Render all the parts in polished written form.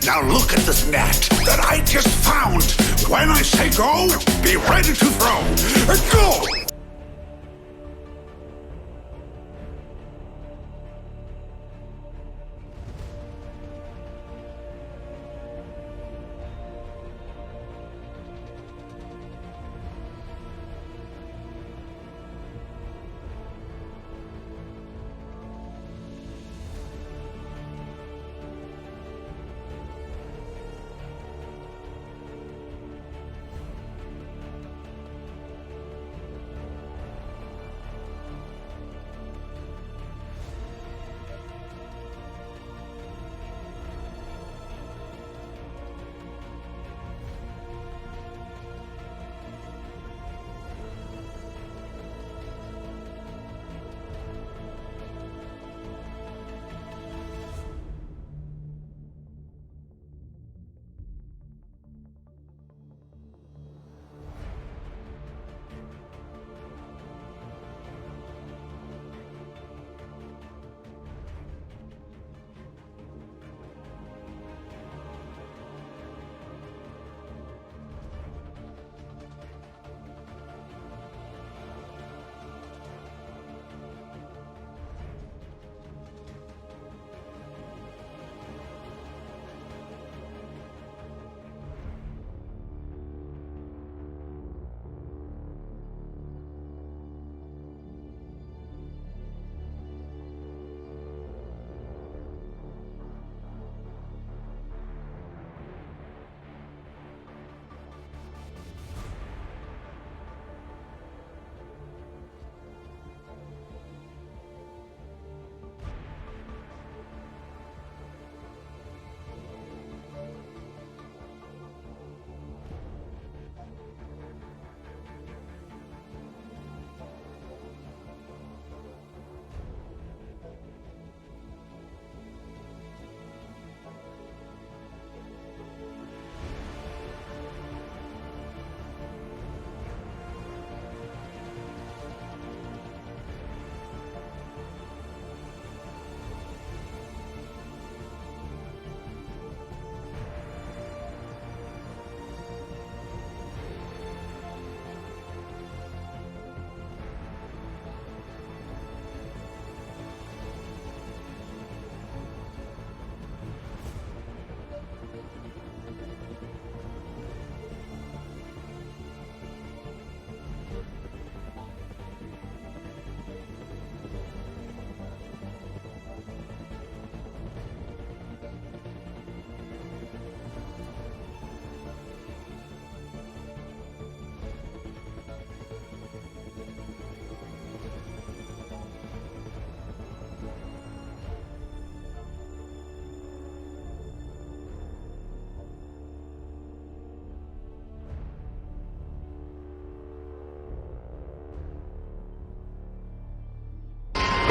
Now look at this net that I just found. When I say go, be ready to throw. Go!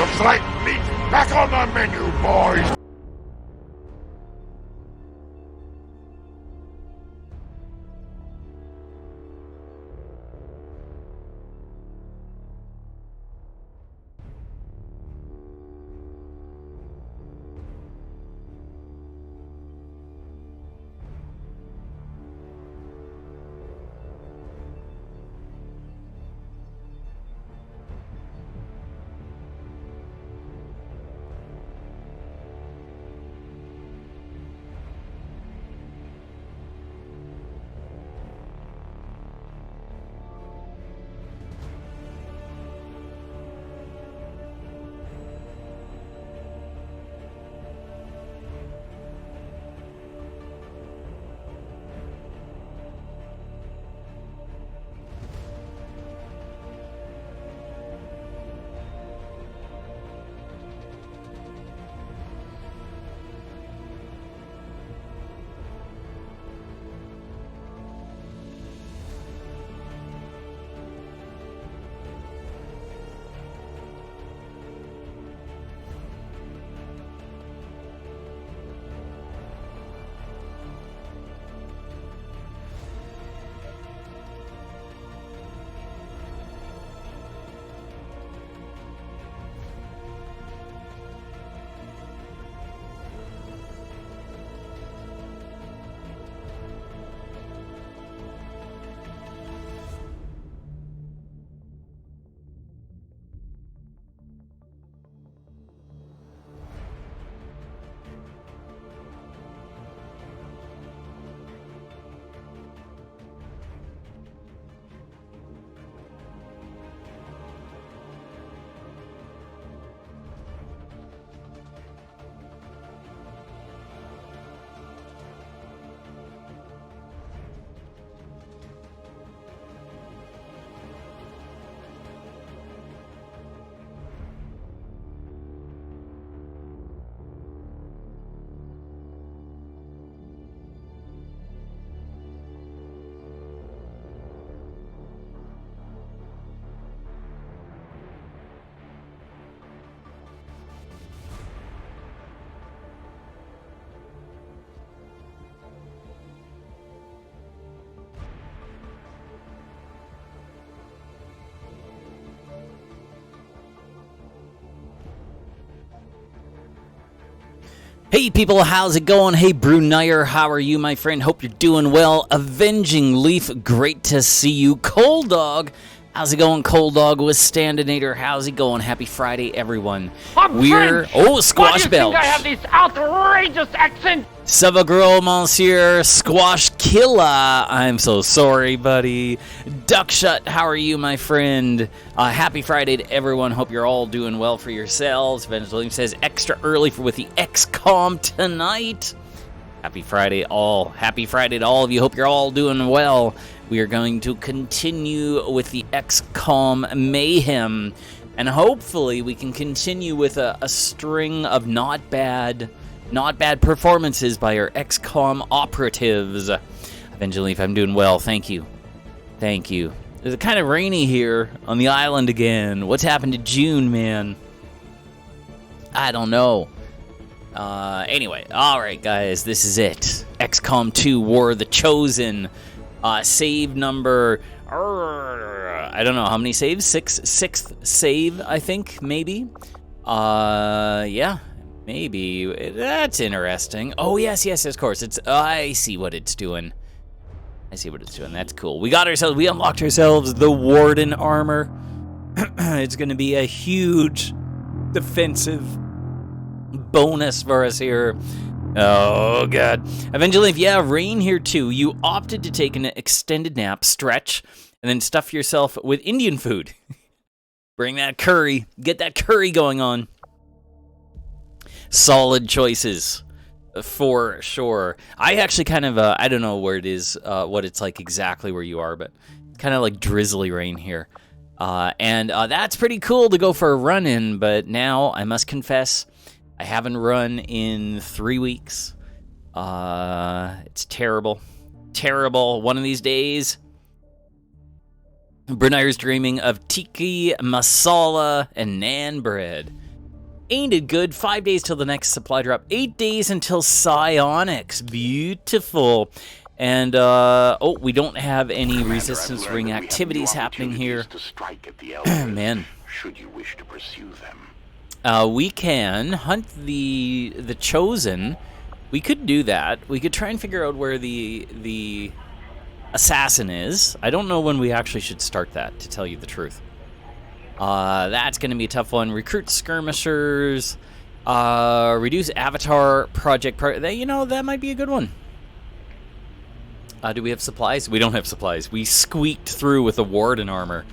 Looks like meat back on the menu, boys! Hey people, how's it going? Hey Bruneier, how are you, my friend? Hope you're doing well. Avenging Leaf, great to see you. Cold Dog, how's it going? Cold Dog with Standinator, how's it going? Happy Friday, everyone. Squash Belch. Why do you think I have these outrageous accents? Savagro, Monsieur, Squash Killer. I'm so sorry, buddy. Duckshut, how are you, my friend? Happy Friday to everyone. Hope you're all doing well for yourselves. Evangeline says extra early with the XCOM tonight. Happy Friday, all. Happy Friday to all of you. Hope you're all doing well. We are going to continue with the XCOM mayhem, and hopefully we can continue with a string of not bad performances by our XCOM operatives. Evangeline, I'm doing well. Thank you. Thank you. It's kind of rainy here on the island again. What's happened to June, man? I don't know. Anyway, all right, guys, this is it. XCOM 2 War of the Chosen. Save number... I don't know how many saves. Sixth save, I think, maybe. Yeah. Maybe. That's interesting. Oh, yes, of course. I see what it's doing. That's cool. We unlocked ourselves the Warden armor. It's going to be a huge defensive bonus for us here. Oh, God. Eventually, rain here too. You opted to take an extended nap, stretch, and then stuff yourself with Indian food. Bring that curry. Get that curry going on. Solid choices, for sure. I actually kind of, I don't know where it is, what it's like exactly where you are, but kind of like drizzly rain here. And that's pretty cool to go for a run in, but now I must confess, I haven't run in 3 weeks. It's terrible. Terrible. One of these days, Brunei's dreaming of tiki, masala, and naan bread. Ain't it good? 5 days till the next supply drop. 8 days until psionics. Beautiful. And, we don't have any resistance ring activities happening here. Man. Should you wish to pursue them. We can hunt the Chosen. We could do that. We could try and figure out where the assassin is. I don't know when we actually should start that, to tell you the truth. That's going to be a tough one. Recruit skirmishers. Reduce avatar project. That might be a good one. Do we have supplies? We don't have supplies. We squeaked through with the Warden armor.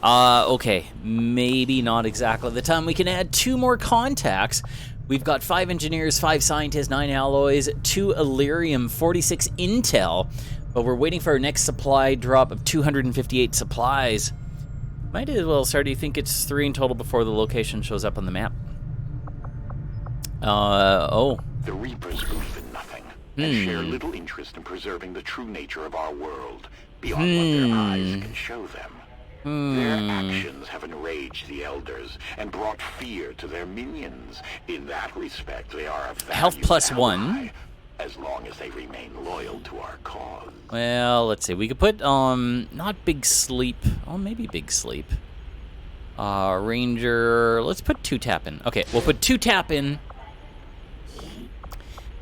Okay. Maybe not exactly the time. We can add 2 more contacts. We've got 5 engineers, 5 scientists, 9 alloys, 2 Illyrium, 46 intel. But we're waiting for our next supply drop of 258 supplies. Might as well start. Do you think it's 3 in total before the location shows up on the map? The Reapers believe in nothing and share little interest in preserving the true nature of our world beyond what their eyes can show them. Their actions have enraged the elders and brought fear to their minions. In that respect, they are a health plus ally, 1. as long as they remain loyal to our cause. Well, let's see. We could put, not Big Sleep. Oh, maybe Big Sleep. Ranger. Let's put 2 tap in. Okay, we'll put 2 tap in.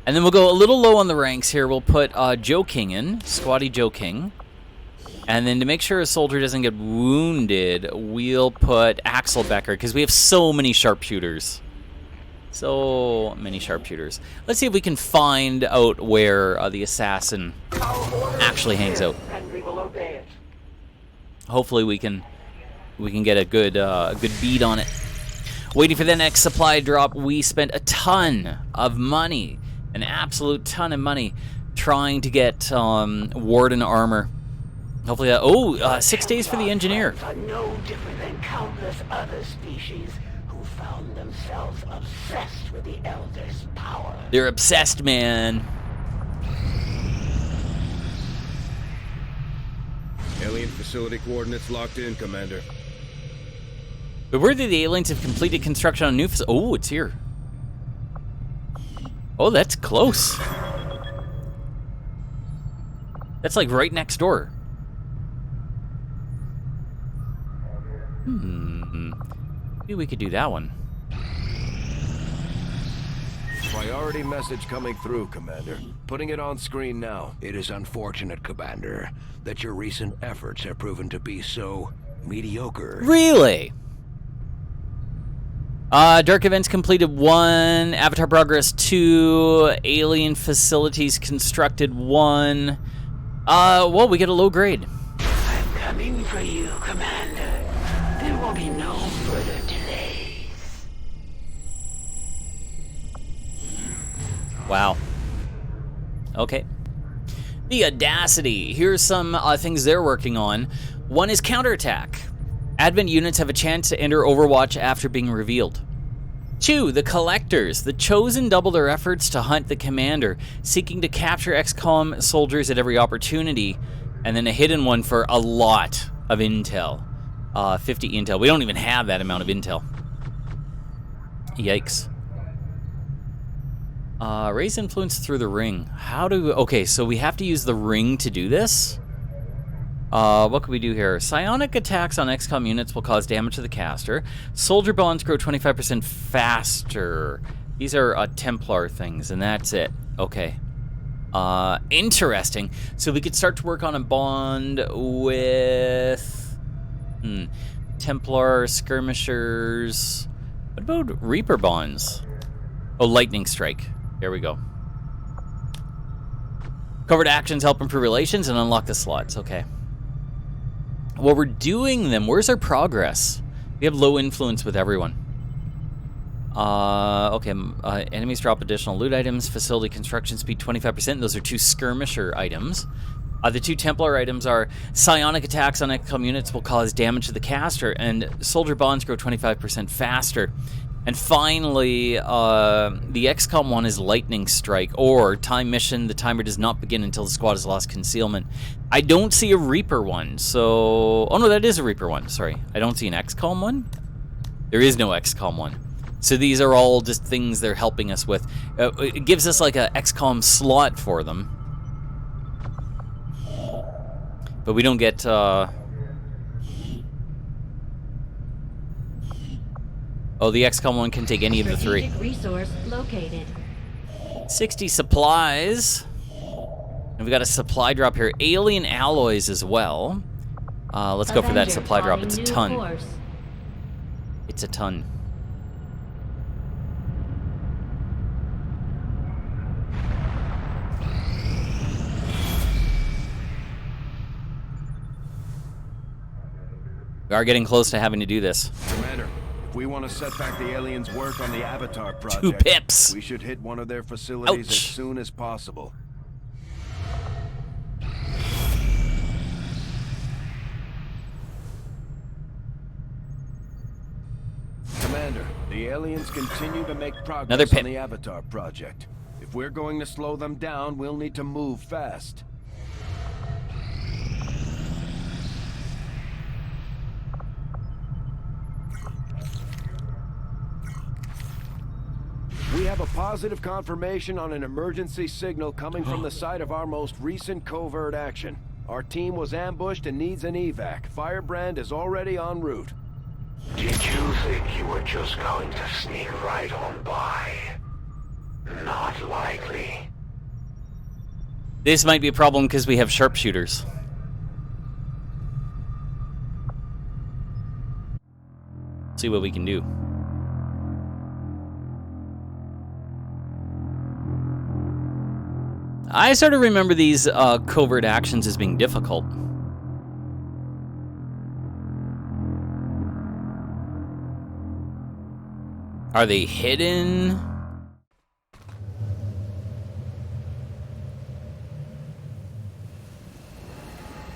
And then we'll go a little low on the ranks here. We'll put Joe King in. Squatty Joe King. And then to make sure a soldier doesn't get wounded, we'll put Axel Becker, because we have so many sharpshooters. So many sharpshooters. Let's see if we can find out where the assassin actually hangs out. Hopefully we can get a good bead on it. Waiting for the next supply drop. We spent a ton of money, an absolute ton of money, trying to get Warden armor. Hopefully that. 6 days for the engineer. Are no different than countless other species who found themselves obsessed with the Elder's power. They're obsessed, man. Alien facility coordinates locked in, Commander. But where did the aliens have completed construction on new facility? Oh, it's here. Oh, that's close. That's like right next door. Maybe we could do that one. Priority message coming through, Commander. Putting it on screen now. It is unfortunate, Commander, that your recent efforts have proven to be so mediocre. Really? Dark events completed 1, Avatar progress 2, alien facilities constructed 1. Well, we get a low grade. I'm coming for you, Commander. There will be no further delays. Wow. Okay. The Audacity. Here's some things they're working on. One is counterattack. Advent units have a chance to enter Overwatch after being revealed. 2, the Collectors. The Chosen double their efforts to hunt the Commander, seeking to capture XCOM soldiers at every opportunity. And then a hidden one for a lot of intel. 50 intel. We don't even have that amount of intel. Yikes. Raise influence through the ring. How do... Okay, so we have to use the ring to do this? What can we do here? Psionic attacks on XCOM units will cause damage to the caster. Soldier bonds grow 25% faster. These are Templar things, and that's it. Okay. Interesting. So we could start to work on a bond with... Templar, skirmishers... What about Reaper bonds? Oh, Lightning Strike. There we go. Covert actions help improve relations and unlock the slots. Okay. Well, we're doing them. Where's our progress? We have low influence with everyone. Okay. Enemies drop additional loot items. Facility construction speed 25%. Those are 2 skirmisher items. The 2 Templar items are psionic attacks on XCOM units will cause damage to the caster, and soldier bonds grow 25% faster. And finally, the XCOM one is Lightning Strike, or Time Mission. The timer does not begin until the squad has lost concealment. I don't see a Reaper one, so... Oh no, that is a Reaper one, sorry. I don't see an XCOM one? There is no XCOM one. So these are all just things they're helping us with. It gives us like a XCOM slot for them. But we don't get... Oh, the XCOM one can take any of the 3. Resource located. 60 supplies. And we got a supply drop here. Alien alloys as well. Let's go for that supply drop. It's a ton. It's a ton. We are getting close to having to do this. Commander, if we want to set back the aliens' work on the Avatar project, 2 pips. we should hit one of their facilities Ouch. as soon as possible. Commander, the aliens continue to make Another progress pip. on the Avatar project. If we're going to slow them down, we'll need to move fast. We have a positive confirmation on an emergency signal coming from the site of our most recent covert action. Our team was ambushed and needs an evac. Firebrand is already en route. Did you think you were just going to sneak right on by? Not likely. This might be a problem because we have sharpshooters. See what we can do. I sort of remember these covert actions as being difficult. Are they hidden?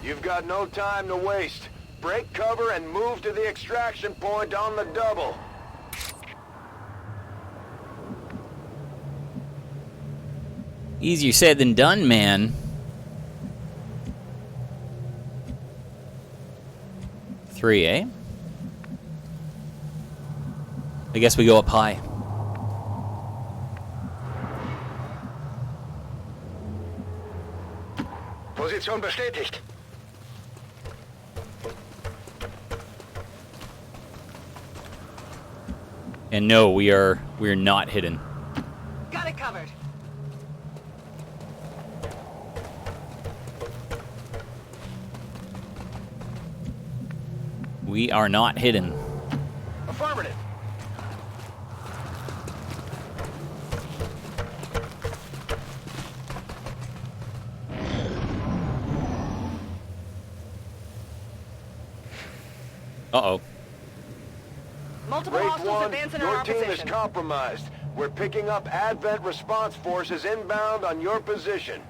You've got no time to waste. Break cover and move to the extraction point on the double. Easier said than done, man. 3, eh? I guess we go up high. Position bestätigt. And no, we are not hidden. Got We are not hidden. Affirmative. Uh-oh. Multiple Wraith hostiles 1, advancing in your our team is position. compromised. We're picking up Advent response forces inbound on your position.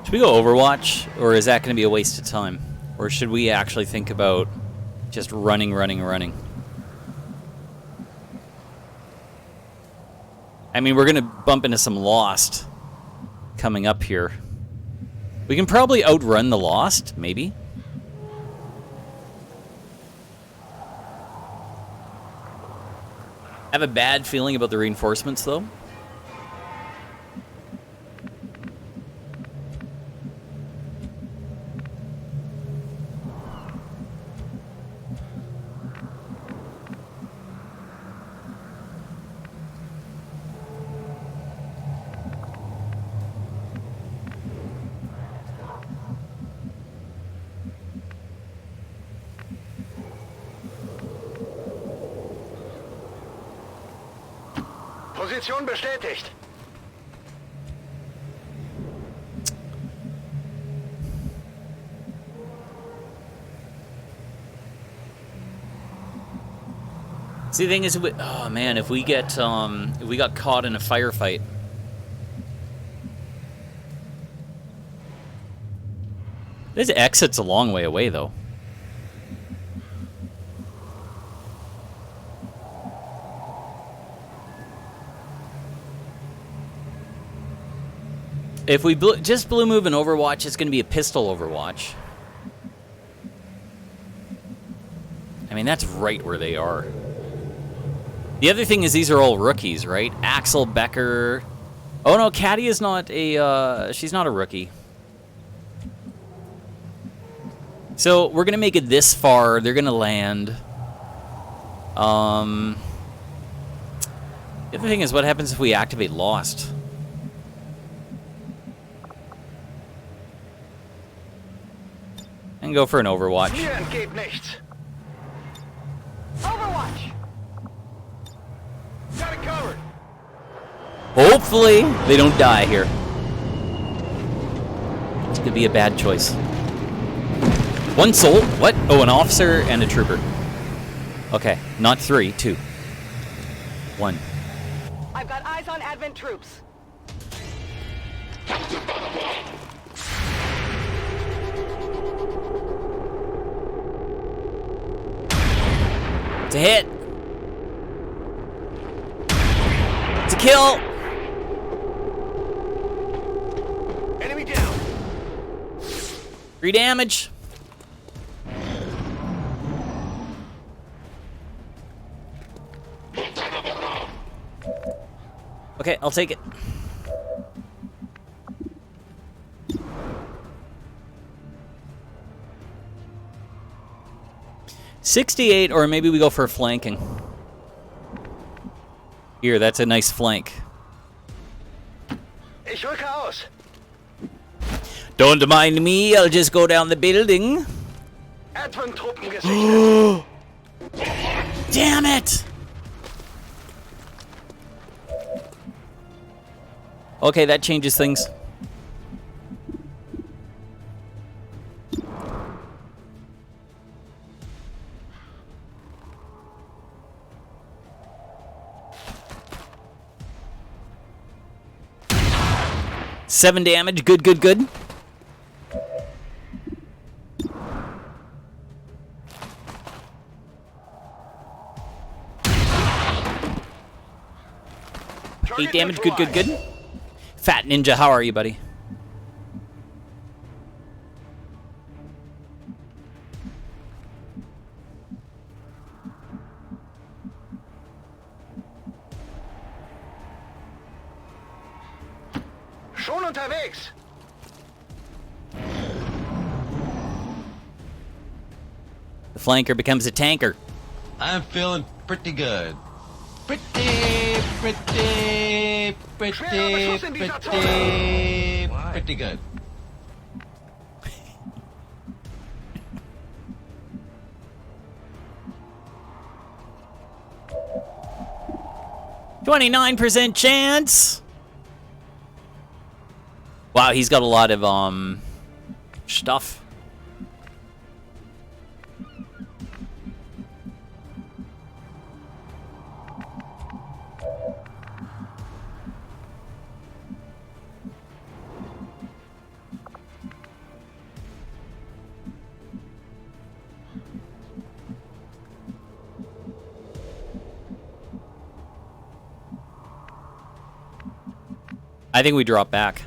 Should we go Overwatch, or is that going to be a waste of time? Or should we actually think about just running? I mean, we're going to bump into some Lost coming up here. We can probably outrun the Lost, maybe. I have a bad feeling about the reinforcements, though. Position bestätigt. See, the thing is, oh man, if we got caught in a firefight. This exit's a long way away, though. If we just blue move an Overwatch, it's going to be a pistol Overwatch. I mean, that's right where they are. The other thing is these are all rookies, right? Axel, Becker. Oh no, Caddy is not a, she's not a rookie. So we're going to make it this far. They're going to land. The other thing is what happens if we activate Lost? And go for an Overwatch. Mir entgeht nichts. Overwatch! Got it covered. Hopefully they don't die here. It's gonna be a bad choice. One soul? What? Oh, an officer and a trooper. Okay, not 3, 2. 1. I've got eyes on Advent troops. It's a hit. It's a kill. Enemy down. 3 damage. Okay, I'll take it. $68, or maybe we go for flanking. Here, that's a nice flank. Ich rücke aus. Don't mind me, I'll just go down the building. Advent-Truppen gesichtet. Damn it! Okay, that changes things. Seven damage, good, good, good. Eight damage, good, good, good. Fat Ninja, how are you, buddy? Schon unterwegs. The flanker becomes a tanker. I'm feeling pretty good. Pretty good. 29% chance. Wow, he's got a lot of stuff. I think we drop back.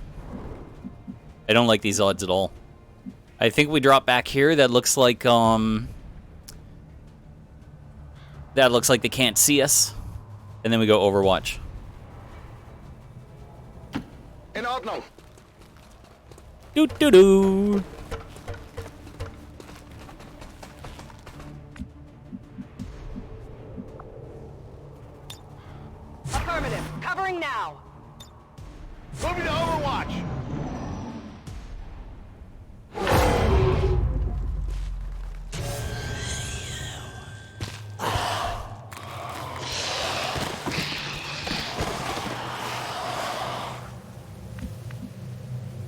I don't like these odds at all. I think we drop back here. That looks like they can't see us. And then we go Overwatch. In Ordnung. Doo doo doo. Affirmative. Covering now. Moving to Overwatch.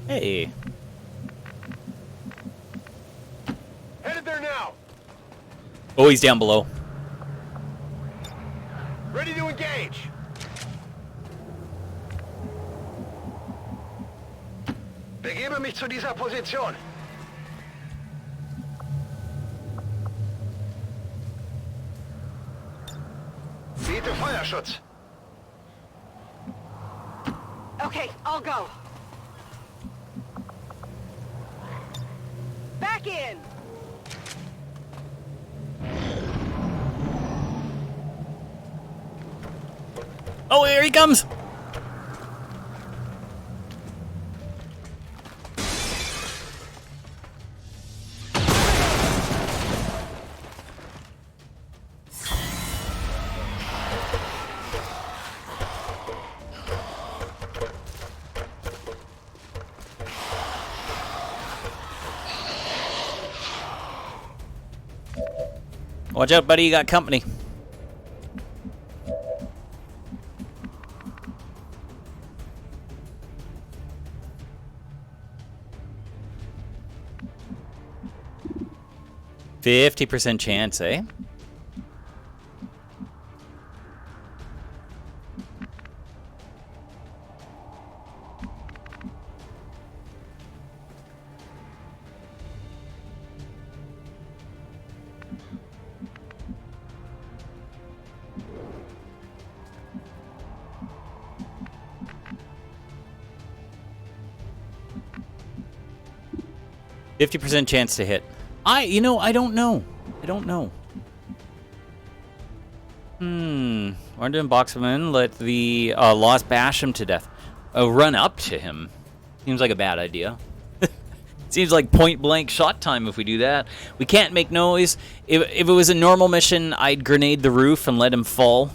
Hey. Headed there now. Oh, he's down below. Ready to engage. Begebe mich zu dieser Position. Biete Feuerschutz. Okay, I'll go. Back in. Oh, here he comes. Watch out, buddy, you got company. %50 chance, eh? %50 chance to hit. I don't know. I don't know. London box him in, let the Lost bash him to death. Run up to him. Seems like a bad idea. Seems like point blank shot time if we do that. We can't make noise. If it was a normal mission, I'd grenade the roof and let him fall.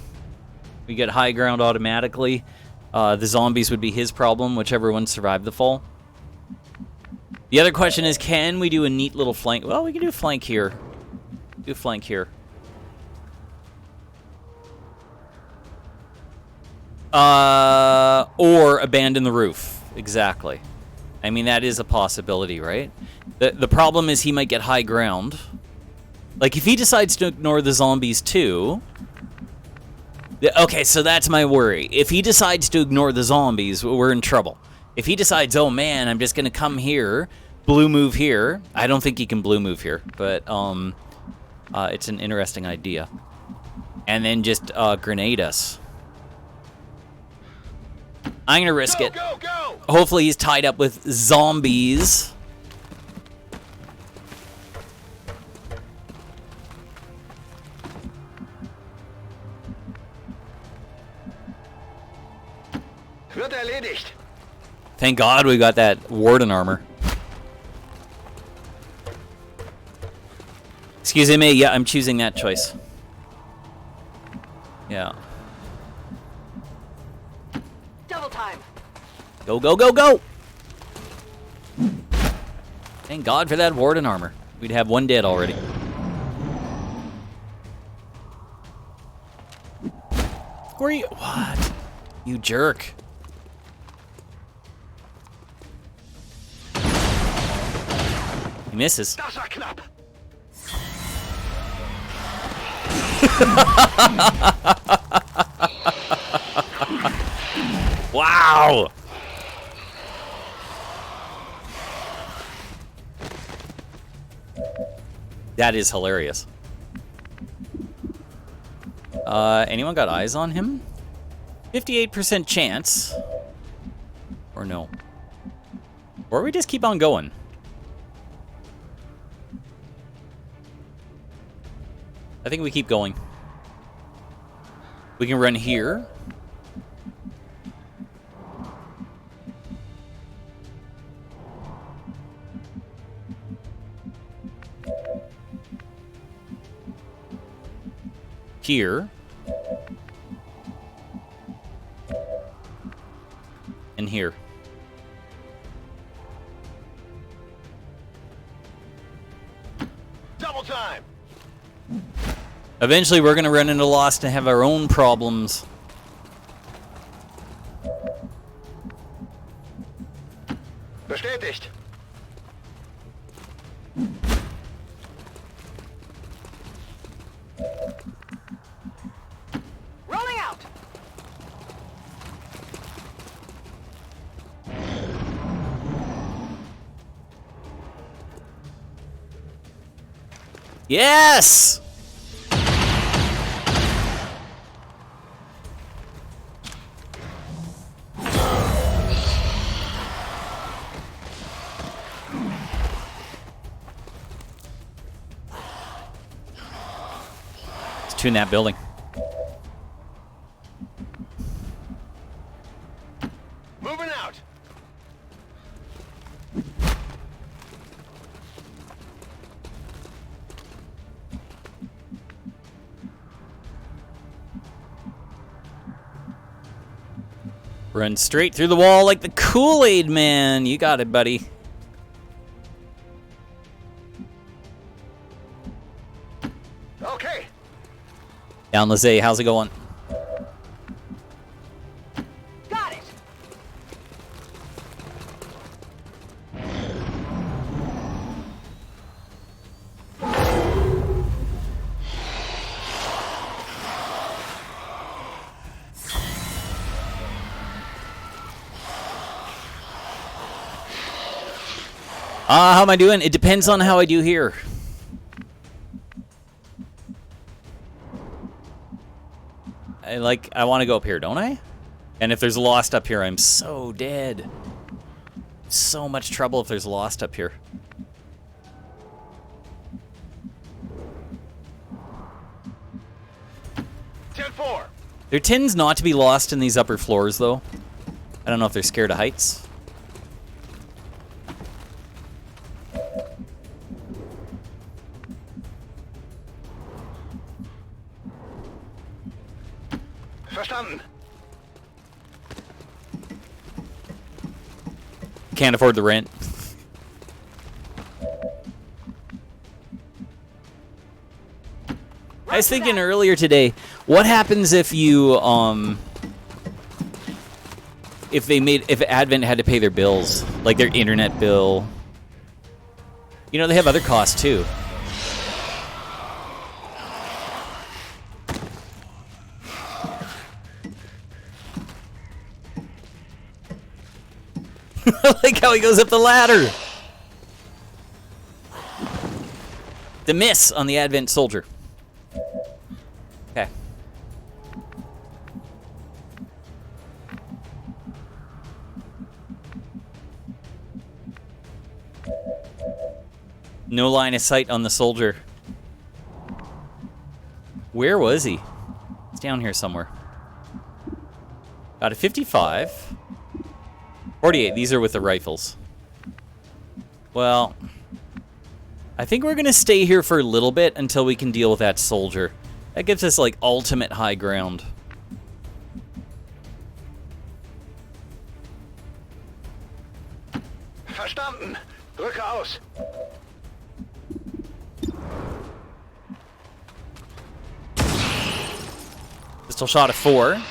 We get high ground automatically. The zombies would be his problem, whichever one survived the fall. The other question is, can we do a neat little flank? Well, we can do flank here. Do flank here. Or abandon the roof. Exactly. I mean, that is a possibility, right? The problem is he might get high ground. Like, if he decides to ignore the zombies too... Okay, so that's my worry. If he decides to ignore the zombies, we're in trouble. If he decides, oh man, I'm just going to come here, blue move here. I don't think he can blue move here, but it's an interesting idea. And then just grenade us. I'm going to risk it. Go, go! Hopefully he's tied up with zombies. Wird erledigt. Thank God we got that Warden armor. Excuse me, yeah, I'm choosing that choice. Yeah. Double time. Go, go, go, go! Thank God for that Warden armor. We'd have one dead already. What? You jerk. He misses. Das war knapp. Wow! That is hilarious. Anyone got eyes on him? 58% chance. Or no. Or we just keep on going. I think we keep going. We can run here. Here. And here. Double time. Eventually, we're going to run into Lost and have our own problems. Bestätigt. Rolling out. Yes! Let's tune that building. Moving out. Run straight through the wall like the Kool-Aid man. You got it, buddy. Okay. Down, Lizzie. How's it going? Got it. How am I doing? It depends on how I do here. I want to go up here, don't I? And if there's Lost up here, I'm so dead. So much trouble if there's Lost up here. Ten-4. There tends not to be Lost in these upper floors, though. I don't know if they're scared of heights. Verstanden. Can't afford the rent. I was thinking earlier today, what happens if you if Advent had to pay their bills, like their internet bill? You know, they have other costs too. I like how he goes up the ladder. The miss on the Advent soldier. Okay. No line of sight on the soldier. Where was he? It's down here somewhere. Got a 55. 48, these are with the rifles. Well, I think we're going to stay here for a little bit until we can deal with that soldier. That gives us, like, ultimate high ground. Verstanden. Drücke aus. Pistol shot at 4.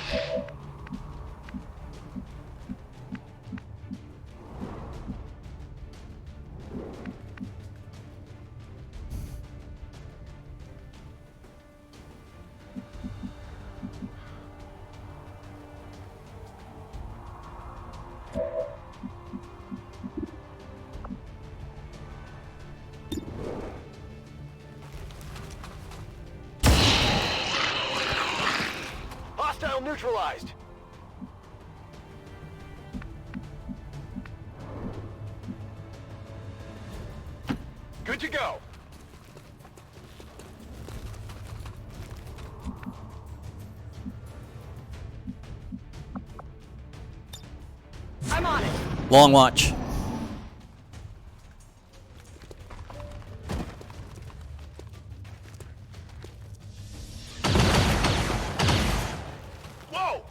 neutralized. Good to go. I'm on it. Long watch. Whoa!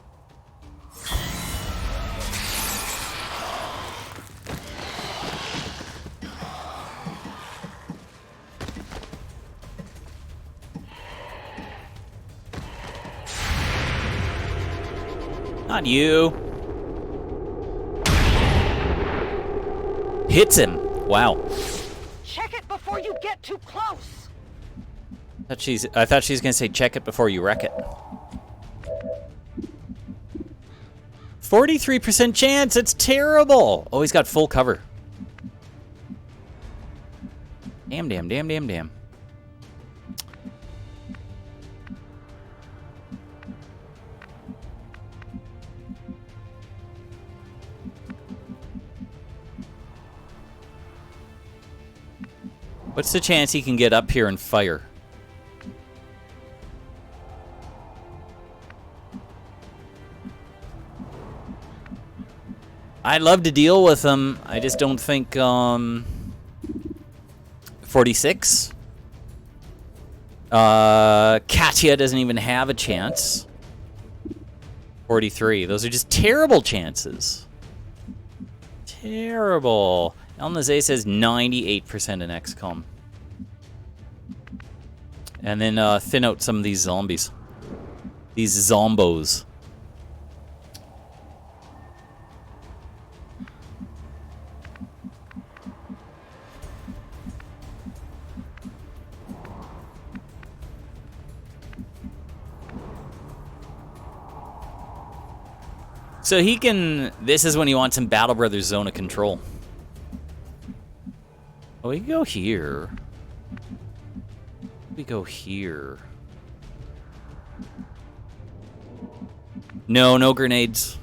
Not you. Hits him. Wow. Check it before you get too close. I thought she was gonna say check it before you wreck it. 43% chance. It's terrible. Oh, he's got full cover. Damn, damn, damn, damn, damn. What's the chance he can get up here and fire? I'd love to deal with him. I just don't think 46. Katya doesn't even have a chance. 43. Those are just terrible chances. Terrible. El Nazay says 98% in XCOM. And then thin out some of these zombies. These zombos. So he can... This is when he wants some Battle Brothers zone of control. Oh, we can go here. We go here. No grenades.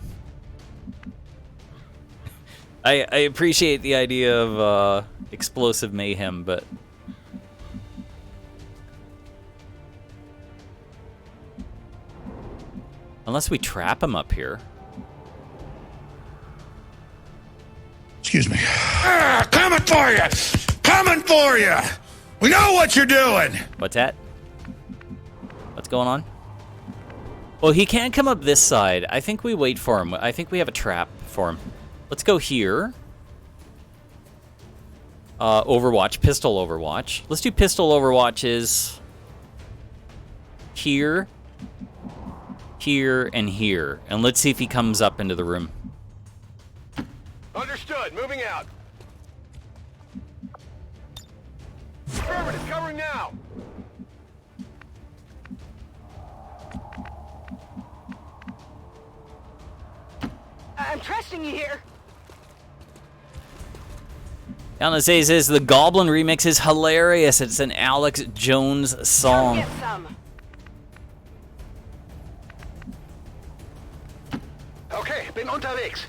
I appreciate the idea of explosive mayhem, but... Unless we trap him up here. Excuse me. Coming for you! Coming for you! We know what you're doing! What's that? What's going on? Well, he can't come up this side. I think we wait for him. I think we have a trap for him. Let's go here. Overwatch, pistol overwatch. Let's do pistol overwatches here, here, and here. And let's see if he comes up into the room. Understood. Moving out. Affirmative. Covering now. I'm trusting you here. Anasay says the Goblin remix is hilarious. It's an Alex Jones song. Get some. Okay, bin unterwegs.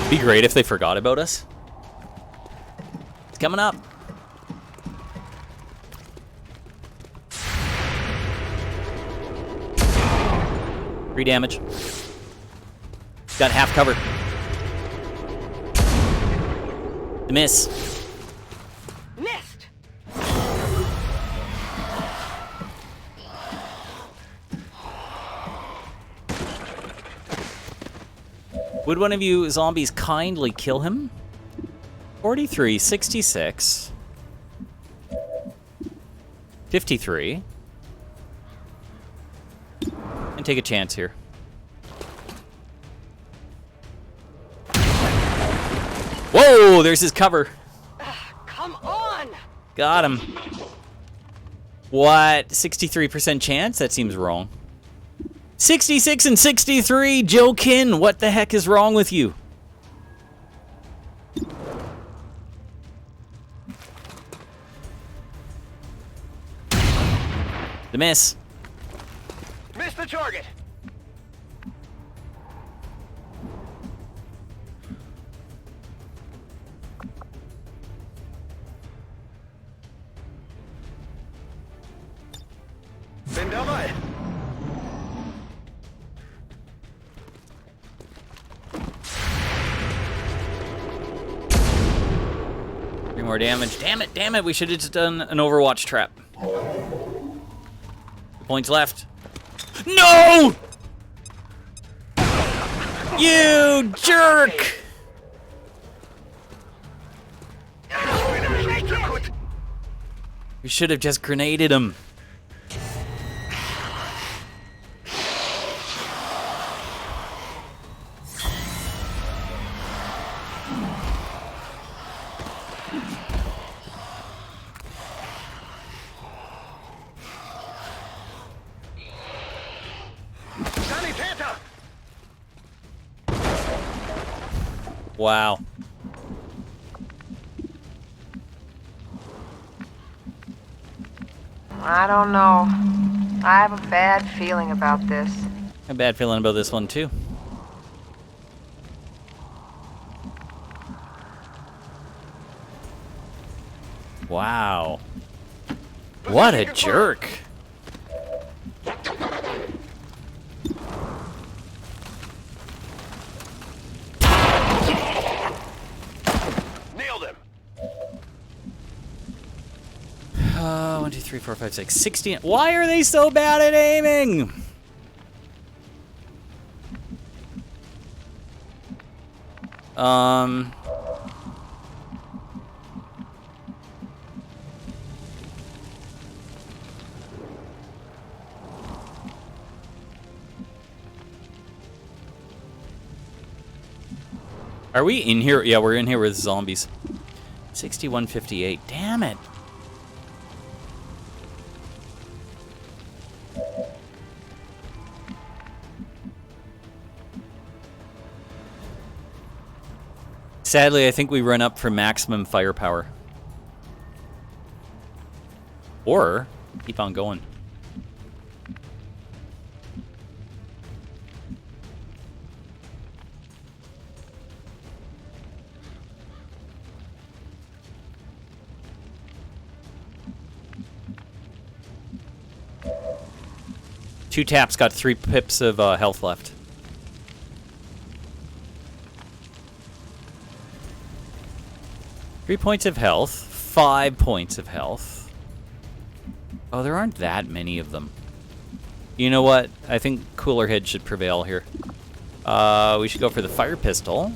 Be great if they forgot about us. It's coming up. Three damage. Got half cover. The miss. Missed. Would one of you zombies kindly kill him? 43, 66. 53. And take a chance here. Whoa, there's his cover. Come on. Got him. What? 63% chance? That seems wrong. 66 and 63, Joe Kin. What the heck is wrong with you? miss. Miss the target. Bin dabei. 3 more damage. Damn it, we should have just done an Overwatch trap. 2 points left. No! You jerk! We should have just grenaded him. Wow. I don't know. I have a bad feeling about this. A bad feeling about this one too. Wow. What a jerk. Nailed him. 1, 2, 3, 4, 5, 6, 16. Why are they so bad at aiming? Are we in here? Yeah, we're in here with zombies. 6158. Damn it. Sadly, I think we run up for maximum firepower. Or keep on going. Two taps, got 3 pips of health left. Three points of health, 5 points of health. Oh, there aren't that many of them. You know what? I think cooler head should prevail here. We should go for the fire pistol.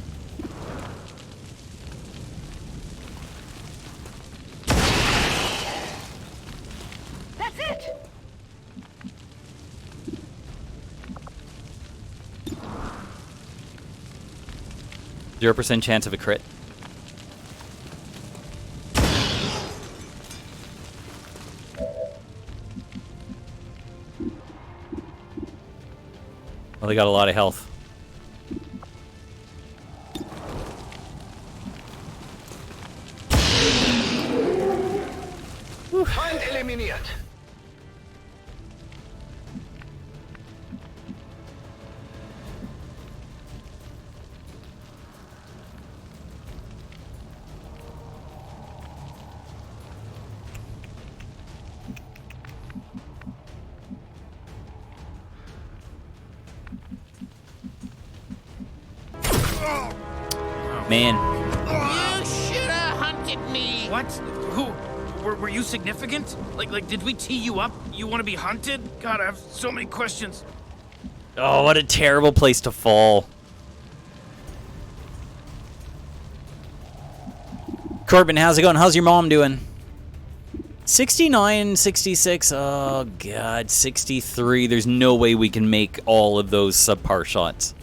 That's it. 0% chance of a crit. Well, they got a lot of health. Feind eliminiert. Man. You should have hunted me. What? Who? Were you significant? Like, did we tee you up? You want to be hunted? God, I have so many questions. Oh, what a terrible place to fall. Corbin, how's it going? How's your mom doing? 69, 66. Oh, God. 63. There's no way we can make all of those subpar shots.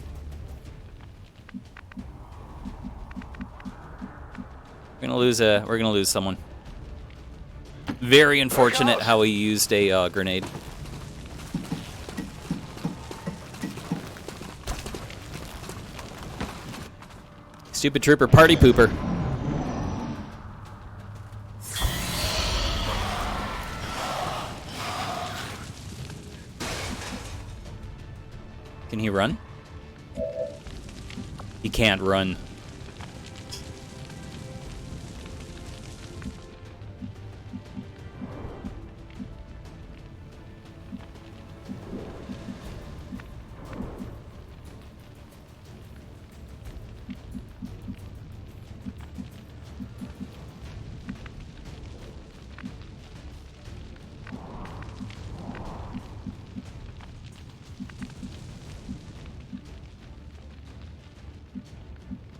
We're gonna lose someone. Very unfortunate how he used a grenade. Stupid trooper, party pooper. Can he run? He can't run.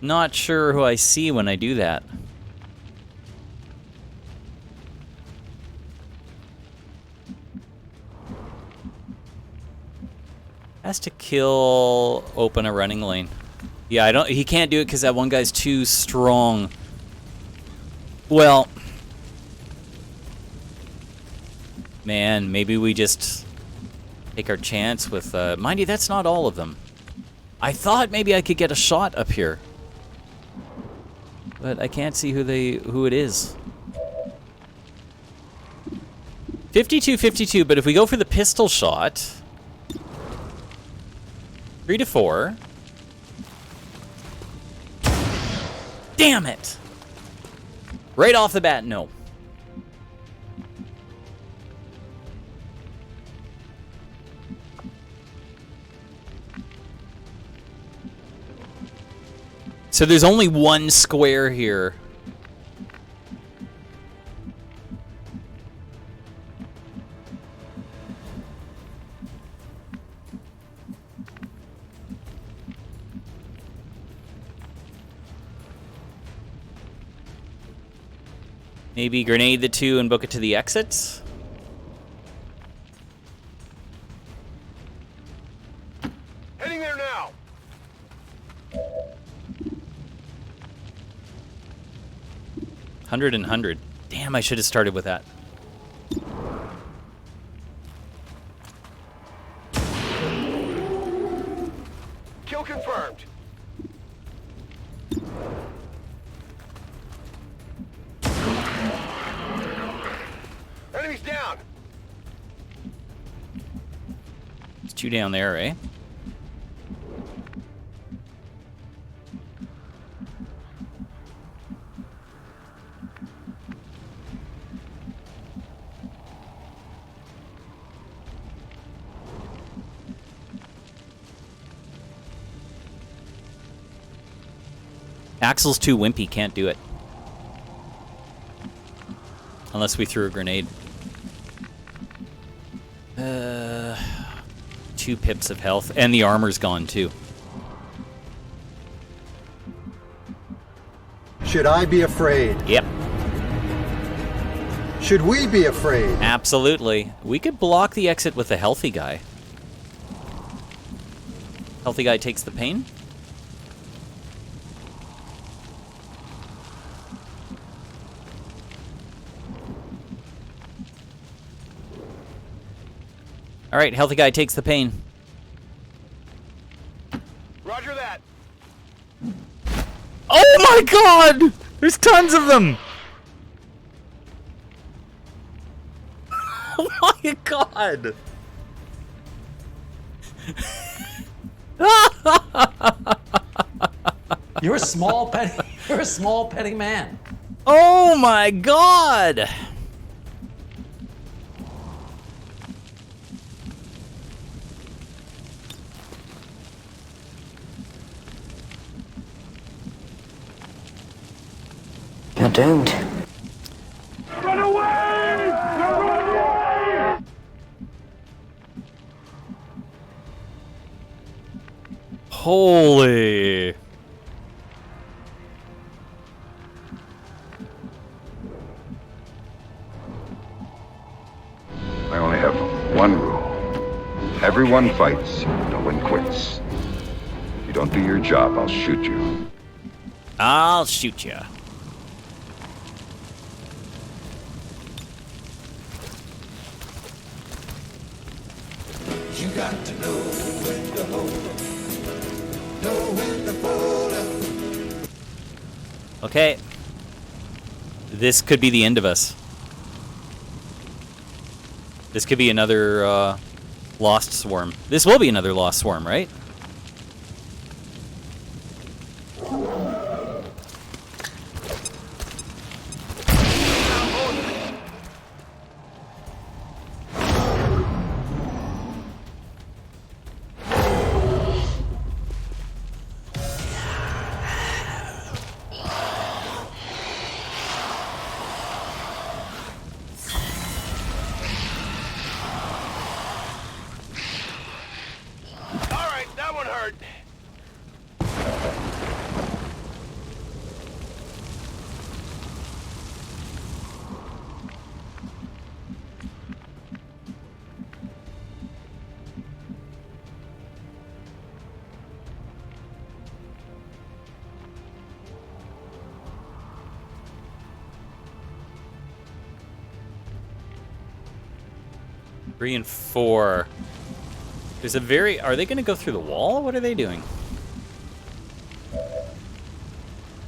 Not sure who I see when I do that. Has to kill, open a running lane. Yeah, I don't. He can't do it because that one guy's too strong. Well, man, maybe we just take our chance with. Mind you, that's not all of them. I thought maybe I could get a shot up here. But I can't see who it is. 52-52, but if we go for the pistol shot, 3 to 4. Damn it! Right off the bat, no. So there's only one square here. Maybe grenade the 2 and book it to the exits? Heading there now. 100 and 100. Damn, I should have started with that. Kill confirmed. Enemies down. There's 2 down there, eh? Axel's too wimpy, can't do it. Unless we threw a grenade. 2 pips of health, and the armor's gone too. Should I be afraid? Yep. Should we be afraid? Absolutely. We could block the exit with the healthy guy. Healthy guy takes the pain. All right, healthy guy takes the pain. Roger that. Oh my god! There's tons of them! Oh my god! You're a small petty man. Oh my god! You're doomed. Run away! Run away! Holy. I only have one rule. Everyone fights, no one quits. If you don't do your job, I'll shoot you. I'll shoot you. You got to know when to hold up, know when to fold up. Okay. This could be the end of us. This could be another Lost Swarm. This will be another Lost Swarm, right? hurt. Three and 4. There's a very... Are they going to go through the wall? What are they doing?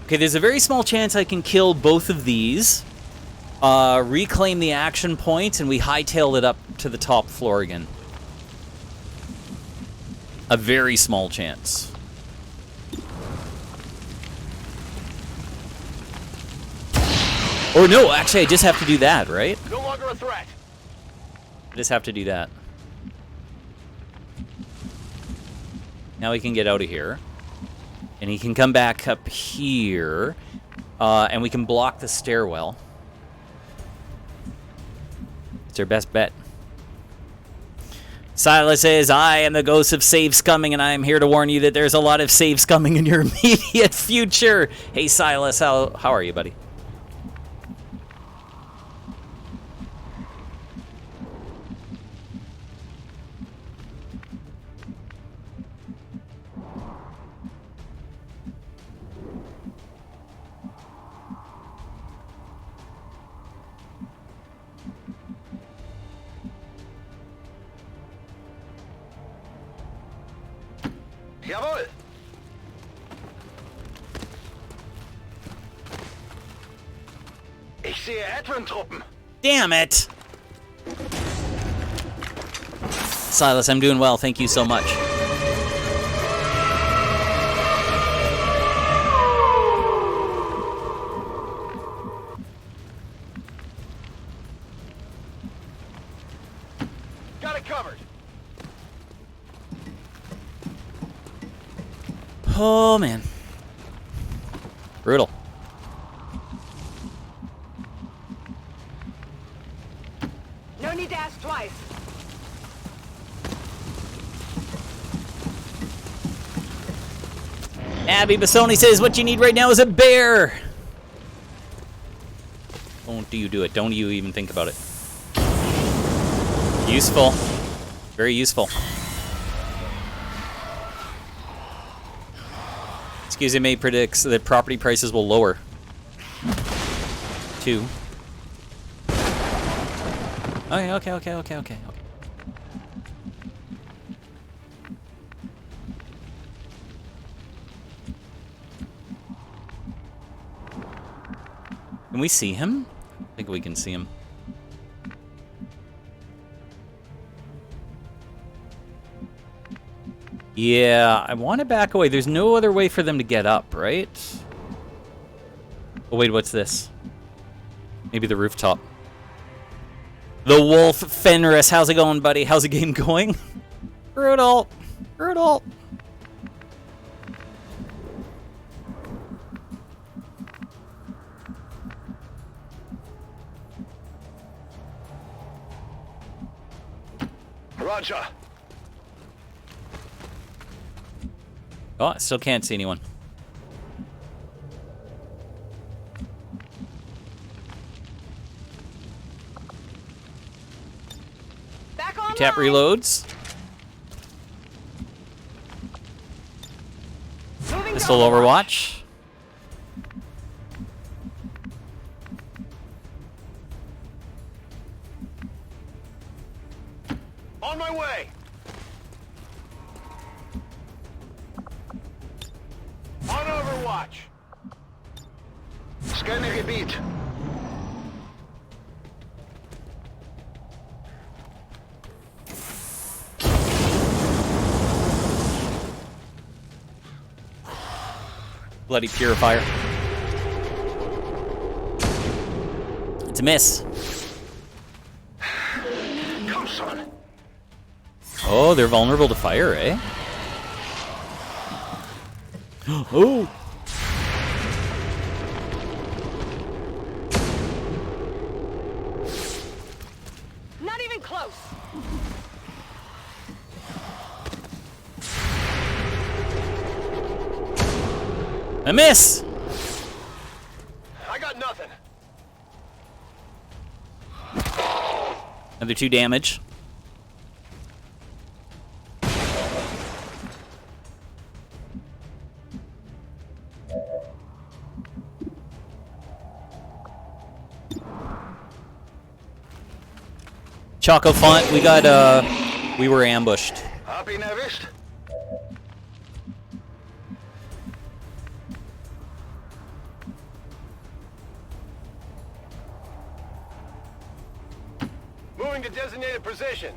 Okay, there's a very small chance I can kill both of these, reclaim the action point, and we hightail it up to the top floor again. A very small chance. Or no, actually, I just have to do that, right? No longer a threat. I just have to do that. Now we can get out of here. And he can come back up here. And we can block the stairwell. It's our best bet. Silas says, I am the ghost of saves coming, and I am here to warn you that there's a lot of saves coming in your immediate future. Hey, Silas, how are you, buddy? Jawohl! Ich sehe Advent-Truppen. Damn it! Silas, I'm doing well. Thank you so much. Got it covered. Oh, man. Brutal. No need to ask twice. Abby Bassoni says, what you need right now is a bear. Don't you do it. Don't you even think about it. Useful. Very useful. Excuse me, predicts that property prices will lower. 2. Okay. Can we see him? I think we can see him. Yeah, I want to back away. There's no other way for them to get up, right? Oh, wait, what's this? Maybe the rooftop. The Wolf Fenris. How's it going, buddy? How's the game going? Brutal. Brutal. Roger. Oh, I still can't see anyone. Back on Tap reloads. Pistol Overwatch. On my way. On Overwatch. Scanne Gebiet. Bloody Purifier. It's a miss. Come, son. Oh, they're vulnerable to fire, eh? Oh! Not even close. A miss! I got nothing. Another 2 damage. Choco Font, we were ambushed. Hab ihn erwischt. Moving to designated position.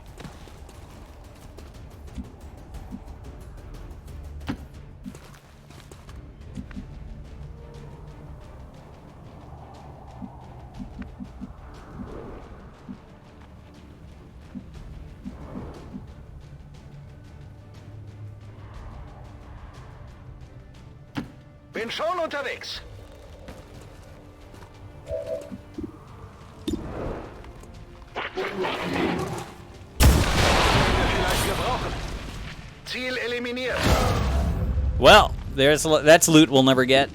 Bin schon unterwegs. Vielleicht gebrauchen. Ziel eliminiert. Well, that's loot we'll never get.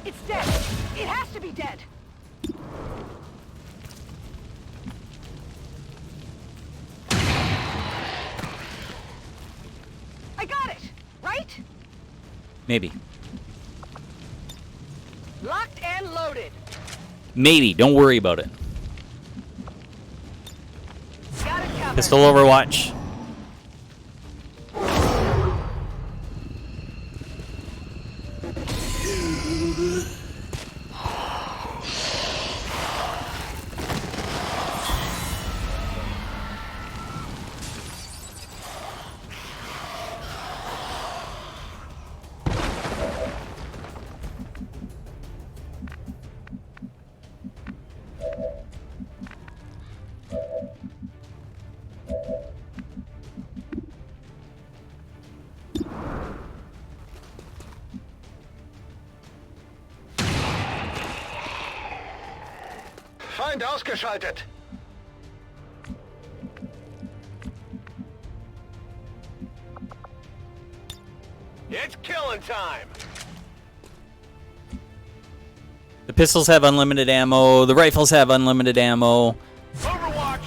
It's dead. It has to be dead. I got it. Right? Maybe. Locked and loaded. Maybe. Don't worry about it. Got it covered. Pistol Overwatch. Feind ausgeschaltet. It's killing time. The pistols have unlimited ammo. The rifles have unlimited ammo. Overwatch.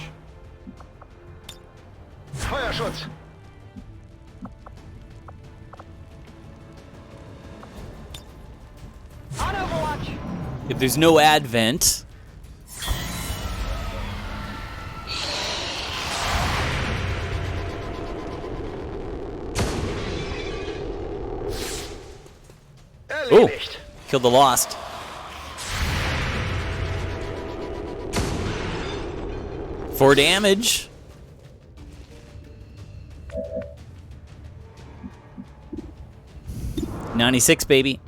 Feuerschutz. On Overwatch. If there's no advent, ooh, killed the Lost. For damage. $96, baby.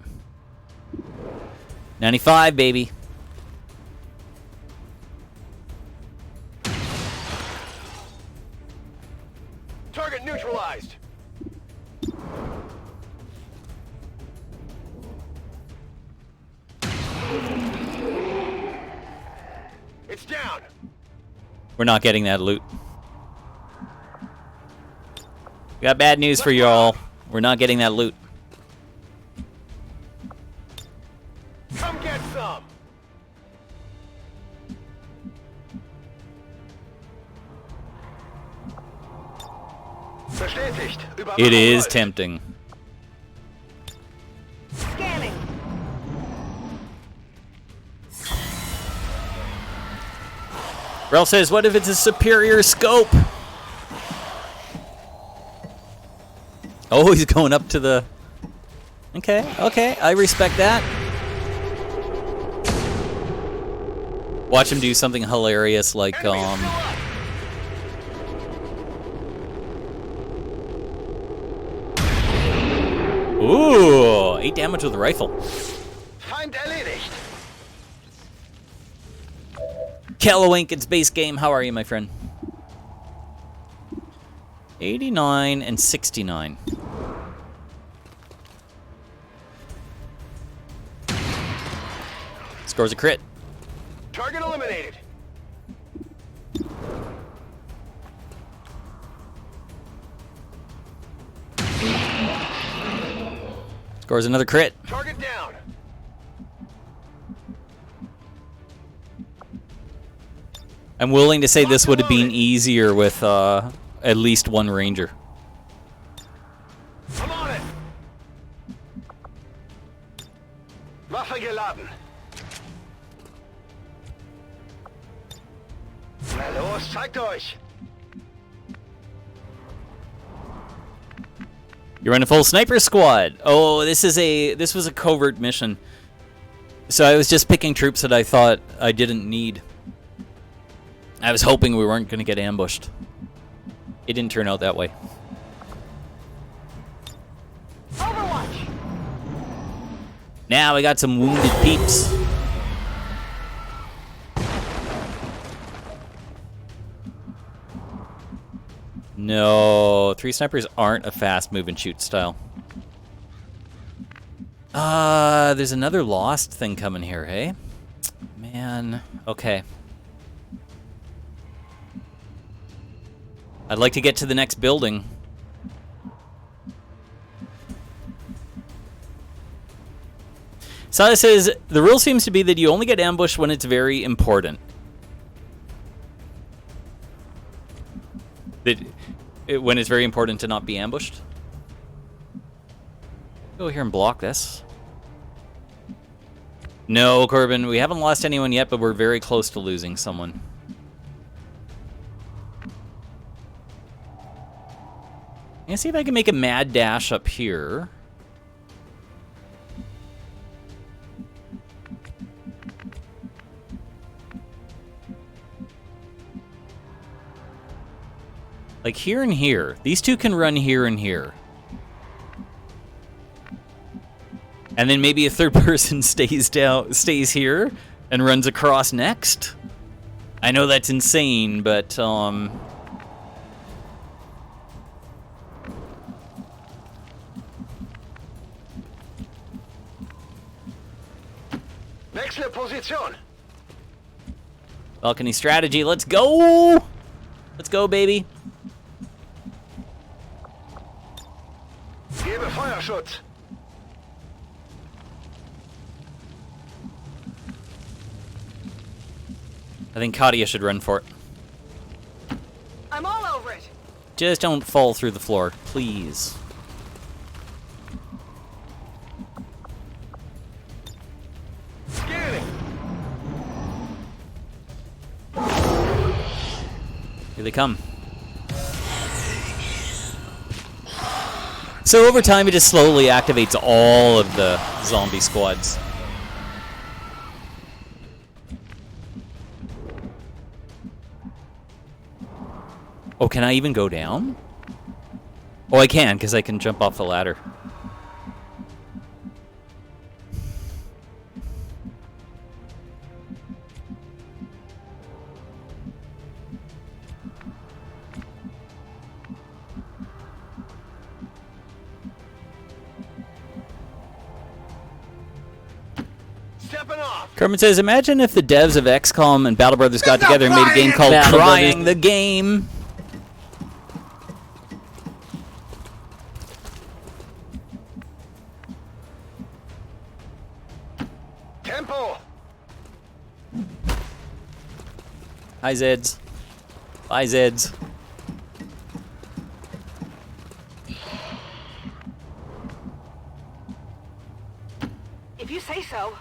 95, baby. Target neutralized. It's down. We're not getting that loot. We got bad news for you all. We're not getting that loot. Come get some. Bestätigt. It is tempting. Scanning. Rel says, what if it's a superior scope? Oh, he's going up to the... Okay, okay, I respect that. Watch him do something hilarious like, Ooh, 8 damage with the rifle. Feind erledigt. Kellowink, it's base game. How are you, my friend? 89 and 69. Scores a crit. Target eliminated. Scores another crit. Target down. I'm willing to say this would have been easier with at least one ranger. I'm on it. Waffe geladen. Na los, zeigt euch. You're in a full sniper squad. Oh, this was a covert mission. So I was just picking troops that I thought I didn't need. I was hoping we weren't going to get ambushed. It didn't turn out that way. Overwatch. Now we got some wounded peeps. No, 3 snipers aren't a fast move and shoot style. There's another lost thing coming here, hey? Man, okay. I'd like to get to the next building. Sada says, the rule seems to be that you only get ambushed when it's very important. When it's very important to not be ambushed? Go here and block this. No, Corbin, we haven't lost anyone yet, but we're very close to losing someone. I'm gonna see if I can make a mad dash up here. Like here and here. These two can run here and here. And then maybe a third person stays here and runs across next. I know that's insane, but Wechsle Position. balcony strategy. Let's go. Let's go, baby. Gebe Feuerschutz. I think Katia should run for it. I'm all over it. Just don't fall through the floor, please. Scanning. Here they come. So over time, it just slowly activates all of the zombie squads. Oh, can I even go down? Oh, I can, because I can jump off the ladder. Kermit says, imagine if the devs of XCOM and Battle Brothers got together and made a game called Trying the Game. Tempo. Hi, Zeds. Bye, Zeds. If you say so.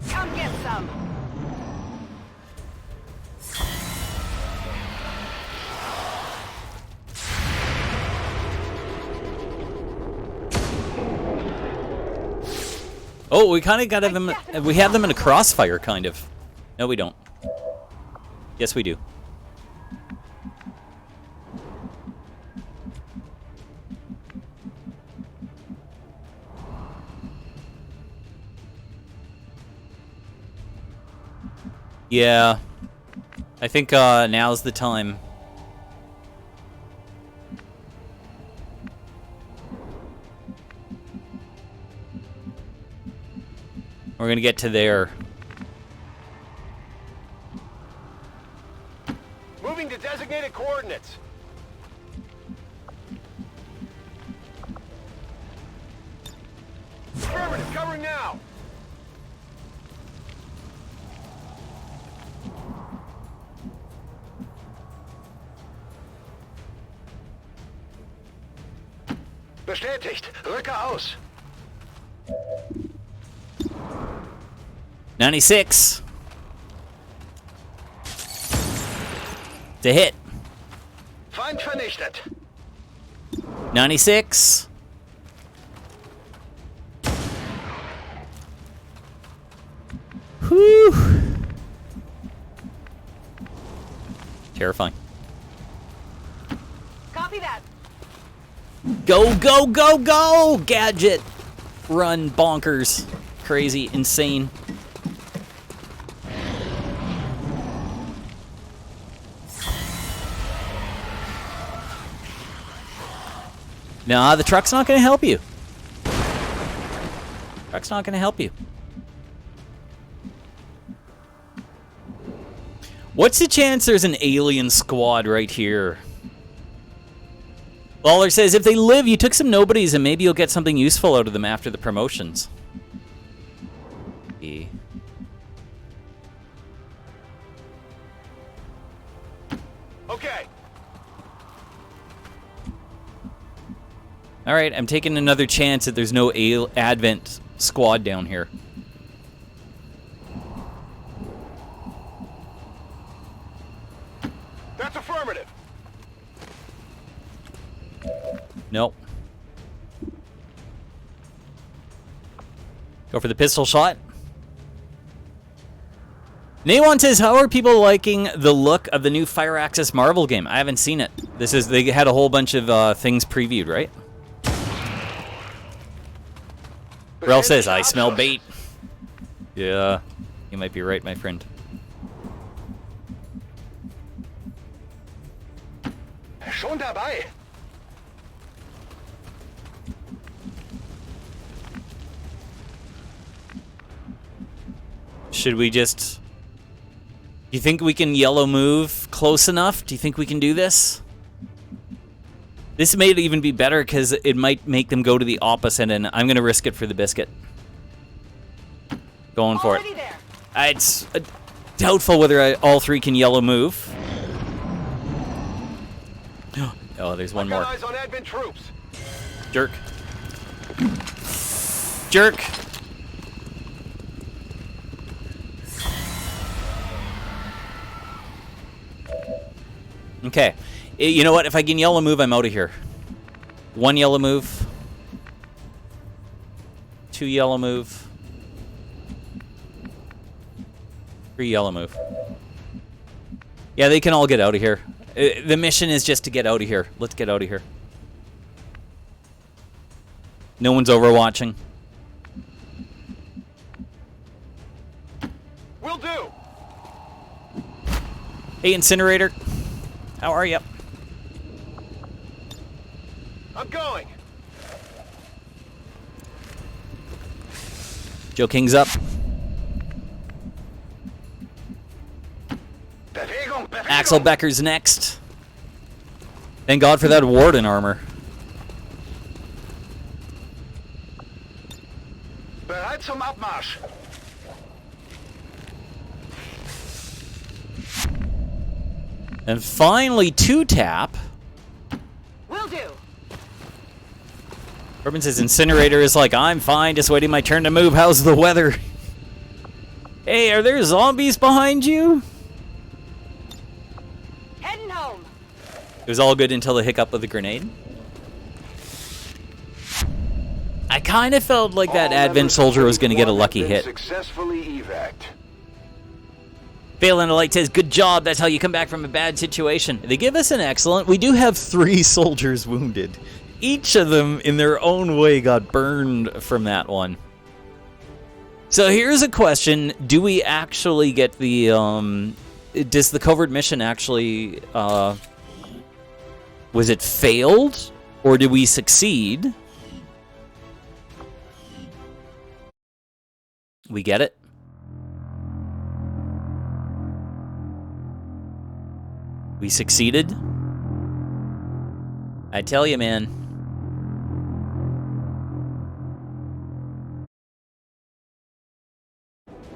Come get some. Oh, we kind of got them. We have them in a crossfire, kind of. No, we don't. Yes, we do. Yeah, I think now's the time. We're gonna get to there. Moving to designated coordinates. Cover now! Bestätigt! Rücke aus! 96. To hit. Feind vernichtet! 96. Whew. Terrifying. Copy that. Go, go, go, go! Gadget. Run bonkers. Crazy, insane. Nah, the truck's not going to help you. Truck's not going to help you. What's the chance there's an alien squad right here? Lawler says, if they live, you took some nobodies and maybe you'll get something useful out of them after the promotions. Yeah. Okay. All right, I'm taking another chance that there's no Advent squad down here. That's affirmative. Nope. Go for the pistol shot. Nawan says, how are people liking the look of the new Fire Access Marvel game? I haven't seen it. They had a whole bunch of things previewed, right? Ralph says, I smell bait. Yeah, you might be right, my friend. Schon dabei. Should we just... Do you think we can yellow move close enough? Do you think we can do this? This may even be better because it might make them go to the opposite, and I'm going to risk it for the biscuit. Going for it. It's doubtful whether all three can yellow move. Oh, there's one more. Eyes on Advent troops. Jerk. Jerk. Okay. You know what? If I can yellow move, I'm out of here. One yellow move. Two yellow move. Three yellow move. Yeah, they can all get out of here. The mission is just to get out of here. Let's get out of here. No one's overwatching. Will do. Hey, Incinerator. How are you? I'm going. Joe King's up. Bewegung, Bewegung. Axel Becker's next. Thank God for that Warden armor. Bereit zum Abmarsch. And finally, 2-tap. Will do. Urban says Incinerator is like, I'm fine, just waiting my turn to move. How's the weather? Hey, are there zombies behind you? Heading home. It was all good until the hiccup of the grenade. I kind of felt like that Advent soldier was going to get a lucky hit. Successfully evac. Phelan Light says, good job. That's how you come back from a bad situation. They give us an excellent. We do have 3 soldiers wounded. Each of them, in their own way, got burned from that one. So here's a question. Do we actually get the... does the covert mission actually... was it failed? Or did we succeed? We get it? We succeeded? I tell you, man.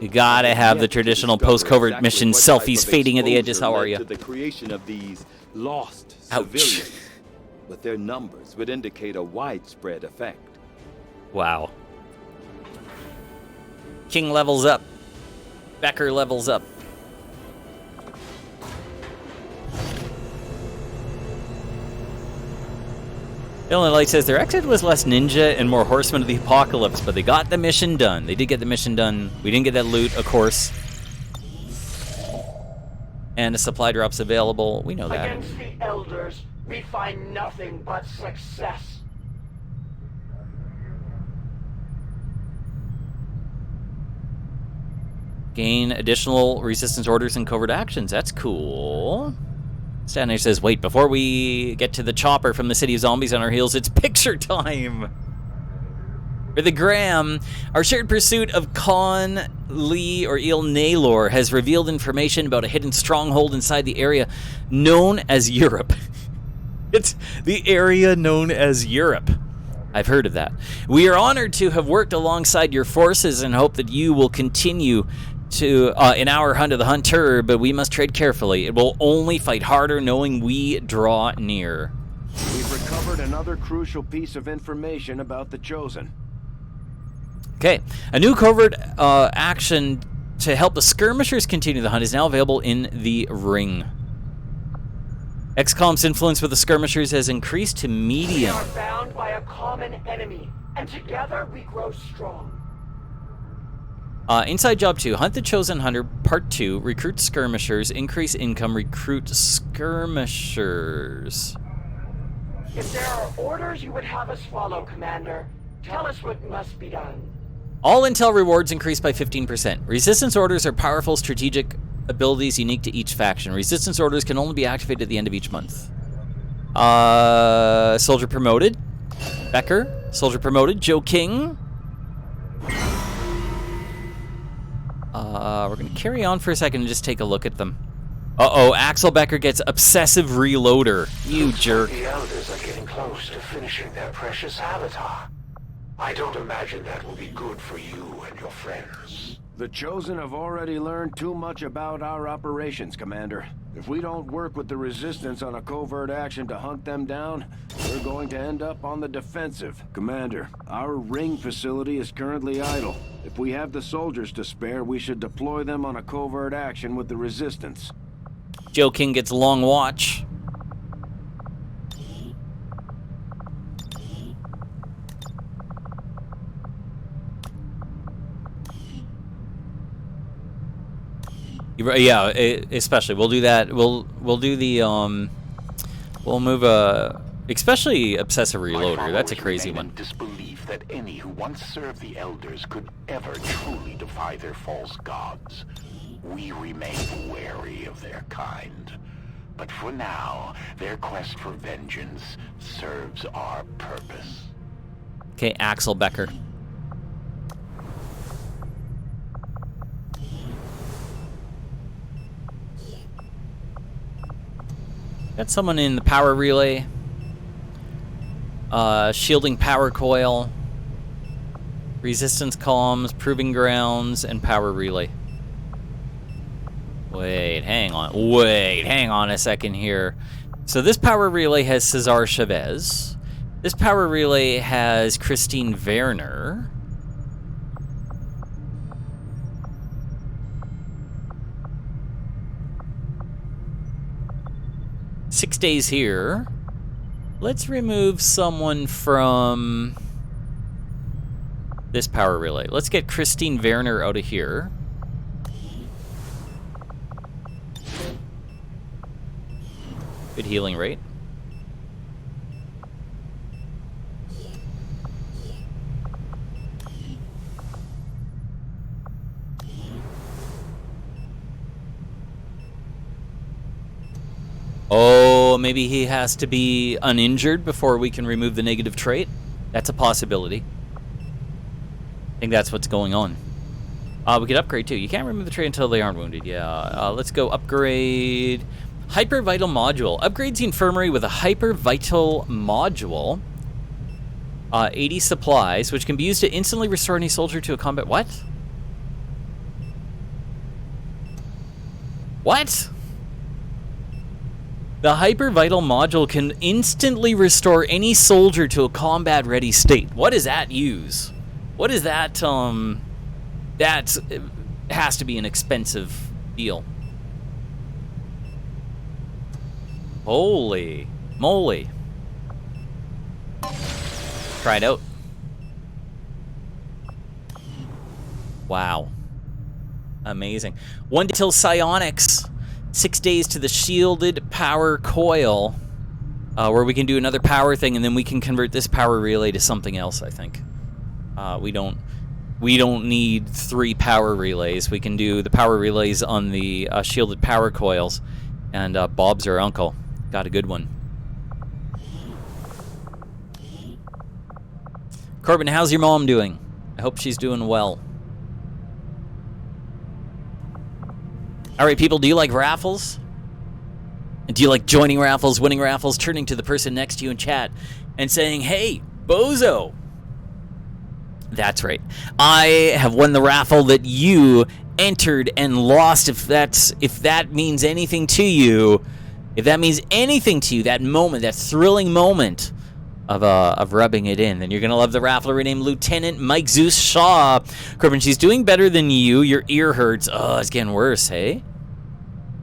You gotta have the traditional post-covert mission selfies fading at the edges. How are you? To the creation of these lost Ouch. civilians, but their numbers would indicate a widespread effect. Wow. King levels up. Becker levels up. Dylan Light says their exit was less ninja and more horsemen of the apocalypse, but they got the mission done. They did get the mission done. We didn't get that loot, of course. And the supply drops available. We know that. Against the Elders, we find nothing but success. Gain additional resistance orders and covert actions. That's cool. Stanley says, wait, before we get to the chopper from the city of zombies on our heels, it's picture time! For the Graham, our shared pursuit of Con Lee or Il Naylor has revealed information about a hidden stronghold inside the area known as Europe. It's the area known as Europe. I've heard of that. We are honored to have worked alongside your forces and hope that you will continue to in our hunt of the hunter, but we must tread carefully. It will only fight harder knowing we draw near. We've recovered another crucial piece of information about the Chosen. Okay, a new covert action to help the skirmishers continue the hunt is now available in the ring. XCOM's influence with the skirmishers has increased to medium. We are bound by a common enemy, and together we grow strong. Inside Job 2, Hunt the Chosen Hunter, Part 2, Recruit Skirmishers, Increase Income, Recruit Skirmishers. If there are orders you would have us follow, Commander, tell us what must be done. All intel rewards increased by 15%. Resistance orders are powerful strategic abilities unique to each faction. Resistance orders can only be activated at the end of each month. Soldier promoted. Becker. Soldier promoted. Joe King. We're going to carry on for a second and just take a look at them. Uh-oh, Axel Becker gets obsessive reloader. You jerk. The Elders are getting close to finishing their precious avatar. I don't imagine that will be good for you and your friends. The Chosen have already learned too much about our operations, Commander. If we don't work with the Resistance on a covert action to hunt them down, we're going to end up on the defensive. Commander, our ring facility is currently idle. If we have the soldiers to spare, we should deploy them on a covert action with the Resistance. Joe King gets long watch. Yeah, especially we'll do that. We'll do the we'll move especially obsessive reloader. That's a crazy one. Disbelief that any who once served the Elders could ever truly defy their false gods. We remain wary of their kind. But for now, their quest for vengeance serves our purpose. Okay, Axel Becker. Got someone in the power relay. Shielding power coil. Resistance columns, proving grounds, and power relay. Wait, hang on a second here. So this power relay has Cesar Chavez. This power relay has Christine Werner. Six days here. Let's remove someone from this power relay. Let's get Christine Werner out of here. Good healing rate. Oh, maybe he has to be uninjured before we can remove the negative trait. That's a possibility. I think that's what's going on. We could upgrade too. You can't remove the trait until they aren't wounded. Yeah, let's go upgrade. Hyper Vital Module. Upgrades the infirmary with a Hyper Vital Module. 80 supplies, which can be used to instantly restore any soldier to a combat... What? What? The hypervital module can instantly restore any soldier to a combat-ready state. What does that use? What is that? That has to be an expensive deal. Holy moly. Try it out. Wow. Amazing. 1 day till psionics. 6 days to the shielded power coil, where we can do another power thing, and then we can convert this power relay to something else, I think. We don't need 3 power relays. We can do the power relays on the shielded power coils, and Bob's our uncle. Got a good one. Corbin, how's your mom doing? I hope she's doing well. All right, people, do you like raffles? Do you like joining raffles, winning raffles, turning to the person next to you in chat and saying, hey, bozo? That's right. I have won the raffle that you entered and lost. If that means anything to you, that moment, that thrilling moment of rubbing it in, then you're going to love the raffle renamed Lieutenant Mike Zeus Shaw. Corbin, she's doing better than you. Your ear hurts. Oh, it's getting worse, hey?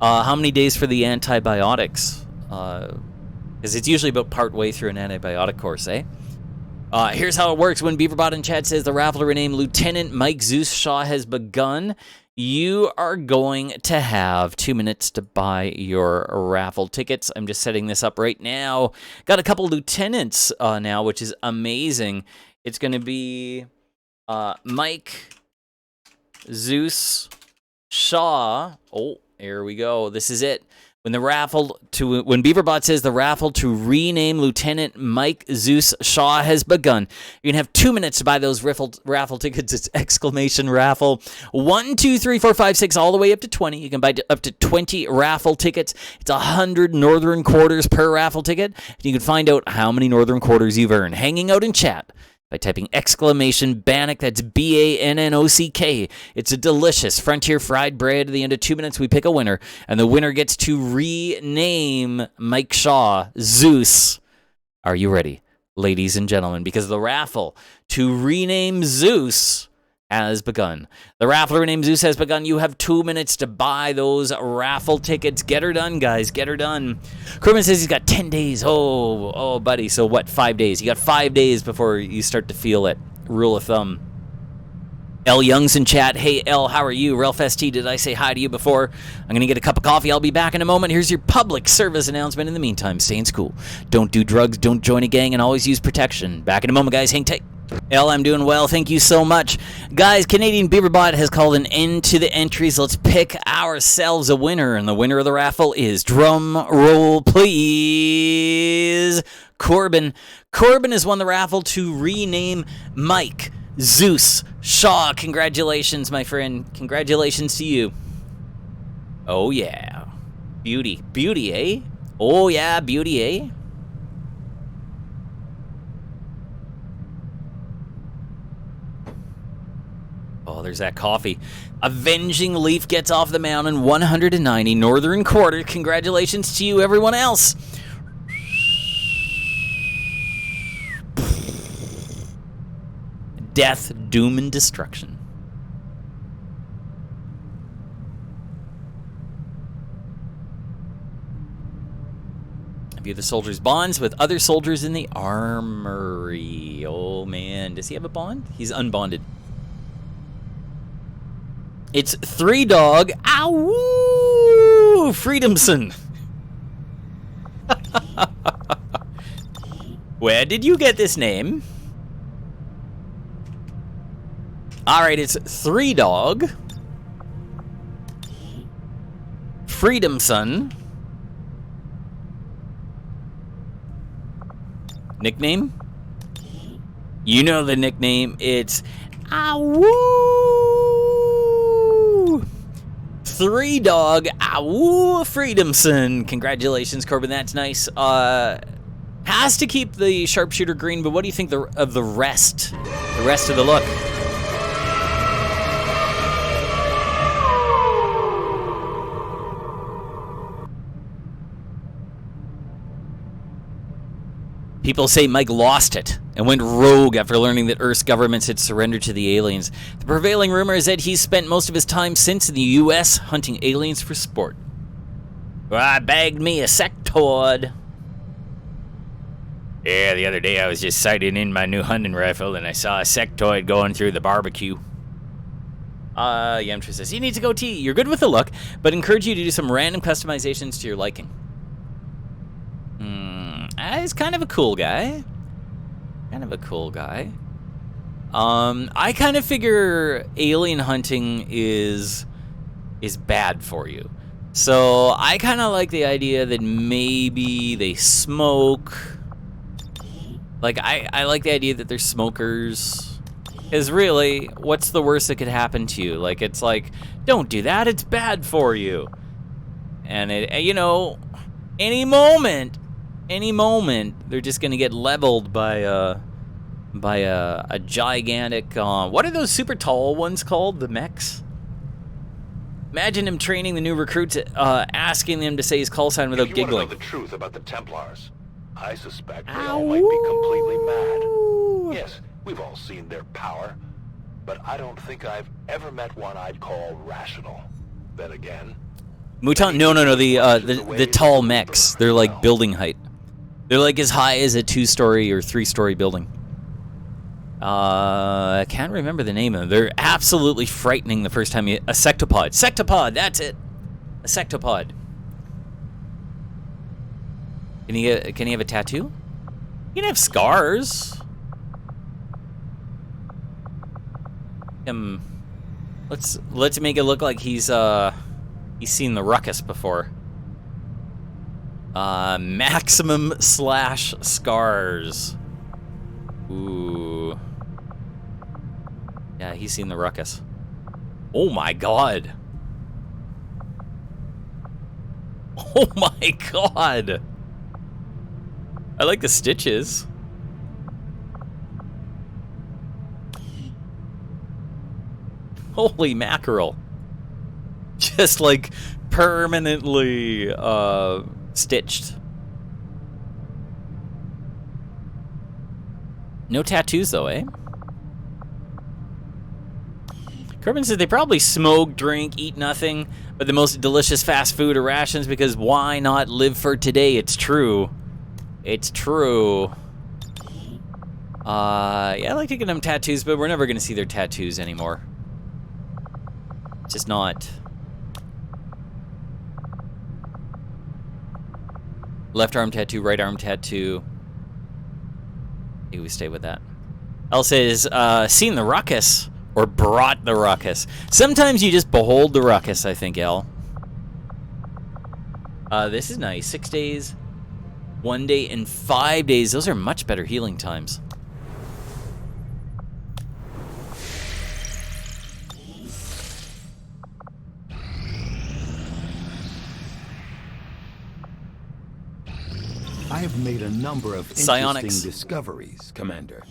How many days for the antibiotics? Because it's usually about part way through an antibiotic course, eh? Here's how it works. When Beaverbot in chat says the raffle renamed Lieutenant Mike Zeus Shaw has begun, you are going to have 2 minutes to buy your raffle tickets. I'm just setting this up right now. Got a couple lieutenants now, which is amazing. It's going to be Mike Zeus Shaw. Oh, here we go. This is it. When Beaverbot says the raffle to rename Lieutenant Mike Zeus Shaw has begun, you're going to have 2 minutes to buy those raffle tickets. It's exclamation raffle. 1, 2, 3, 4, 5, 6, all the way up to 20. You can buy up to 20 raffle tickets. It's 100 Northern Quarters per raffle ticket. And you can find out how many Northern Quarters you've earned hanging out in chat by typing exclamation Bannock. That's BANNOCK. It's a delicious Frontier fried bread. At the end of 2 minutes, we pick a winner, and the winner gets to rename Mike Shaw Zeus. Are you ready, ladies and gentlemen? Because the raffle to rename Zeus has begun. The raffle to rename Zeus has begun. You have 2 minutes to buy those raffle tickets. Get her done, guys. Get her done. Kermit says he's got 10 days. Oh, buddy. So what, 5 days? You got 5 days before you start to feel it. Rule of thumb. L Young's in chat. Hey, L, how are you? Ralph ST, did I say hi to you before? I'm going to get a cup of coffee. I'll be back in a moment. Here's your public service announcement. In the meantime, stay in school. Don't do drugs. Don't join a gang. And always use protection. Back in a moment, guys. Hang tight. L, I'm doing well. Thank you so much. Guys, Canadian Beaverbot has called an end to the entries. Let's pick ourselves a winner. And the winner of the raffle is, drum roll, please, Corbin. Corbin has won the raffle to rename Mike Zeus Shaw. Congratulations, my friend. Congratulations to you. Oh, yeah. Beauty. Beauty, eh? Oh, yeah, beauty, eh? Oh, there's that coffee. Avenging Leaf gets off the mountain, 190 Northern Quarter. Congratulations to you, everyone else. Death, doom, and destruction. View the soldier's bonds with other soldiers in the armory. Oh, man. Does he have a bond? He's unbonded. It's 3 Dog. Ow! Freedomson. Where did you get this name? All right, it's 3 Dog. Freedomson. Nickname? You know the nickname. It's Ow! 3 Dog. Ow! Freedomson. Congratulations, Corbin. That's nice. Has to keep the sharpshooter green, but what do you think of the rest? The rest of the look? People say Mike lost it and went rogue after learning that Earth's governments had surrendered to the aliens. The prevailing rumor is that he's spent most of his time since in the U.S. hunting aliens for sport. Well, I bagged me a sectoid. Yeah, the other day I was just sighting in my new hunting rifle and I saw a sectoid going through the barbecue. Yamcha says, you need to go tea. You're good with the look, but encourage you to do some random customizations to your liking. He's kind of a cool guy. I kind of figure alien hunting is bad for you. So I kind of like the idea that maybe they smoke. Like, I like the idea that they're smokers. Because really, what's the worst that could happen to you? Like, it's like, don't do that, it's bad for you. And, any moment, they're just going to get leveled by a gigantic, what are those super tall ones called? The mechs? Imagine him training the new recruits, asking them to say his call sign without giggling. If you want to know the truth about the Templars, I suspect they all might be completely mad. Yes, we've all seen their power, but I don't think I've ever met one I'd call rational. Then again... Mutant? No, the tall mechs. They're like building height. They're like as high as a 2-story or 3-story building. I can't remember the name of them. They're absolutely frightening the first time you... A sectopod. Sectopod, that's it. A sectopod. Can he have a tattoo? He can have scars. Let's make it look like he's seen the ruckus before. Maximum / scars. Ooh. Yeah, he's seen the ruckus. Oh my god. Oh my god. I like the stitches. Holy mackerel. Just like permanently stitched. No tattoos though, eh? Corbin says they probably smoke, drink, eat nothing but the most delicious fast food or rations because why not live for today? It's true. It's true. Yeah, I like to get them tattoos, but we're never going to see their tattoos anymore. It's just not. Left arm tattoo, right arm tattoo. I think we stay with that. Elle says, seen the ruckus or brought the ruckus. Sometimes you just behold the ruckus, I think, Elle. This is nice. 6 days. 1 day and 5 days. Those are much better healing times. I have made a number of interesting discoveries, Commander.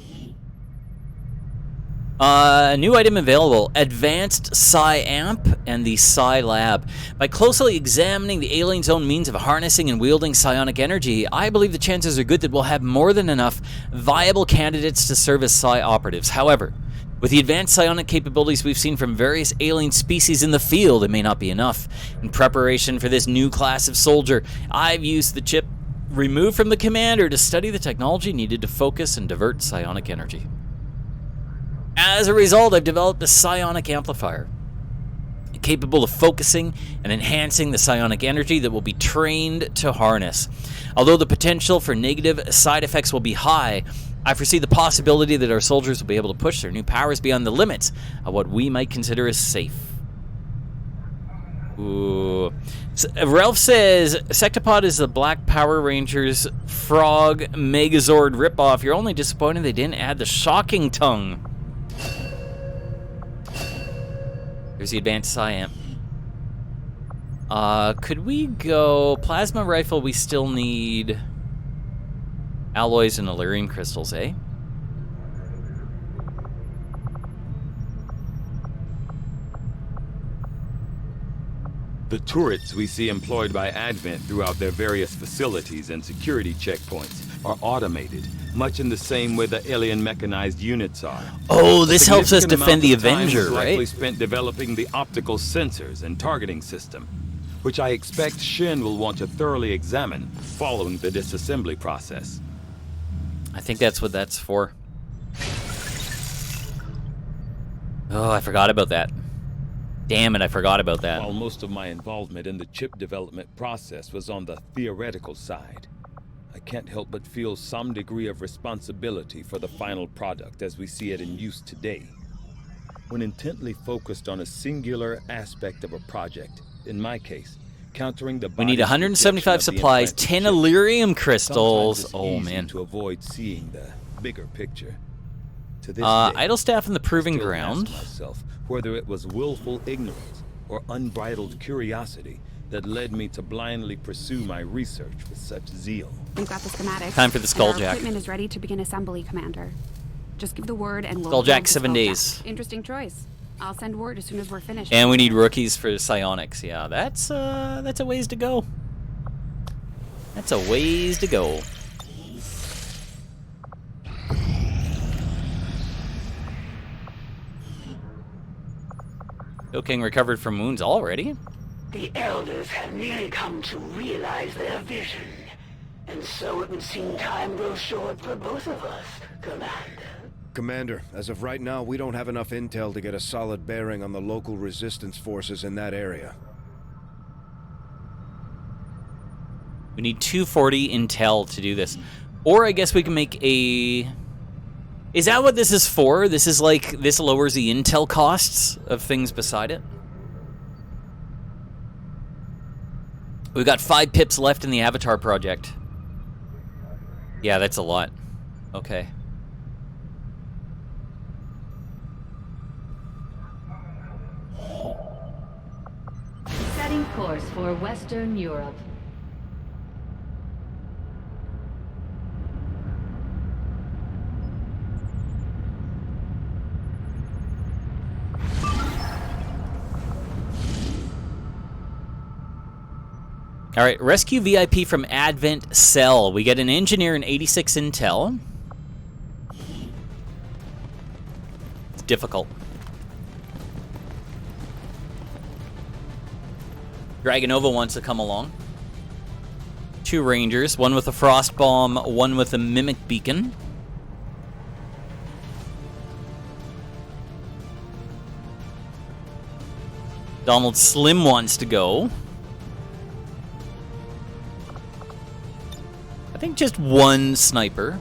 New item available. Advanced Psi Amp and the Psi Lab. By closely examining the alien's own means of harnessing and wielding psionic energy, I believe the chances are good that we'll have more than enough viable candidates to serve as Psi operatives. However, with the advanced psionic capabilities we've seen from various alien species in the field, it may not be enough. In preparation for this new class of soldier, I've used the chip removed from the commander to study the technology needed to focus and divert psionic energy. As a result, I've developed a psionic amplifier, capable of focusing and enhancing the psionic energy that will be trained to harness. Although the potential for negative side effects will be high, I foresee the possibility that our soldiers will be able to push their new powers beyond the limits of what we might consider as safe. Ooh. Ralph says, Sectopod is the Black Power Rangers Frog Megazord ripoff. You're only disappointed they didn't add the shocking tongue. There's the advanced Psi-Amp. Could we go... Plasma rifle, we still need alloys and Illyrium crystals, eh? The turrets we see employed by Advent throughout their various facilities and security checkpoints are automated, much in the same way the alien mechanized units are. Oh, this helps us defend the Time Avenger, was likely right? spent developing the optical sensors and targeting system, which I expect Shin will want to thoroughly examine following the disassembly process. I think that's what that's for. Oh, I forgot about that. Damn it, I forgot about that. While most of my involvement in the chip development process was on the theoretical side, I can't help but feel some degree of responsibility for the final product as we see it in use today. When intently focused on a singular aspect of a project, in my case, countering the We need 175 supplies, 10 chip, Illyrium crystals. sometimes it's Oh, easy man. to avoid seeing the bigger picture. To this day, Idle staff in the proving I still ground. ask myself whether it was willful ignorance or unbridled curiosity that led me to blindly pursue my research with such zeal. We've got the schematics. Time for the and our Skulljack. equipment is ready to begin assembly, Commander. Just give the word and we'll... Skulljack, build the 7 Skulljack. days. Interesting choice. I'll send word as soon as we're finished. And we need rookies for psionics. Yeah, that's a ways to go. That's a ways to go. Hill King recovered from wounds already? The Elders have nearly come to realize their vision. And so it would seem time grows short for both of us, Commander. Commander, as of right now, we don't have enough intel to get a solid bearing on the local resistance forces in that area. We need 240 intel to do this. Or I guess we can make a... Is that what this is for? This is like, this lowers the intel costs of things beside it? We've got 5 pips left in the Avatar project. Yeah, that's a lot. Okay. Setting course for Western Europe. All right, rescue VIP from Advent Cell. We get an engineer and 86 intel. It's difficult. Dragonova wants to come along. 2 rangers, one with a frost bomb, one with a mimic beacon. Donald Slim wants to go. I think just 1 sniper.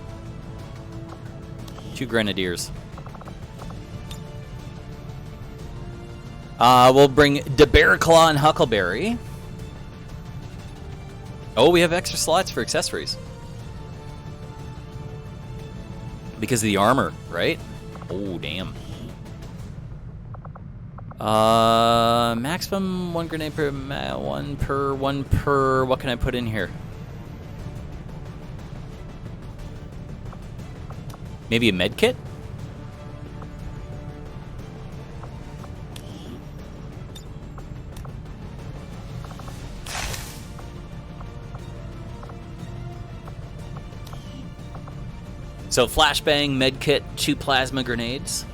2 grenadiers. We'll bring DeBarraclaw and Huckleberry. Oh, we have extra slots for accessories. Because of the armor, right? Oh, damn. Maximum 1 grenade per, 1 per, what can I put in here? Maybe a med kit? So flashbang, med kit, 2 plasma grenades.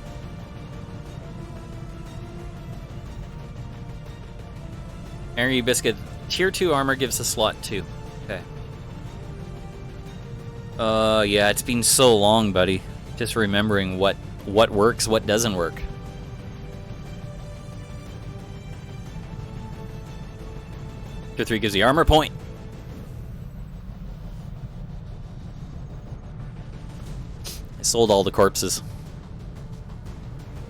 Mary Biscuit, tier 2 armor gives a slot 2. Okay. Yeah, it's been so long, buddy. Just remembering what works, what doesn't work. Tier 3 gives the armor point. I sold all the corpses.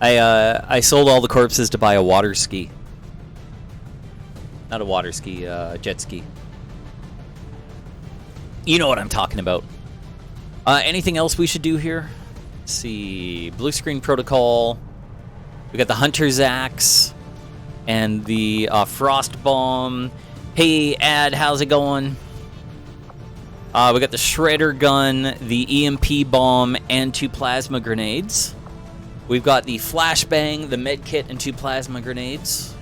I sold all the corpses to buy a water ski. Not a water ski, jet ski. You know what I'm talking about. Anything else we should do here? Let's see. Blue screen protocol. We got the Hunter's Axe. And the Frost Bomb. Hey, Ad, how's it going? We got the Shredder Gun, the EMP Bomb, and 2 plasma grenades. We've got the Flashbang, the Med Kit, and 2 plasma grenades.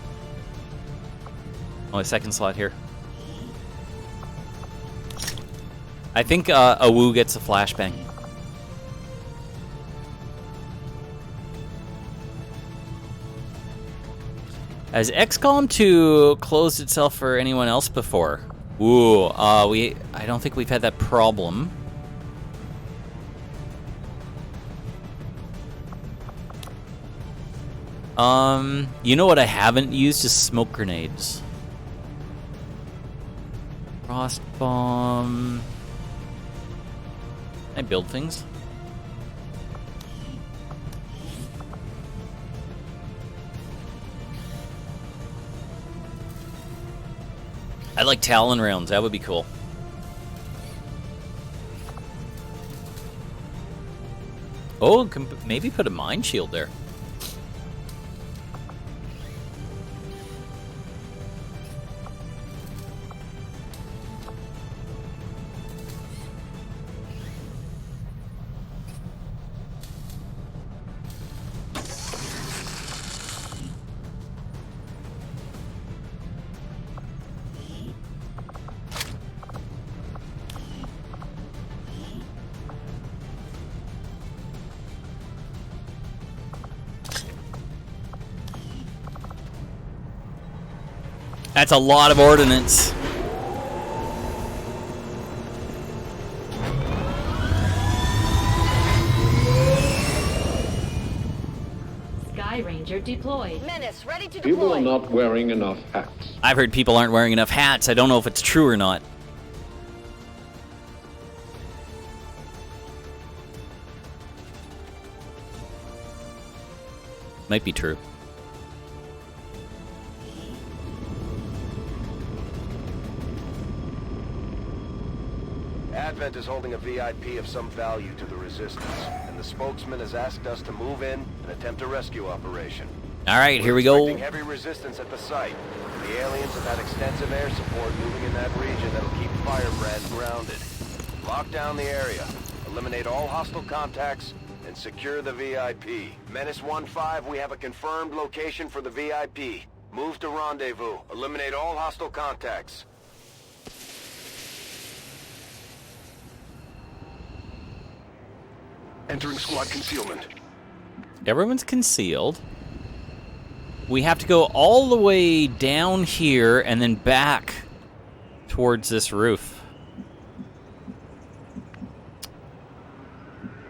Oh, a second slot here. I think Awu gets a flashbang. Has XCOM 2 closed itself for anyone else before? Ooh, I don't think we've had that problem. You know what I haven't used is smoke grenades. Frost bomb. I build things. I like Talon rounds. That would be cool. Oh, maybe put a mine shield there. That's a lot of ordnance. Sky Ranger deployed. Menace, ready to People deploy. are not wearing enough hats. I've heard people aren't wearing enough hats. I don't know if it's true or not. Might be true. Advent is holding a VIP of some value to the Resistance, and the spokesman has asked us to move in and attempt a rescue operation. All right, here we We're go. expecting heavy resistance at the site. The aliens have had extensive air support moving in that region that'll keep Firebrand grounded. Lock down the area, eliminate all hostile contacts, and secure the VIP. Menace 1-5, we have a confirmed location for the VIP. Move to rendezvous. Eliminate all hostile contacts. Entering squad concealment. Everyone's concealed. We have to go all the way down here and then back towards this roof.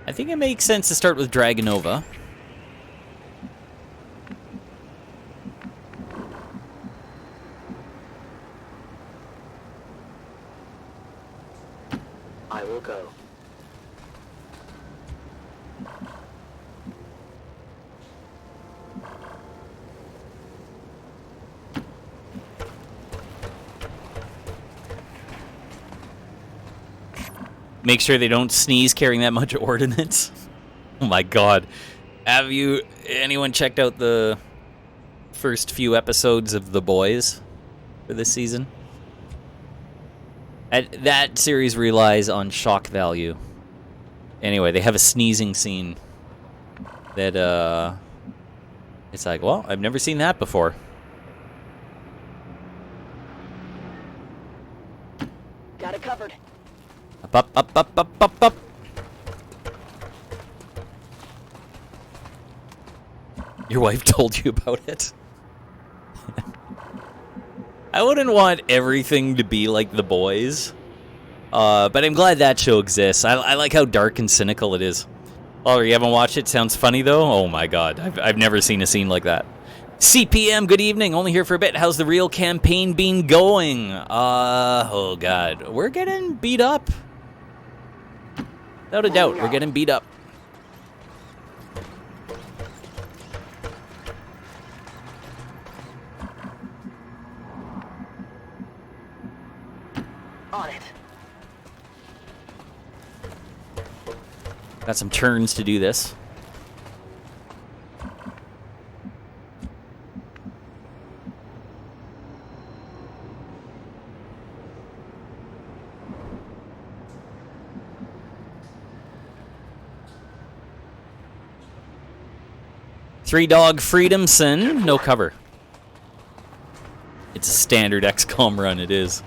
I think it makes sense to start with Dragonova. I will go. Make sure they don't sneeze carrying that much ordnance. Oh my god. Have anyone checked out the first few episodes of The Boys for this season? That series relies on shock value. Anyway, they have a sneezing scene that, it's like, well, I've never seen that before. Got it covered. Up. Your wife told you about it? I wouldn't want everything to be like The Boys. But I'm glad that show exists. I like how dark and cynical it is. Oh, you haven't watched it? Sounds funny, though? Oh, my God. I've never seen a scene like that. CPM, good evening. Only here for a bit. How's the real campaign been going? Oh, God. We're getting beat up. Without a doubt, we're getting beat up. On it. Got some turns to do this. Three Dog Freedomson, no cover. It's a standard XCOM run, it is.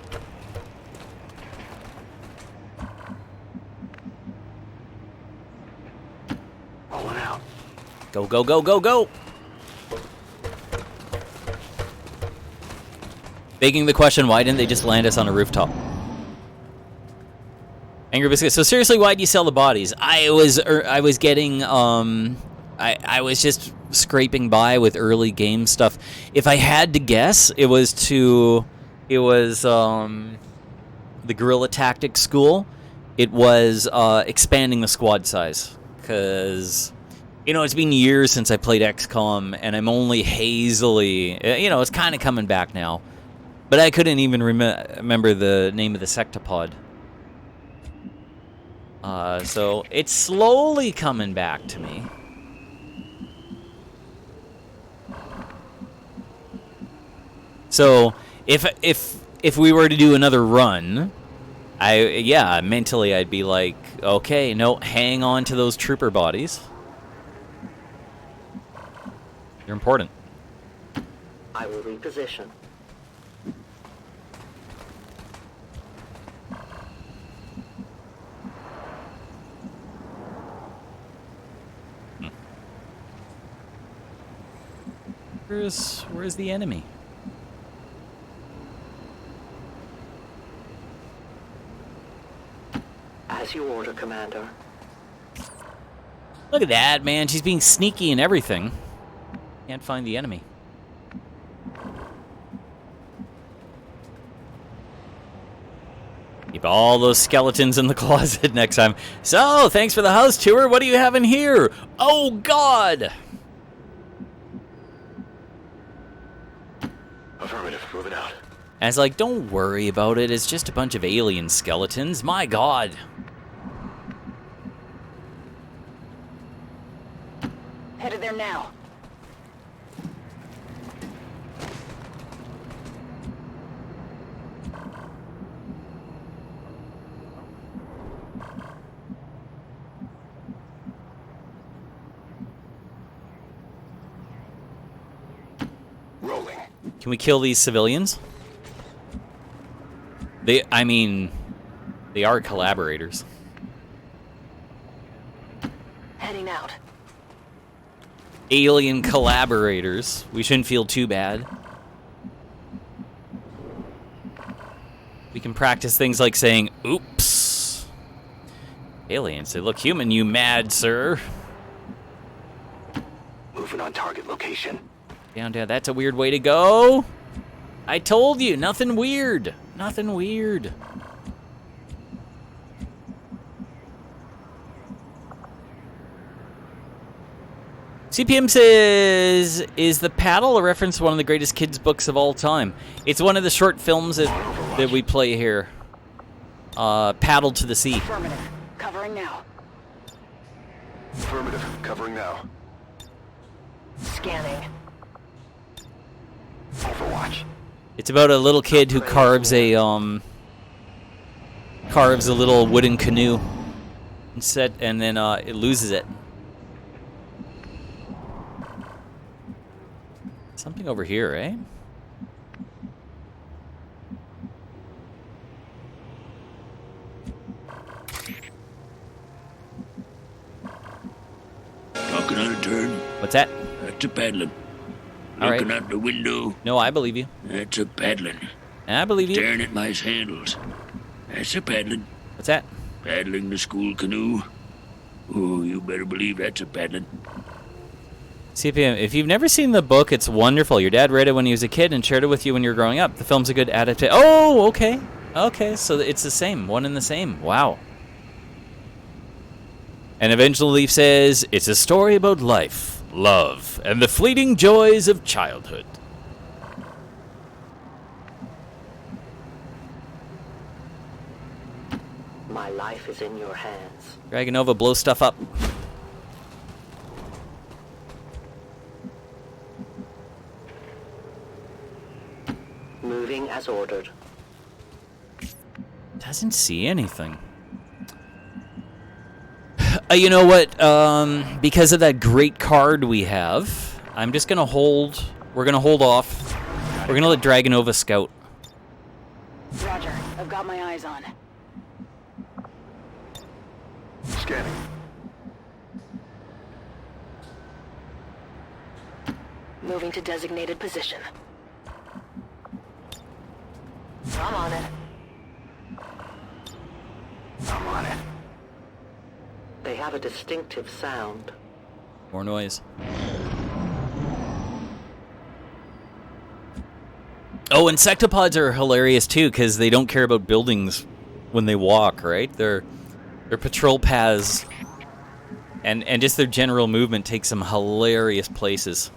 Go, go, go, go, go! Begging the question, why didn't they just land us on a rooftop? Angry Biscuit. So seriously, why do you sell the bodies? I was getting, I was just scraping by with early game stuff. If I had to guess, it was the Guerrilla Tactics School. It was expanding the squad size. Because, you know, it's been years since I played XCOM, and I'm only hazily, you know, it's kind of coming back now. But I couldn't even remember the name of the sectopod. So it's slowly coming back to me. So if we were to do another run, mentally I'd be like, okay, no, hang on to those trooper bodies. They're important. I will reposition. Where's the enemy? As you order, Commander. Look at that, man. She's being sneaky and everything. Can't find the enemy. Keep all those skeletons in the closet next time. So, thanks for the house tour. What do you have in here? Oh, God! Affirmative, moving out. And it's like, don't worry about it. It's just a bunch of alien skeletons. My God. Headed there now. Rolling. Can we kill these civilians? They are collaborators. Heading out. Alien collaborators. We shouldn't feel too bad. We can practice things like saying, oops. Aliens, they look human, you mad, sir. Moving on target location. Down, that's a weird way to go. I told you, nothing weird. Nothing weird. CPM says, is The Paddle a reference to one of the greatest kids' books of all time? It's one of the short films that we play here. Paddle to the Sea. Affirmative. Covering now. Affirmative, covering now. Scanning. Overwatch. It's about a little kid who carves a little wooden canoe and then it loses it. Something over here, eh? Talking on a turn. What's that? That's a paddling. All Looking right. out the window. No, I believe you. That's a paddling. I believe you. Staring at my handles. That's a paddling. What's that? Paddling the school canoe. Oh, you better believe that's a paddling. CPM, if you've never seen the book, it's wonderful. Your dad read it when he was a kid and shared it with you when you were growing up. The film's a good adaptation. Oh, okay. Okay, so it's the same. One and the same. Wow. And Eventual Leaf says, it's a story about life, love, and the fleeting joys of childhood. My life is in your hands. Dragonova, blow stuff up. Moving as ordered. Doesn't see anything. You know what? Because of that great card we have, I'm just gonna hold. We're gonna hold off. We're gonna let Dragonova scout. Roger. I've got my eyes on. Scanning. Moving to designated position. I'm on it. I'm on it. They have a distinctive sound. More noise. Oh, insectopods are hilarious too because they don't care about buildings when they walk, right? Their patrol paths and just their general movement takes some hilarious places.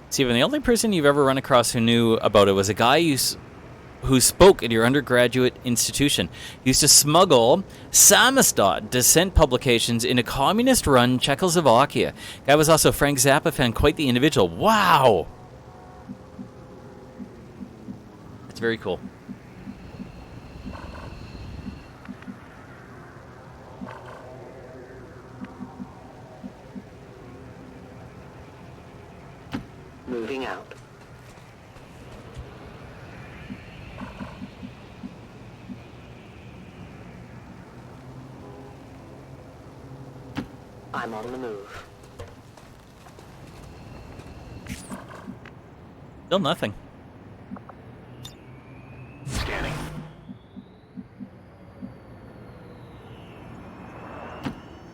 Steven, the only person you've ever run across who knew about it was a guy who spoke at your undergraduate institution. He used to smuggle Samizdat dissent publications into communist-run Czechoslovakia. Guy was also a Frank Zappa fan, quite the individual. Wow! That's very cool. Moving out. I'm on the move. Still nothing. Scanning.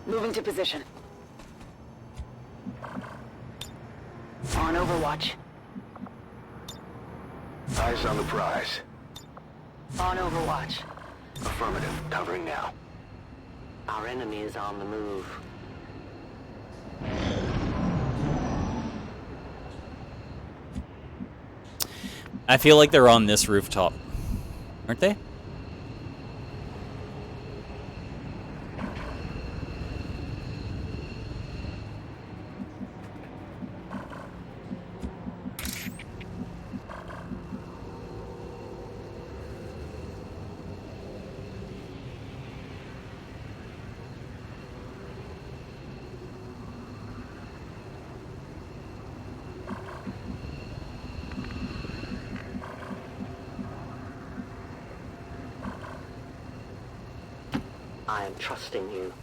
Moving to position. On Overwatch. Eyes on the prize. On Overwatch. Affirmative. Covering now. Our enemy is on the move. I feel like they're on this rooftop. Aren't they? I am trusting you.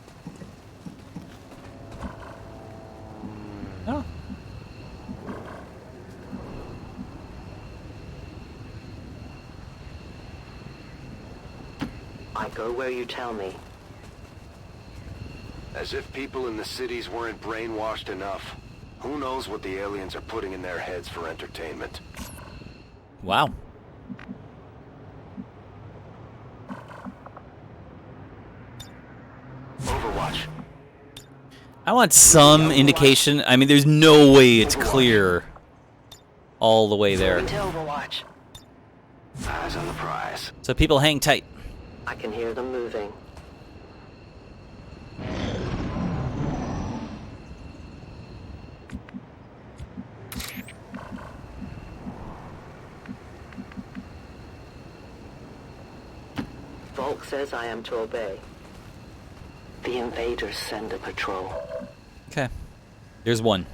Oh. I go where you tell me. As if people in the cities weren't brainwashed enough. Who knows what the aliens are putting in their heads for entertainment? Wow. Overwatch. I want some indication. I mean, there's no way it's clear all the way there. Moving to Overwatch. Eyes on the prize. So people hang tight. I can hear them moving. Volk says I am to obey. The invaders send a patrol. Okay. There's one.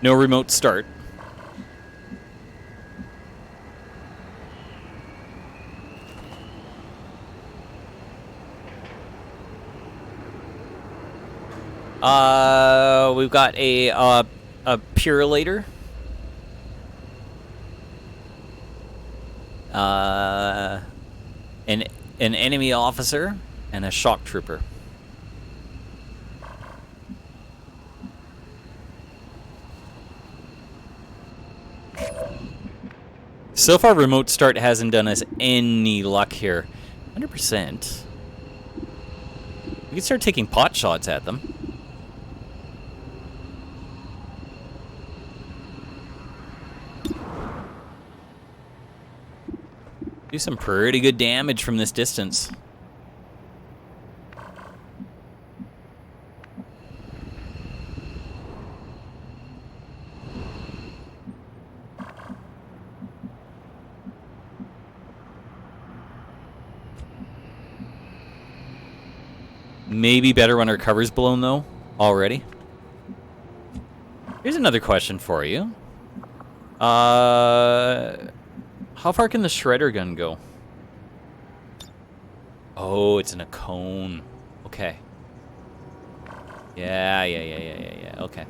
No remote start. We've got a Purelator. An enemy officer and a shock trooper. So far, remote start hasn't done us any luck here. 100%. We can start taking pot shots at them. Do some pretty good damage from this distance. Maybe better when our cover's blown, though, already. Here's another question for you. How far can the shredder gun go? Oh, it's in a cone. Okay. Yeah. Okay.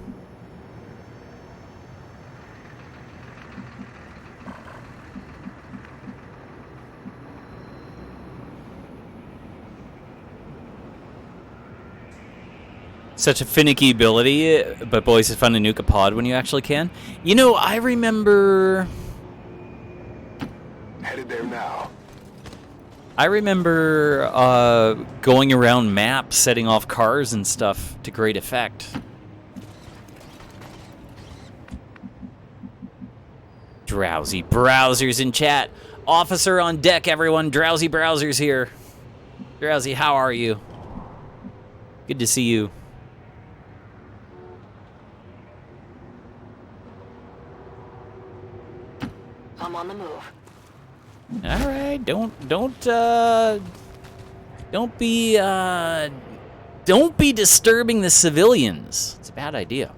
Such a finicky ability, but boys, it's fun to nuke a pod when you actually can. You know, I remember... Headed there now. I remember going around maps, setting off cars and stuff to great effect. Drowsy browsers in chat. Officer on deck, everyone. Drowsy browsers here. Drowsy, how are you? Good to see you. I'm on the move. All right, don't be disturbing the civilians. It's a bad idea.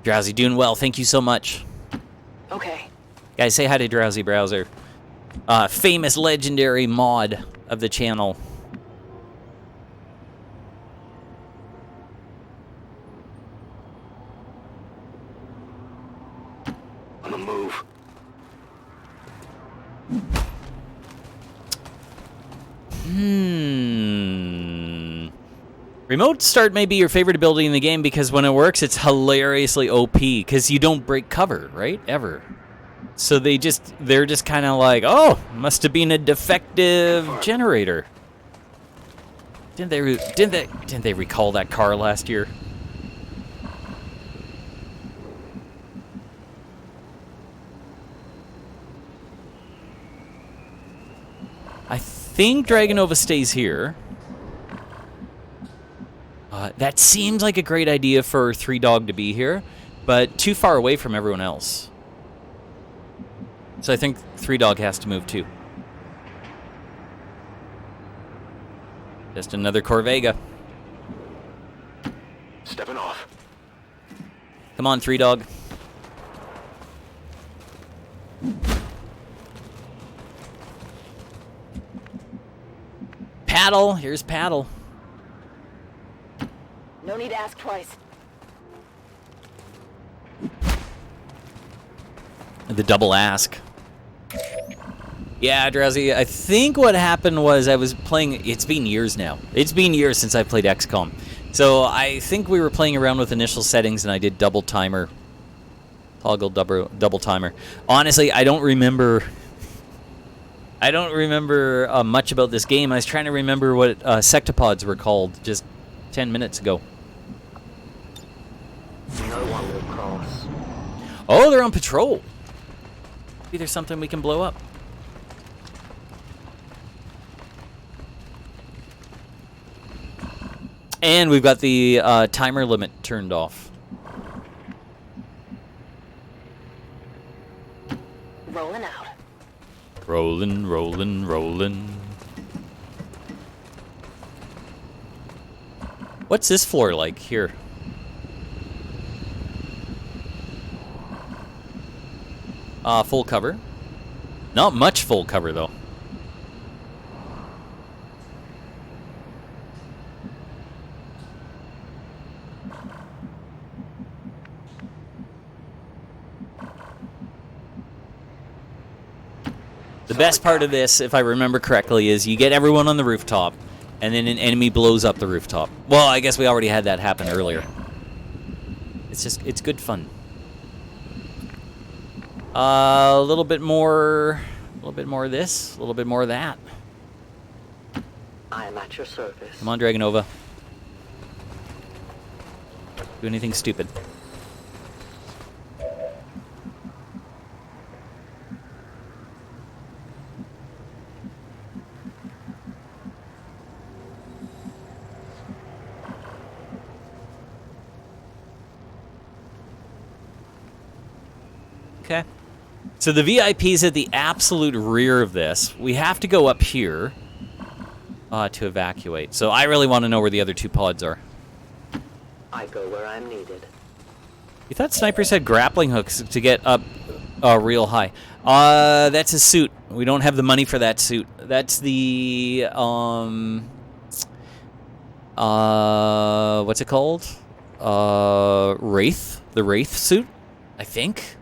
Drowsy, doing well. Thank you so much. Okay. Guys, say hi to Drowsy Browser. Famous, legendary mod of the channel. On the move. Remote start may be your favorite ability in the game because when it works, it's hilariously OP because you don't break cover, right? Ever. So they're just kind of like, oh, must have been a defective generator. Didn't they recall that car last year? I think Dragonova stays here. That seems like a great idea for Three Dog to be here, but too far away from everyone else. So I think Three Dog has to move too. Just another Corvega. Stepping off. Come on, Three Dog. Paddle. Here's Paddle. No need to ask twice. The double ask. Yeah, Drowsy, I think what happened was I was playing... It's been years now. It's been years since I played XCOM. So I think we were playing around with initial settings and I did double timer. Toggle double timer. Honestly, I don't remember much about this game. I was trying to remember what sectopods were called just 10 minutes ago. No one will cross. Oh, they're on patrol. Maybe there's something we can blow up. And we've got the timer limit turned off. Rolling out. Rolling, rolling, rolling. What's this floor like here? Full cover. Not much full cover, though. The best part of this, if I remember correctly, is you get everyone on the rooftop, and then an enemy blows up the rooftop. Well, I guess we already had that happen earlier. It's good fun. A little bit more of this, a little bit more of that. I am at your service. Come on, Dragonova. Do anything stupid. Okay. So the VIP's at the absolute rear of this. We have to go up here to evacuate. So I really want to know where the other two pods are. I go where I'm needed. You thought snipers had grappling hooks to get up real high. That's a suit. We don't have the money for that suit. That's the what's it called? Wraith? The Wraith suit, I think.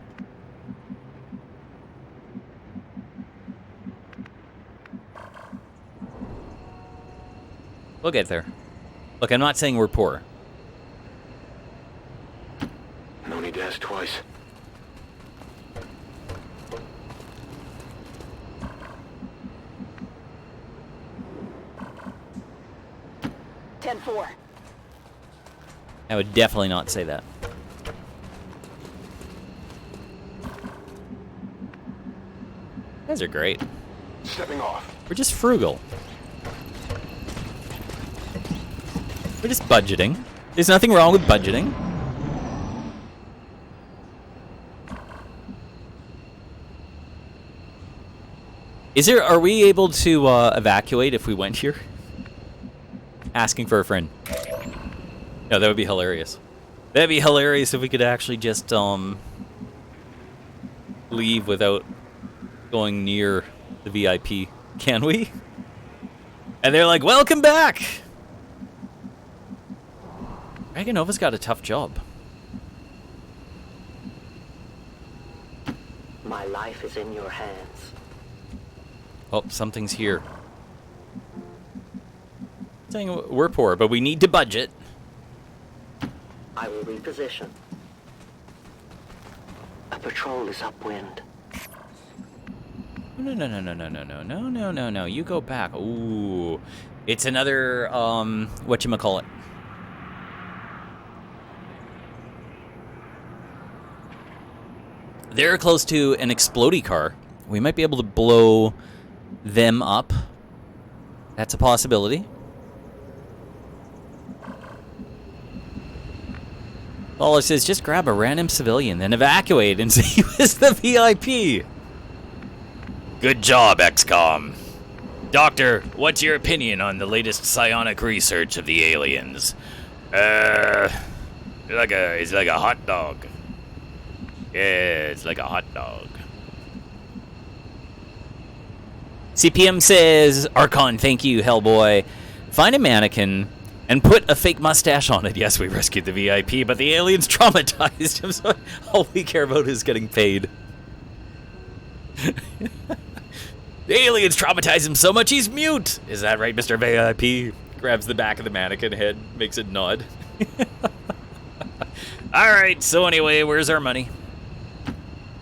We'll get there. Look, I'm not saying we're poor. No need to ask twice. $10-4. I would definitely not say that. You guys are great. Stepping off. We're just frugal. We're just budgeting. There's nothing wrong with budgeting. Are we able to evacuate if we went here? Asking for a friend. No, that would be hilarious. That'd be hilarious if we could actually just leave without going near the VIP. Can we? And they're like, welcome back! Draganova's got a tough job. My life is in your hands. Oh, something's here. Saying we're poor, but we need to budget. I will reposition. A patrol is upwind. No. You go back. Ooh. It's another, whatchamacallit. They're close to an explodey car. We might be able to blow them up. That's a possibility. All it says, just grab a random civilian, then evacuate and say he was the VIP. Good job, XCOM. Doctor, what's your opinion on the latest psionic research of the aliens? It's like a hot dog. Yeah, it's like a hot dog. CPM says, Archon, thank you, Hellboy. Find a mannequin and put a fake mustache on it. Yes, we rescued the VIP, but the aliens traumatized him, so all we care about is getting paid. The aliens traumatized him so much he's mute. Is that right, Mr. VIP? Grabs the back of the mannequin head, makes it nod. Alright, so anyway, where's our money?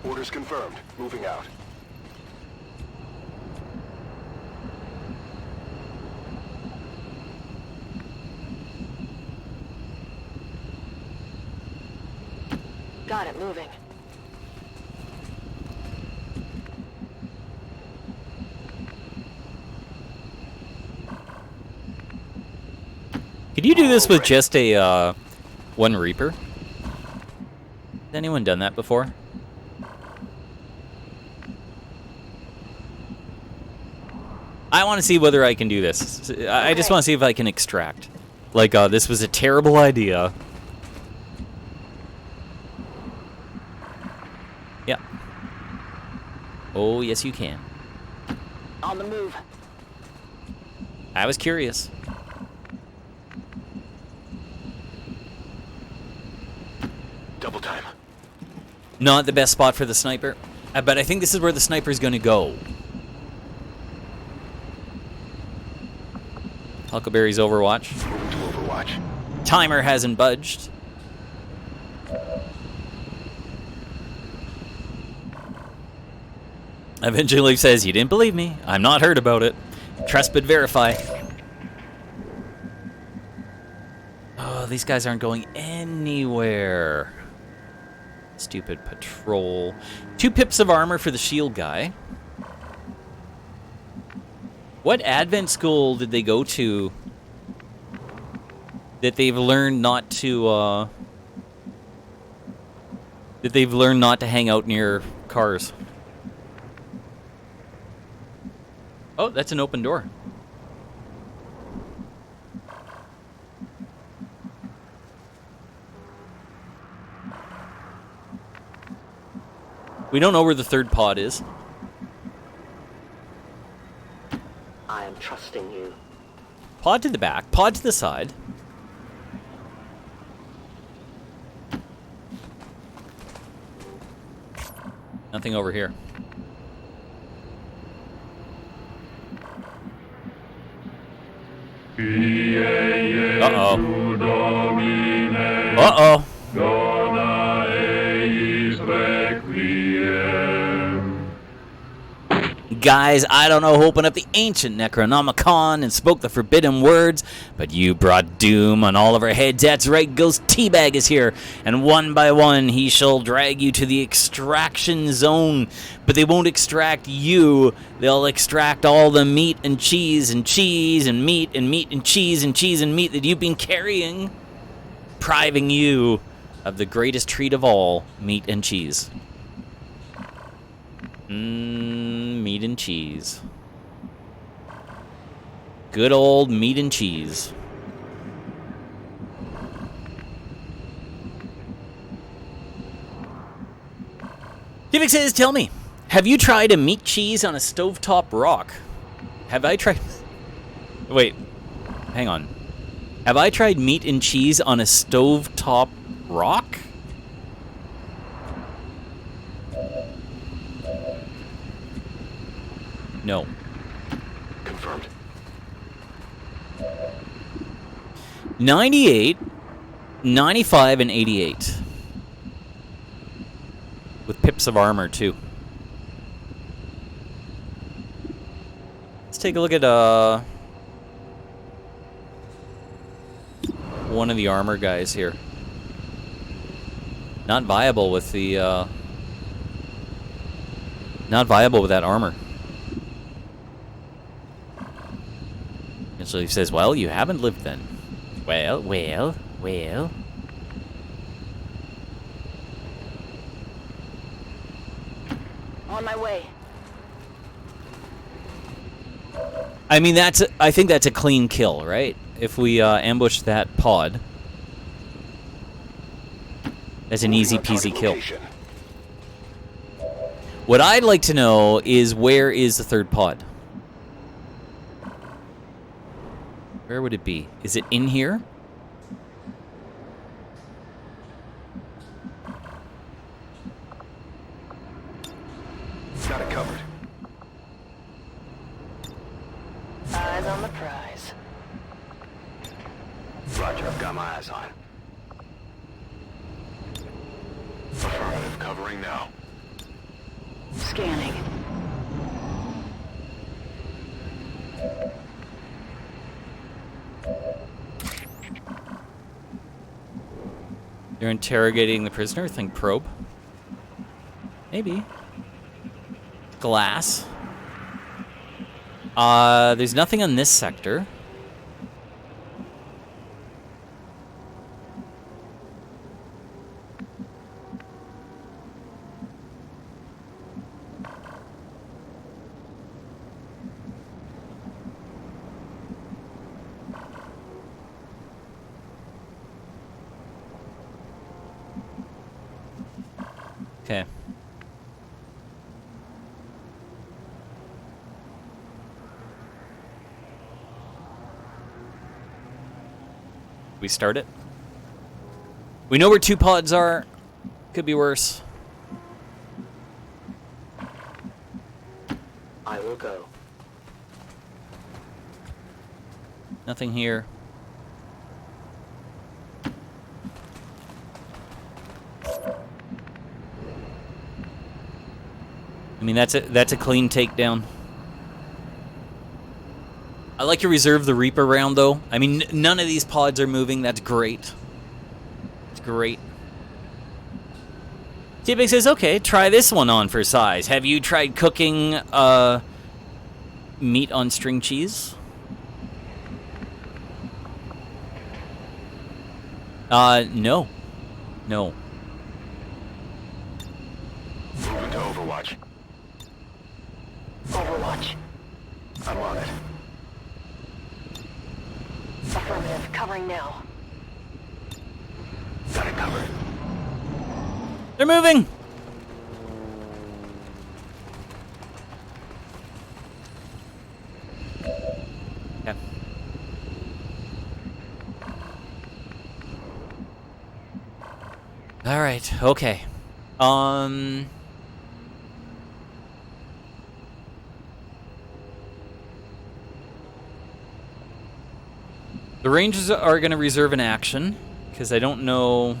Orders confirmed. Moving out. Got it, moving. Could you do this with just a, one Reaper? Has anyone done that before? I want to see whether I can do this. I just want to see if I can extract. Like, this was a terrible idea. Yeah. Oh, yes you can. On the move. I was curious. Double time. Not the best spot for the sniper, but I think this is where the sniper's going to go. Huckleberry's Overwatch. Moving to Overwatch. Timer hasn't budged. Eventually says, you didn't believe me. I'm not heard about it. Trust but verify. Oh, these guys aren't going anywhere. Stupid patrol. 2 pips of armor for the shield guy. What Advent school did they go to that they've learned not to, hang out near cars? Oh, that's an open door. We don't know where the third pod is. I am trusting you. Pod to the back, pod to the side. Nothing over here. Uh-oh. Uh-oh. Guys, I don't know who opened up the ancient Necronomicon and spoke the forbidden words, but you brought doom on all of our heads. That's right, Ghost Teabag is here, and one by one he shall drag you to the extraction zone. But they won't extract you, they'll extract all the meat and cheese and cheese and meat and meat and cheese and cheese and meat that you've been carrying, depriving you of the greatest treat of all, meat and cheese. Meat and cheese. Good old meat and cheese. Divik says, tell me, have you tried a meat cheese on a stovetop rock? Have I tried... Wait, hang on. Have I tried meat and cheese on a stovetop rock? No. Confirmed. 98, 95, and 88. With pips of armor, too. Let's take a look at, one of the armor guys here. Not viable with the, not viable with that armor. And so he says, well, you haven't lived then. Well. On my way. I mean, I think that's a clean kill, right? If we ambush that pod. That's an easy peasy kill. What I'd like to know is, where is the third pod? Where would it be? Is it in here? Got it covered. Eyes on the prize. Roger, I've got my eyes on it. Affirmative, covering now. Scanning. They're interrogating the prisoner. Think probe. Maybe. Glass. There's nothing on this sector. Okay. We start it. We know where two pods are. Could be worse. I will go. Nothing here. I mean, that's a clean takedown. I like to reserve the Reaper round, though. I mean, none of these pods are moving. That's great. It's great. T-Big says, okay, try this one on for size. Have you tried cooking meat on string cheese? No. No. Moving to Overwatch. Overwatch. I'm on it. Affirmative. Covering now. Got it covered. They're moving! Okay. Alright, okay. Rangers are going to reserve an action, because I don't know...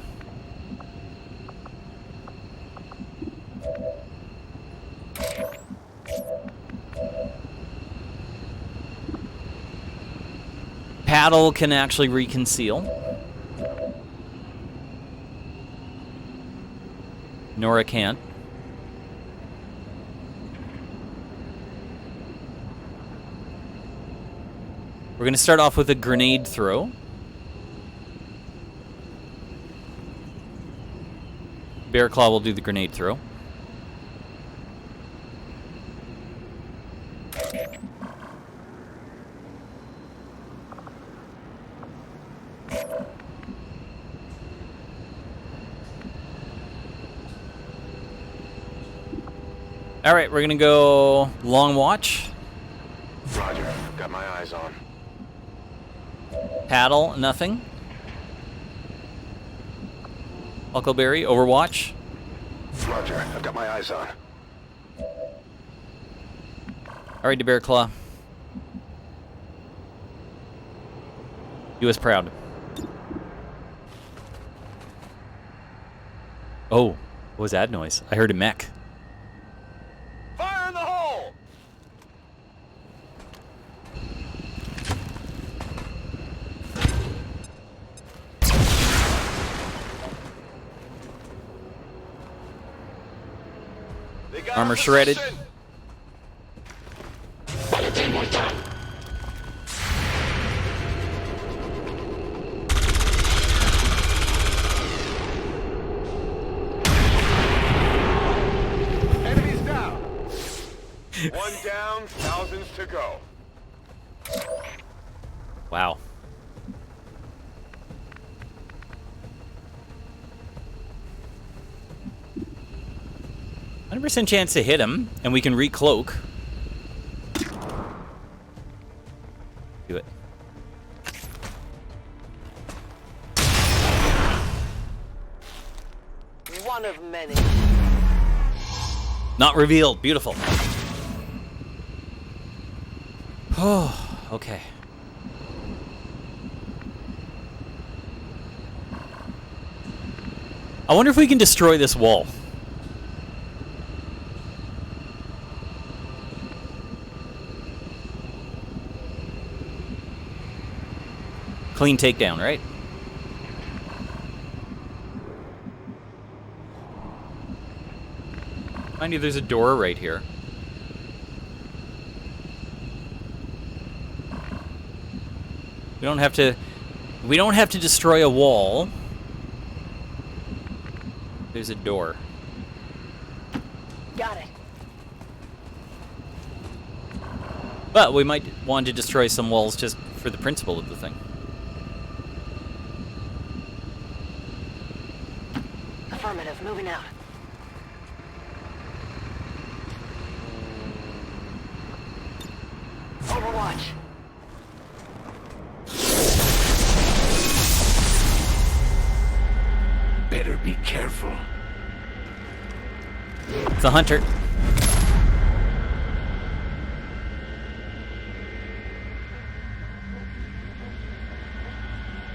Paddle can actually reconceal. Nora can't. We're going to start off with a grenade throw. Bear Claw will do the grenade throw. All right, we're going to go long watch. Roger. Got my eyes on. Paddle, nothing. Huckleberry, Overwatch. Roger. I've got my eyes on. All right, to Bear Claw. U.S. proud. Oh, what was that noise? I heard a mech. Fire in the hole! Armor shredded. Enemies down. One down, thousands to go. Wow. %100% chance to hit him, and we can recloak. Do it. One of many. Not revealed. Beautiful. Oh, okay. I wonder if we can destroy this wall. Clean takedown, right? Mind you, there's a door right here. We don't have to destroy a wall. There's a door. Got it. But we might want to destroy some walls just for the principle of the thing. Affirmative, moving out. Overwatch. Better be careful. It's a hunter.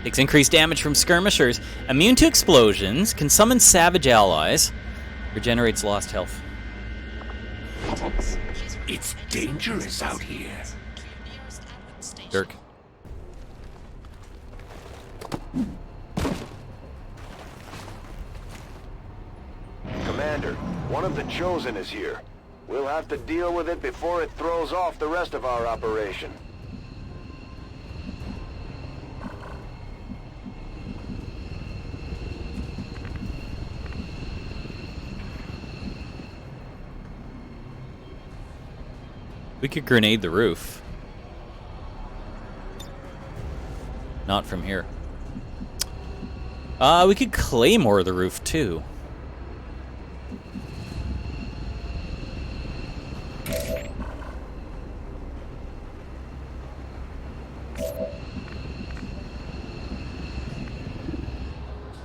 Takes increased damage from skirmishers. Immune to explosions. Can summon savage allies. Regenerates lost health. It's dangerous out here. Dirk. Commander, one of the Chosen is here. We'll have to deal with it before it throws off the rest of our operation. We could grenade the roof. Not from here. We could claymore the roof too.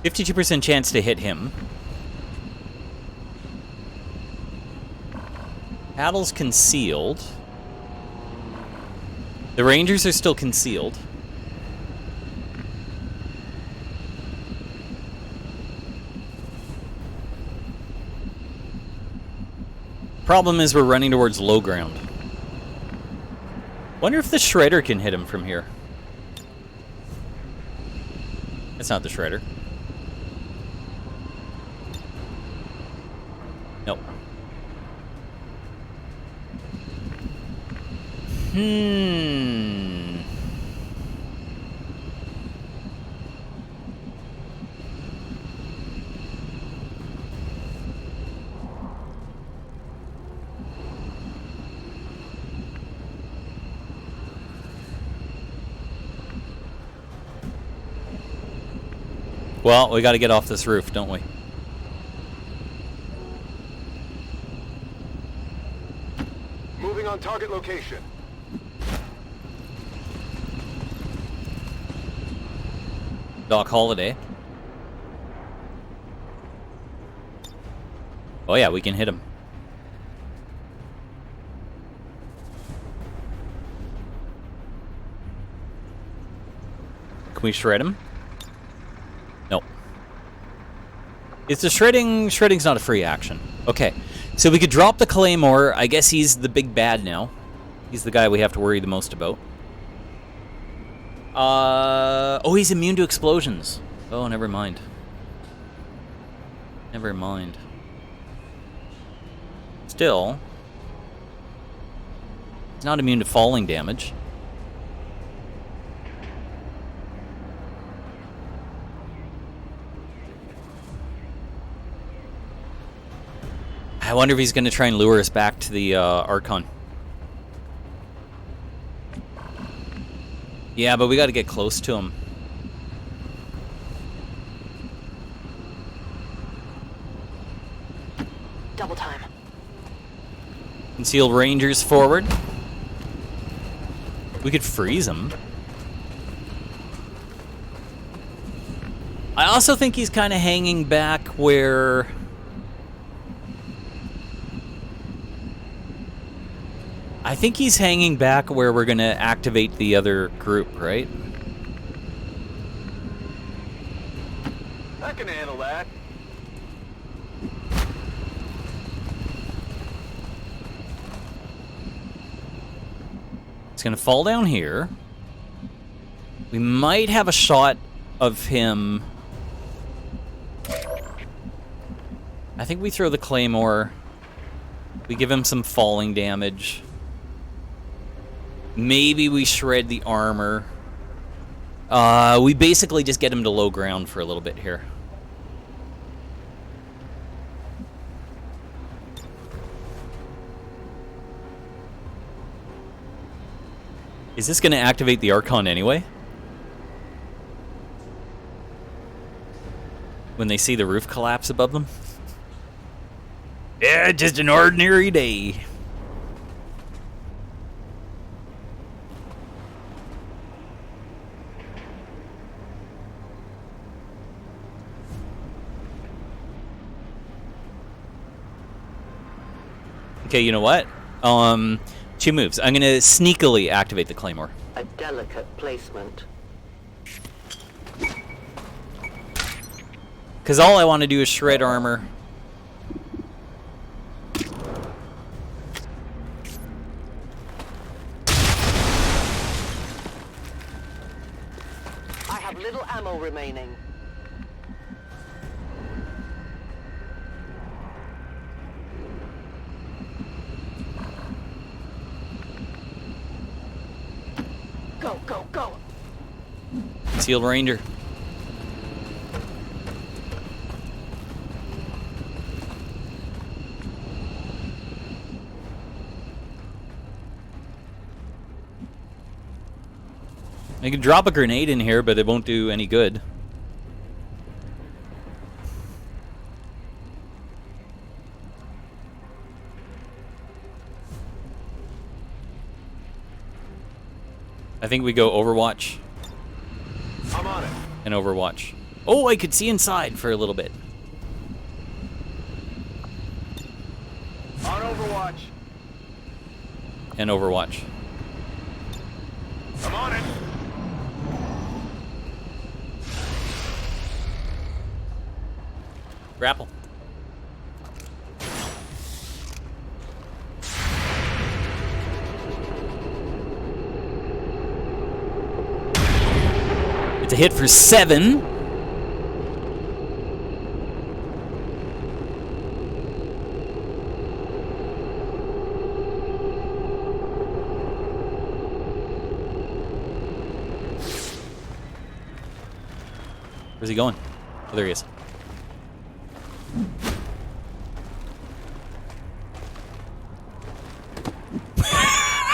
%52% chance to hit him. Paddle's concealed. The Rangers are still concealed. Problem is we're running towards low ground. Wonder if the shredder can hit him from here. It's not the shredder. Nope. Well, we got to get off this roof, don't we? Moving on target location. Doc Holiday. Oh yeah, we can hit him. Can we shred him? Nope. It's the shredding. Shredding's not a free action. Okay, so we could drop the Claymore. I guess he's the big bad now. He's the guy we have to worry the most about. Oh, he's immune to explosions. Oh, never mind. Never mind. Still, he's not immune to falling damage. I wonder if he's going to try and lure us back to the Archon. Yeah, but we got to get close to him. Double time. Concealed Rangers forward. We could freeze him. I also think he's kind of hanging back where... I think he's hanging back where we're going to activate the other group, right? I can handle that. He's going to fall down here. We might have a shot of him. I think we throw the Claymore. We give him some falling damage. Maybe we shred the armor. We basically just get him to low ground for a little bit here. Is this going to activate the Archon anyway? When they see the roof collapse above them? Yeah, just an ordinary day. Okay, you know what? Two moves. I'm gonna sneakily activate the Claymore. A delicate placement. Because all I want to do is shred armor. I have little ammo remaining. Go, go, go! Concealed Ranger. I can drop a grenade in here, but it won't do any good. I think we go Overwatch. I'm on it. And Overwatch. Oh, I could see inside for a little bit. On Overwatch. And Overwatch. I'm on it. Grapple. to hit for 7. Where's he going? Oh, there he is.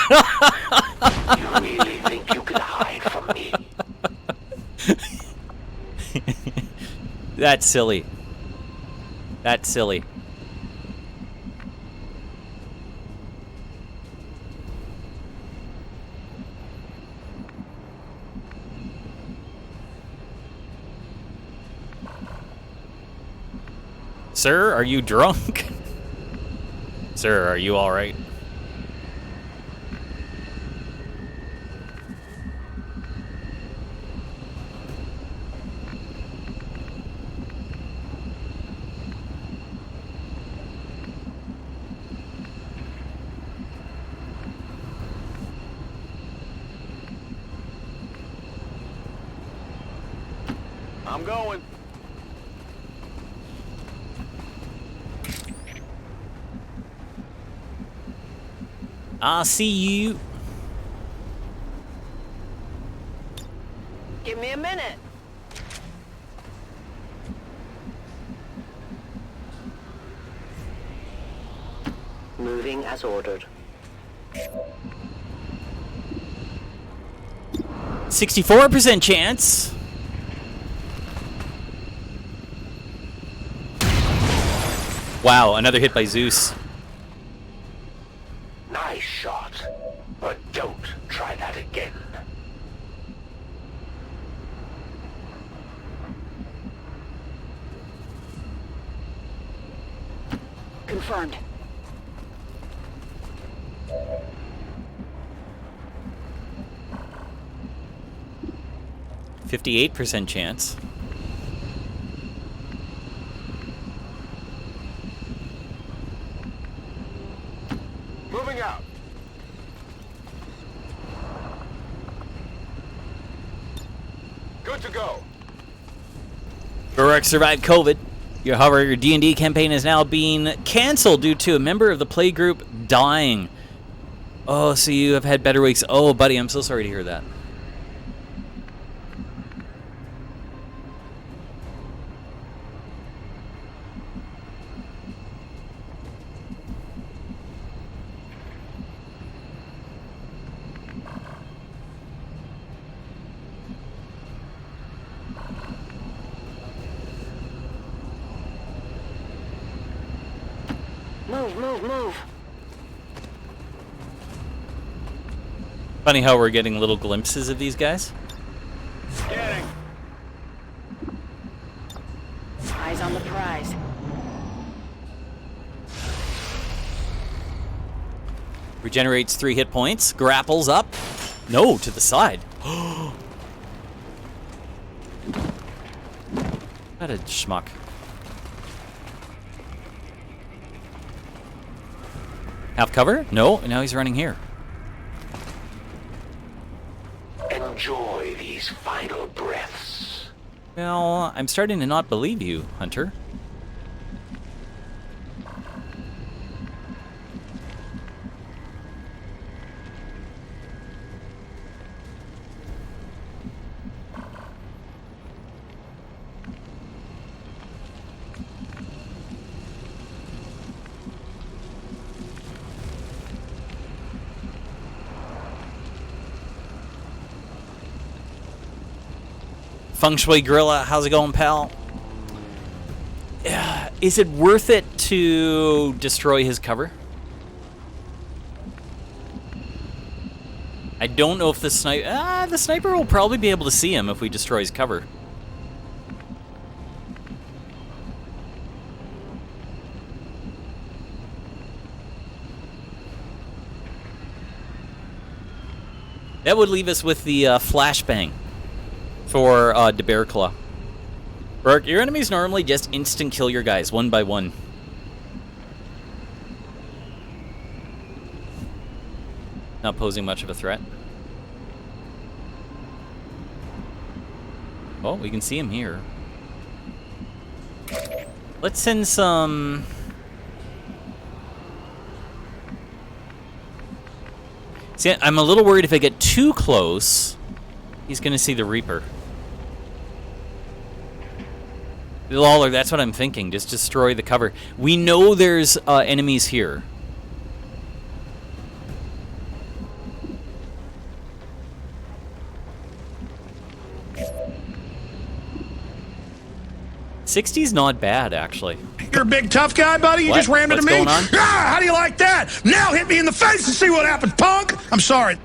You really think you can hide from me? That's silly. That's silly. Sir, are you drunk? Sir, are you all right? I'm going. I'll see you. Give me a minute. Moving as ordered. 64% chance. Wow, another hit by Zeus. Nice shot, but don't try that again. Confirmed. %58 chance. Moving out. Good to go. Rourke survived COVID. However, your D&D campaign is now being canceled due to a member of the play group dying. Oh, so you have had better weeks. Oh, buddy, I'm so sorry to hear that. Move. Funny how we're getting little glimpses of these guys. Scanning. Eyes on the prize. Regenerates 3 hit points. Grapples up. No, to the side. What a schmuck. Have cover? No, now he's running here. Enjoy these final breaths. Well, I'm starting to not believe you, Hunter. Feng Shui Gorilla, how's it going, pal? Is it worth it to destroy his cover? I don't know if the sniper will probably be able to see him if we destroy his cover. That would leave us with the flashbang for De Bearclaw. Burke, your enemies normally just instant kill your guys one by one. Not posing much of a threat. Oh, we can see him here. Let's send some... See, I'm a little worried if I get too close, he's going to see the Reaper. Lawler, that's what I'm thinking. Just destroy the cover. We know there's enemies here. $60's not bad, actually. You're a big tough guy, buddy? You just rammed into me? What's going on? Ah, how do you like that? Now hit me in the face and see what happens, punk! I'm sorry.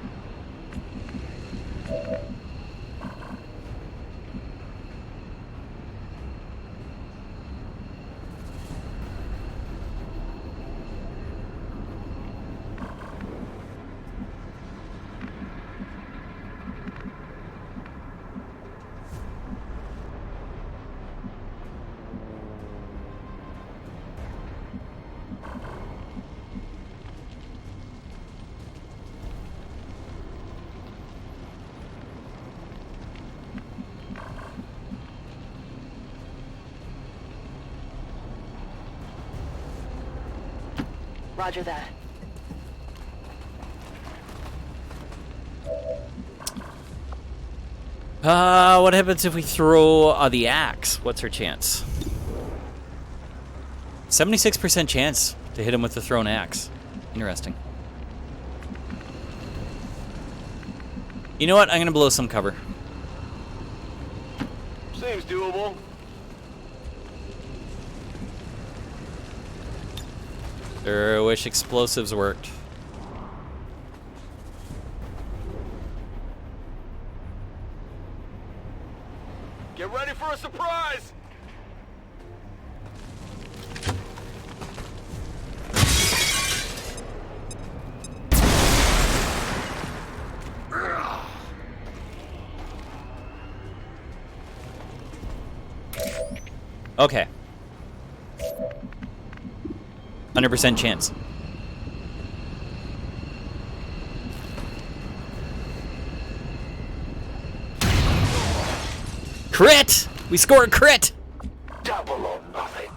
Roger that. What happens if we throw the axe? What's her chance? 76% chance to hit him with the thrown axe. Interesting. You know what? I'm gonna blow some cover. Seems doable. I wish explosives worked. Get ready for a surprise! Okay. 100% chance. Crit! We score a crit! Double or nothing.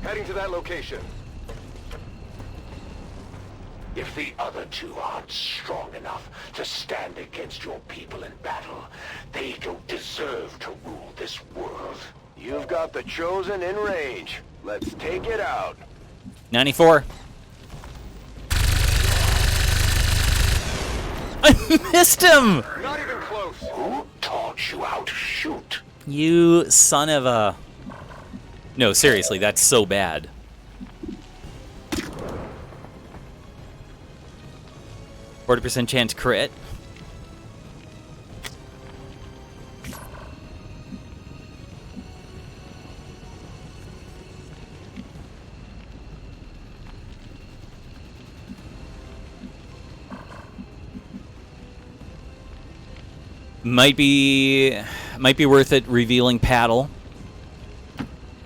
Heading to that location. If the other two aren't strong enough to stand against your people in battle, they don't deserve to rule this world. You've got the Chosen in range. Let's take it out. 94. I missed him! Not even close. Who taught you how to shoot? You son of a... No, seriously, that's so bad. %40 chance crit. Might be worth it revealing paddle.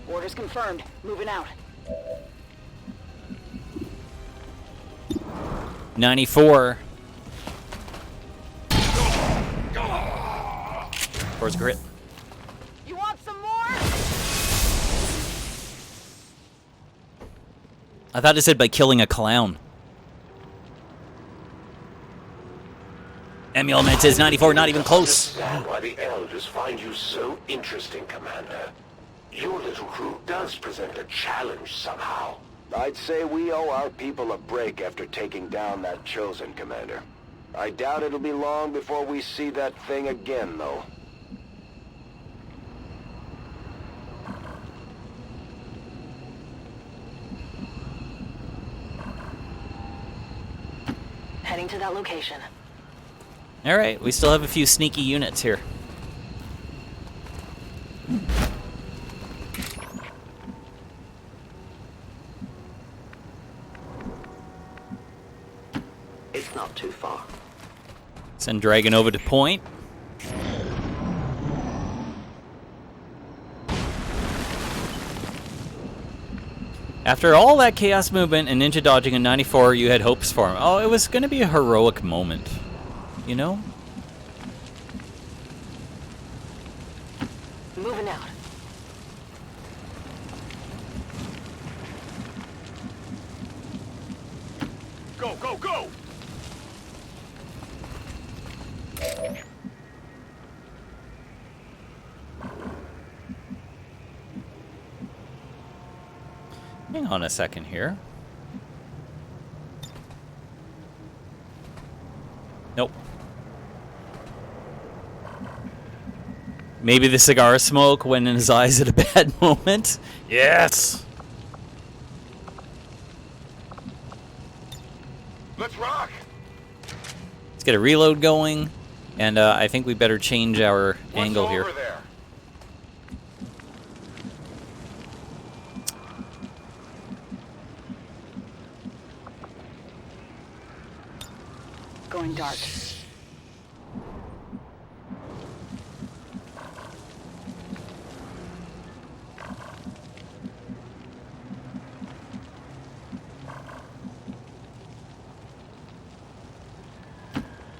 Orders confirmed. Moving out. 94. Towards grit. You want some more? I thought it said by killing a clown. Emulament is 94, not even close. I understand why the elders find you so interesting, Commander. Your little crew does present a challenge somehow. I'd say we owe our people a break after taking down that Chosen, Commander. I doubt it'll be long before we see that thing again, though. Heading to that location. All right, we still have a few sneaky units here. It's not too far. Send Dragon over to point. After all that chaos movement and ninja dodging in 94, you had hopes for him. Oh, it was going to be a heroic moment. You know? Moving out. Go, go, go! Hang on a second here. Nope. Maybe the cigar smoke went in his eyes at a bad moment? Yes! Let's rock! Let's get a reload going, and I think we better change our angle here. Over there? Going dark.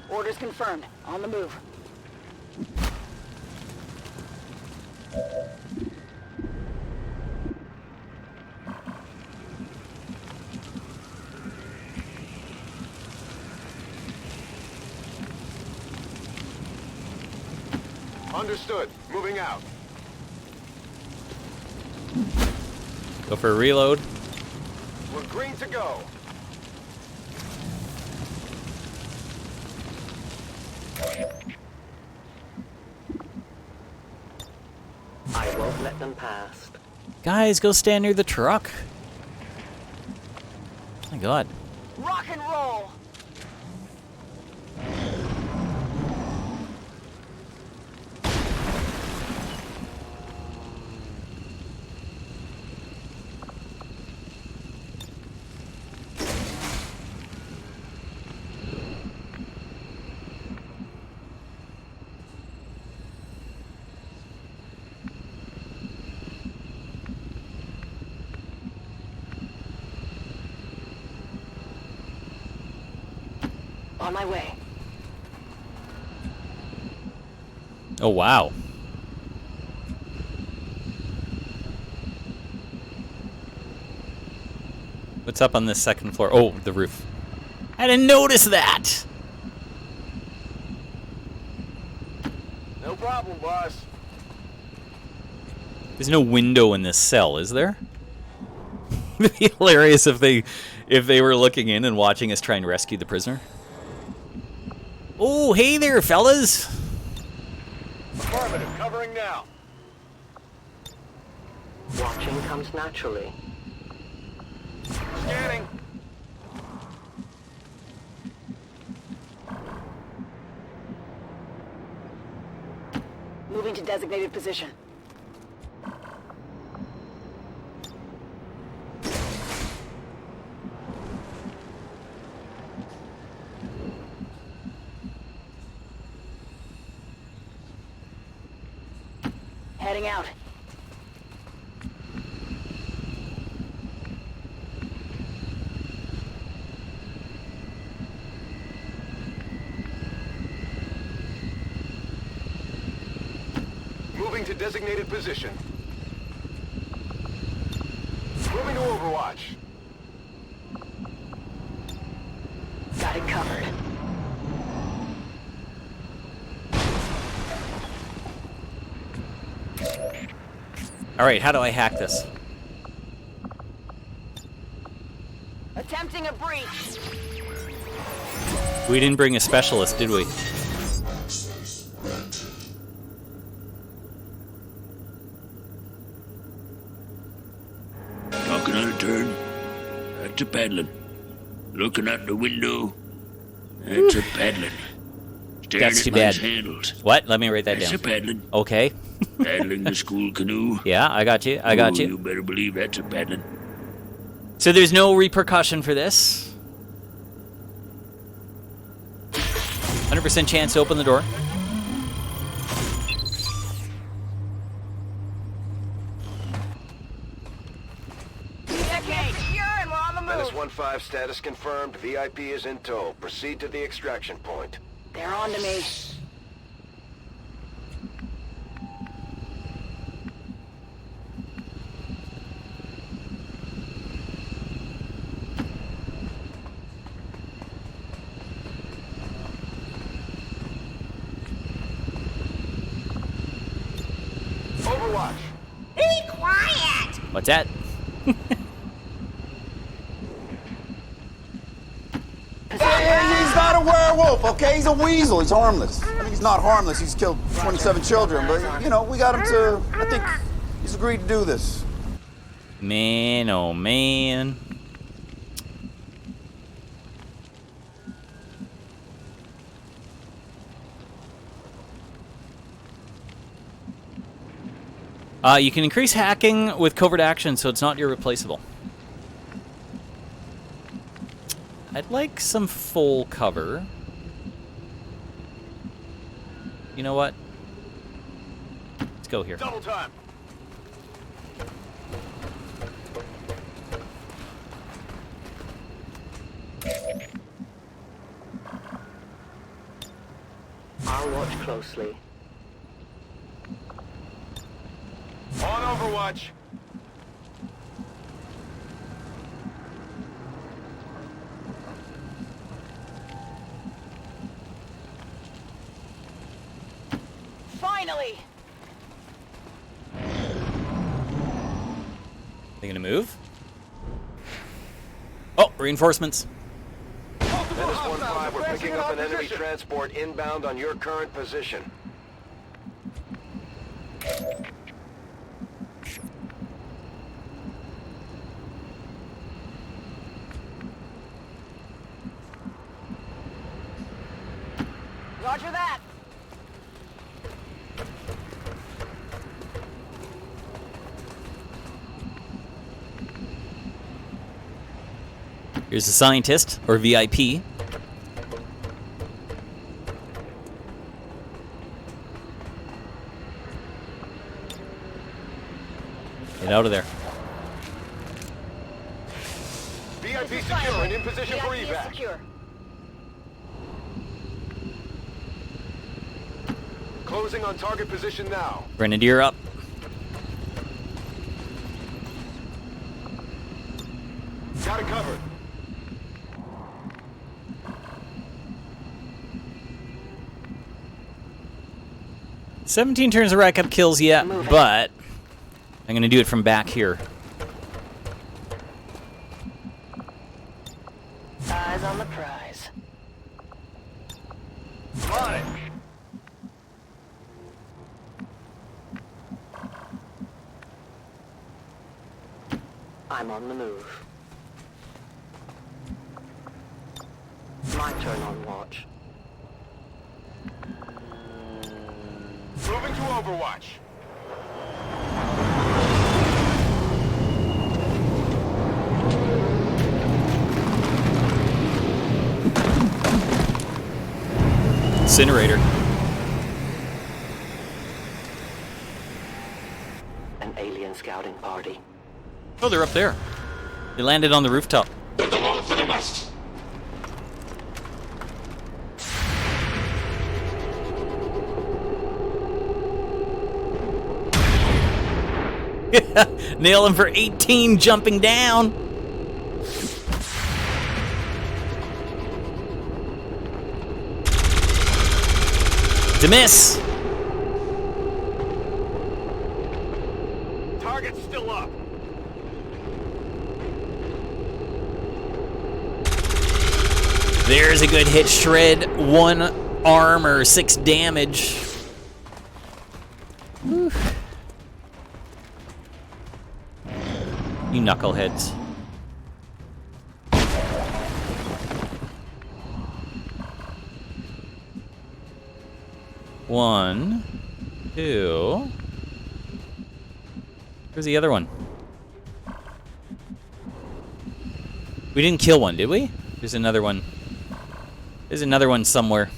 Orders confirmed. On the move. Understood. Moving out. Go for a reload. We're green to go. I won't let them pass. Guys, go stand near the truck. Oh my god. Rock and roll. On my way. Oh, wow. What's up on this second floor? Oh, the roof. I didn't notice that! No problem, boss. There's no window in this cell, is there? It'd be hilarious if they were looking in and watching us try and rescue the prisoner. Oh, hey there, fellas! Affirmative, covering now. Watching comes naturally. Scanning. Moving to designated position. Heading out. Moving to designated position. Moving to Overwatch. Got it covered. Alright, how do I hack this? Attempting a breach. We didn't bring a specialist, did we? Talking on a turn. That's a paddling. Looking out the window. That's a paddling. Staring That's at too my bad. handles. What? Let me write that That's down. a paddling. Okay. Paddling the school canoe. Yeah, I got you. I got Oh, you. You better believe that's a paddling. So there's no repercussion for this? 100% chance to open the door. Menace 1-5 status confirmed. VIP is in tow. Proceed to the extraction point. They're on to me. Overwatch. Be quiet! What's that? He's not a werewolf, okay? He's a weasel. He's harmless. I mean, he's not harmless. He's killed 27 children, but, you know, we got him to... I think he's agreed to do this. Man, oh man. You can increase hacking with covert action, so it's not irreplaceable. I'd like some full cover. You know what? Let's go here. Double time. I'll watch closely. On Overwatch. Finally! They gonna move? Oh, reinforcements. Menace 1-5, we're picking up an enemy transport inbound on your current position. Roger that! Here's the scientist, or VIP. Get out of there. VIP secure and in position for evac. Secure. Closing on target position now. Grenadier up. Got it covered. "17 turns to rack up kills yet, but I'm gonna do it from back here." Eyes on the prize. Line. I'm on the move. My turn on watch. Moving to Overwatch. Incinerator. An alien scouting party. Oh, they're up there. They landed on the rooftop. Nail him for 18 jumping down. To miss. Target's still up. There's a good hit. Shred 1 arm or 6 damage. Whew. You knuckleheads. One, two. Where's the other one? We didn't kill one, did we? There's another one. There's another one somewhere.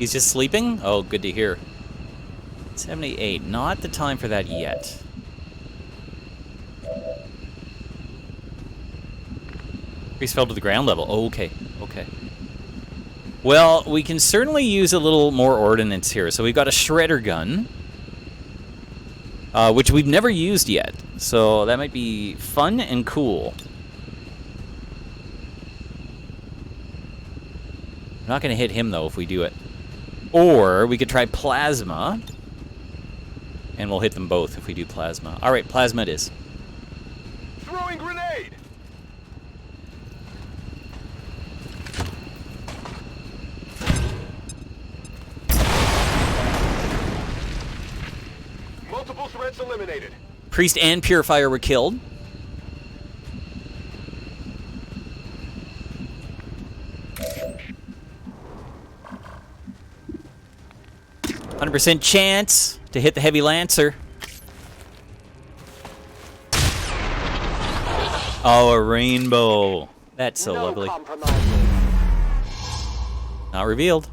He's just sleeping? Oh, good to hear. 78. Not the time for that yet. Priest fell to the ground level. Oh, okay. Okay. Well, we can certainly use a little more ordnance here. So we've got a shredder gun, which we've never used yet. So that might be fun and cool. I'm not going to hit him, though, if we do it. Or we could try plasma, and we'll hit them both if we do plasma. All right, plasma it is. Throwing grenade! Multiple threats eliminated. Priest and Purifier were killed. %, chance to hit the Heavy Lancer. Oh, a rainbow. That's so lovely. Not revealed.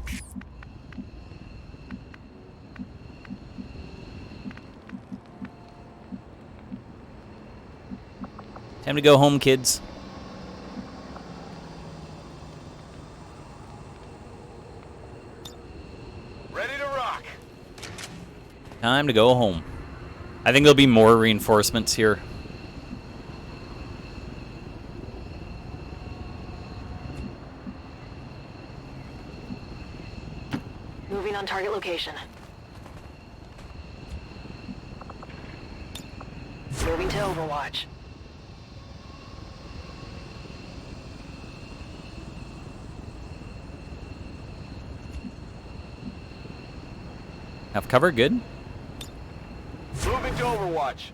Time to go home, kids. Ready to rock. Time to go home. I think there'll be more reinforcements here. Moving on target location. Moving to Overwatch. Have cover, good. Moving to Overwatch.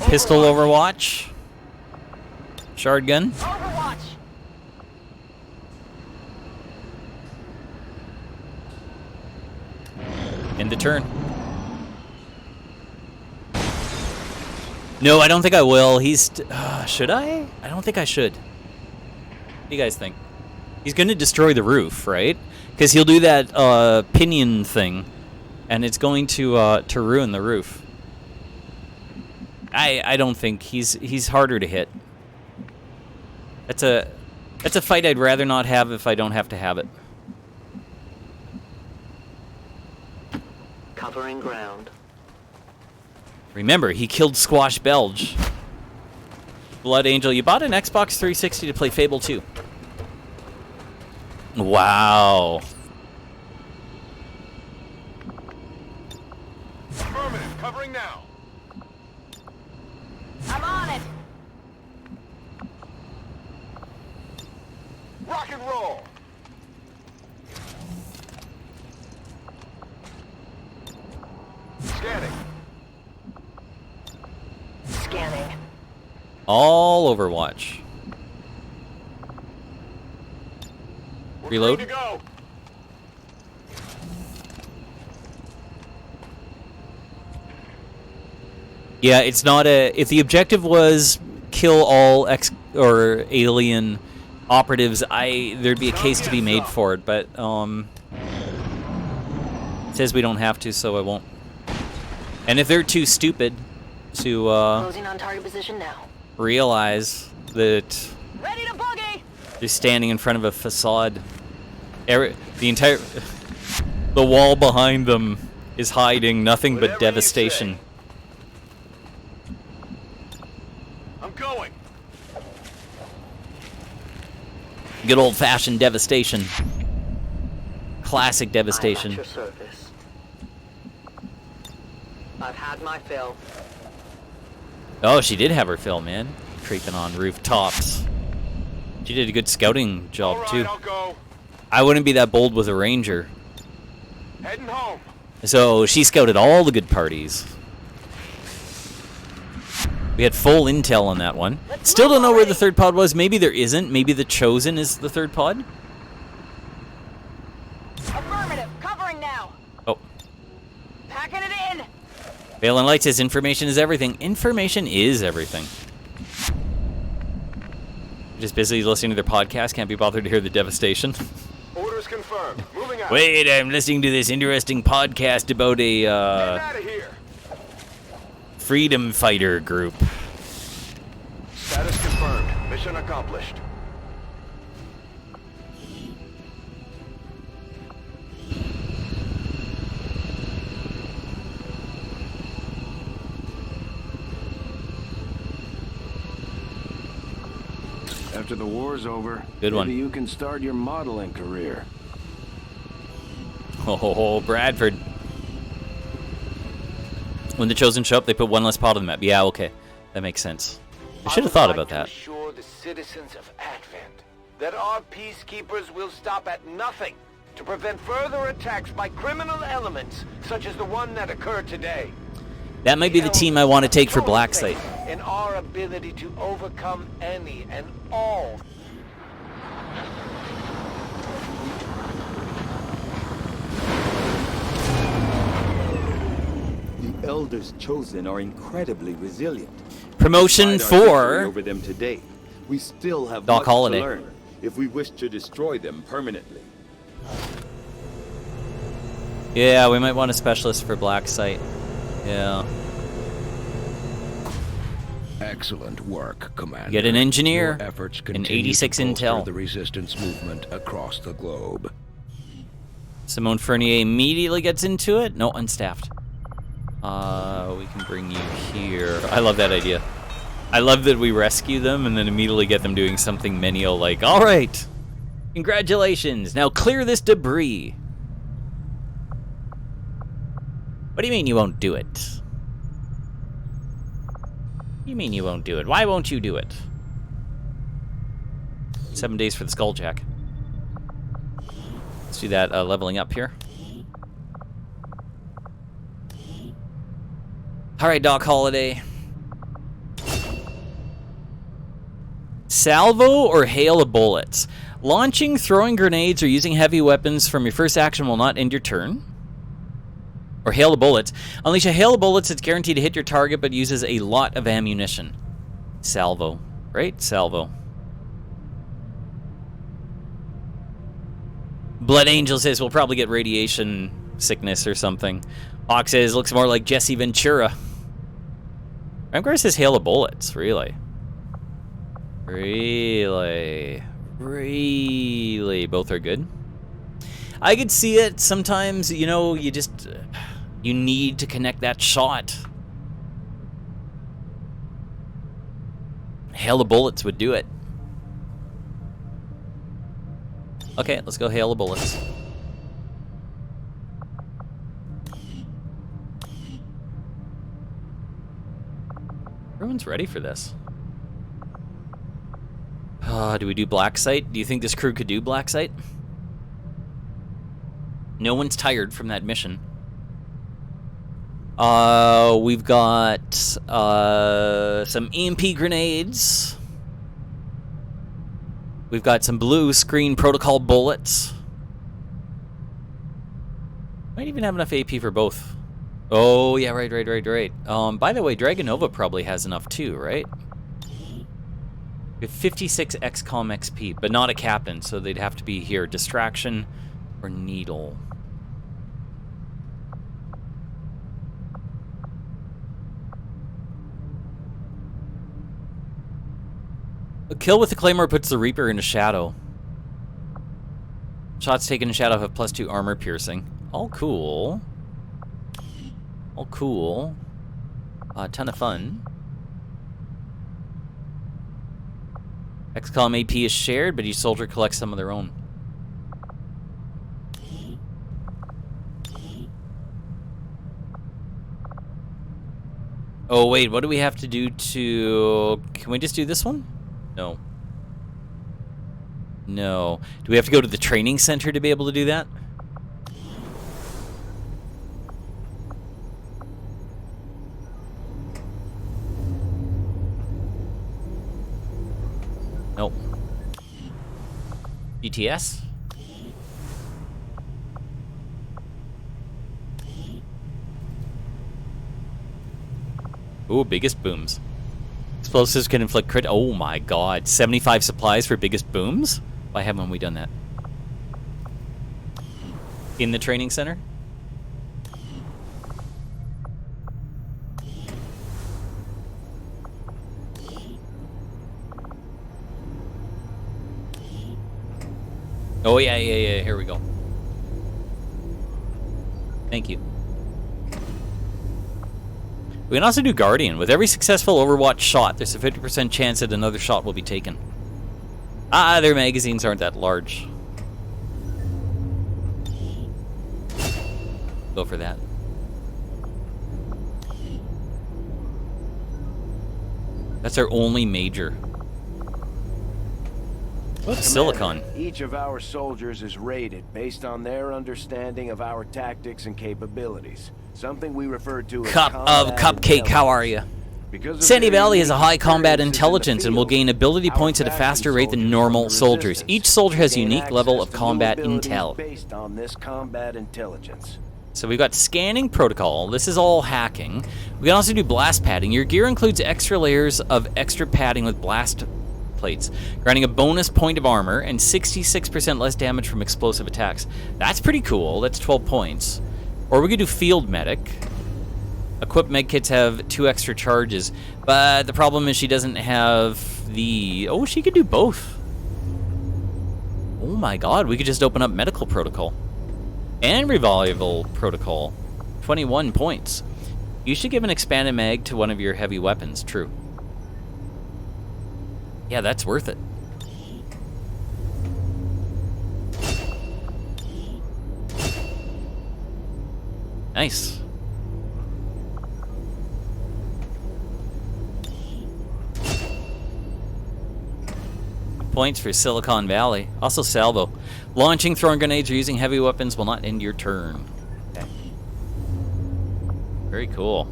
Pistol Overwatch. Shard gun. Overwatch. End the turn. No, I don't think I will. He's... should I? I don't think I should. What do you guys think? He's going to destroy the roof, right? Because he'll do that pinion thing, and it's going to ruin the roof. I don't think he's harder to hit. That's a fight I'd rather not have if I don't have to have it. Covering ground. Remember, he killed Squash Belge. Blood Angel, you bought an Xbox 360 to play Fable 2. Wow. Affirmative, covering now. I'm on it. Rock and roll. Scanning. Scanning. All Overwatch. Reload. Ready to go. Yeah, it's not a... If the objective was kill all alien operatives, there'd be a case to be made for it, but it says we don't have to, so I won't. And if they're too stupid to Closing on target position now. realize that Ready to boogie. they're standing in front of a facade, the wall behind them is hiding nothing but devastation. I'm going. Good old-fashioned devastation. Classic devastation. I'm at your service. I've had my fill. Oh, she did have her fill, man. Creeping on rooftops. She did a good scouting job, All right, too. I'll go. I wouldn't be that bold with a ranger. Heading home. So she scouted all the good parties. We had full intel on that one. Still don't know where the third pod was. Maybe there isn't. Maybe the Chosen is the third pod. Affirmative. Covering now. Oh. Packing it in. Valen Light says information is everything. Information is everything. Just busy listening to their podcast. Can't be bothered to hear the devastation. Orders confirmed. Wait, I'm listening to this interesting podcast about a freedom fighter group. Status confirmed. Mission accomplished. After the war's over, Good one. maybe you can start your modeling career. Oh, Bradford. When the Chosen show up, they put one less pod on the map. Yeah, okay. That makes sense. I should have thought about that. Assure the citizens of Advent that our peacekeepers will stop at nothing to prevent further attacks by criminal elements such as the one that occurred today. That might be the team I want to take for Black Site. In our ability to overcome any and all. The Elders Chosen are incredibly resilient. Promotion Despite our for victory over them today, we still have Doc much Holliday. to learn if we wish to destroy them permanently. Yeah, we might want a specialist for Black Site. Yeah. Excellent work, Commander. Get an engineer. Your efforts An continue 86 to bolster intel. the resistance movement across the globe. Simone Fernier immediately gets into it. No, unstaffed. We can bring you here. I love that idea. I love that we rescue them and then immediately get them doing something menial like, all right, congratulations, now clear this debris. What do you mean you won't do it? What do you mean you won't do it? Why won't you do it? 7 days for the Skulljack. Let's do that leveling up here. All right, Doc Holliday. Salvo or hail of bullets? Launching, throwing grenades, or using heavy weapons from your first action will not end your turn. Or hail of bullets. Unleash a hail of bullets that's guaranteed to hit your target but uses a lot of ammunition. Salvo. Right? Salvo. Blood Angel says we'll probably get radiation sickness or something. Hawk says looks more like Jesse Ventura. Ramgar says hail of bullets. Really? Really? Really? Both are good? I could see it. Sometimes, you know, you just... you need to connect that shot. Hail of bullets would do it. Okay, let's go hail of bullets. Everyone's ready for this. Do we do Black Site? Do you think this crew could do Black Site? No one's tired from that mission. We've got some EMP grenades. We've got some blue screen protocol bullets. Might even have enough AP for both. Oh, yeah, right. By the way, Dragonova probably has enough too, right? We have 56 XCOM XP, but not a captain, so they'd have to be here. Distraction or Needle. A kill with the Claymore puts the Reaper into Shadow. Shots taken in Shadow have +2 armor piercing. All cool. All cool. A ton of fun. XCOM AP is shared, but each soldier collects some of their own. Oh, wait, what do we have to do to... Can we just do this one? No. No. Do we have to go to the training center to be able to do that? Nope. GTS? Ooh, biggest booms. Explosives can inflict crit. Oh my god. 75 supplies for biggest booms? Why haven't we done that? In the training center? Oh, yeah, here we go. Thank you. We can also do Guardian. With every successful Overwatch shot, there's a 50% chance that another shot will be taken. Their magazines aren't that large. Go for that. That's our only major. What's Silicon? Each of our soldiers is rated based on their understanding of our tactics and capabilities. Something we refer to as Cup of Cupcake, how are you? Sandy Valley has a high combat intelligence and will gain ability points at a faster rate than normal soldiers. Each soldier has a unique level of combat intel. Based on this combat intelligence. So we've got scanning protocol. This is all hacking. We can also do blast padding. Your gear includes extra layers of extra padding with blast plates, granting a bonus point of armor and 66% less damage from explosive attacks. That's pretty cool. That's 12 points. Or we could do field medic. Equipped med kits have 2 extra charges, but the problem is she doesn't have the... Oh, she could do both. Oh my god, we could just open up medical protocol. And revival protocol. 21 points. You should give an expanded mag to one of your heavy weapons, true. Yeah, that's worth it. Nice. Points for Silicon Valley. Also salvo. Launching, throwing grenades, or using heavy weapons will not end your turn. Okay. Very cool.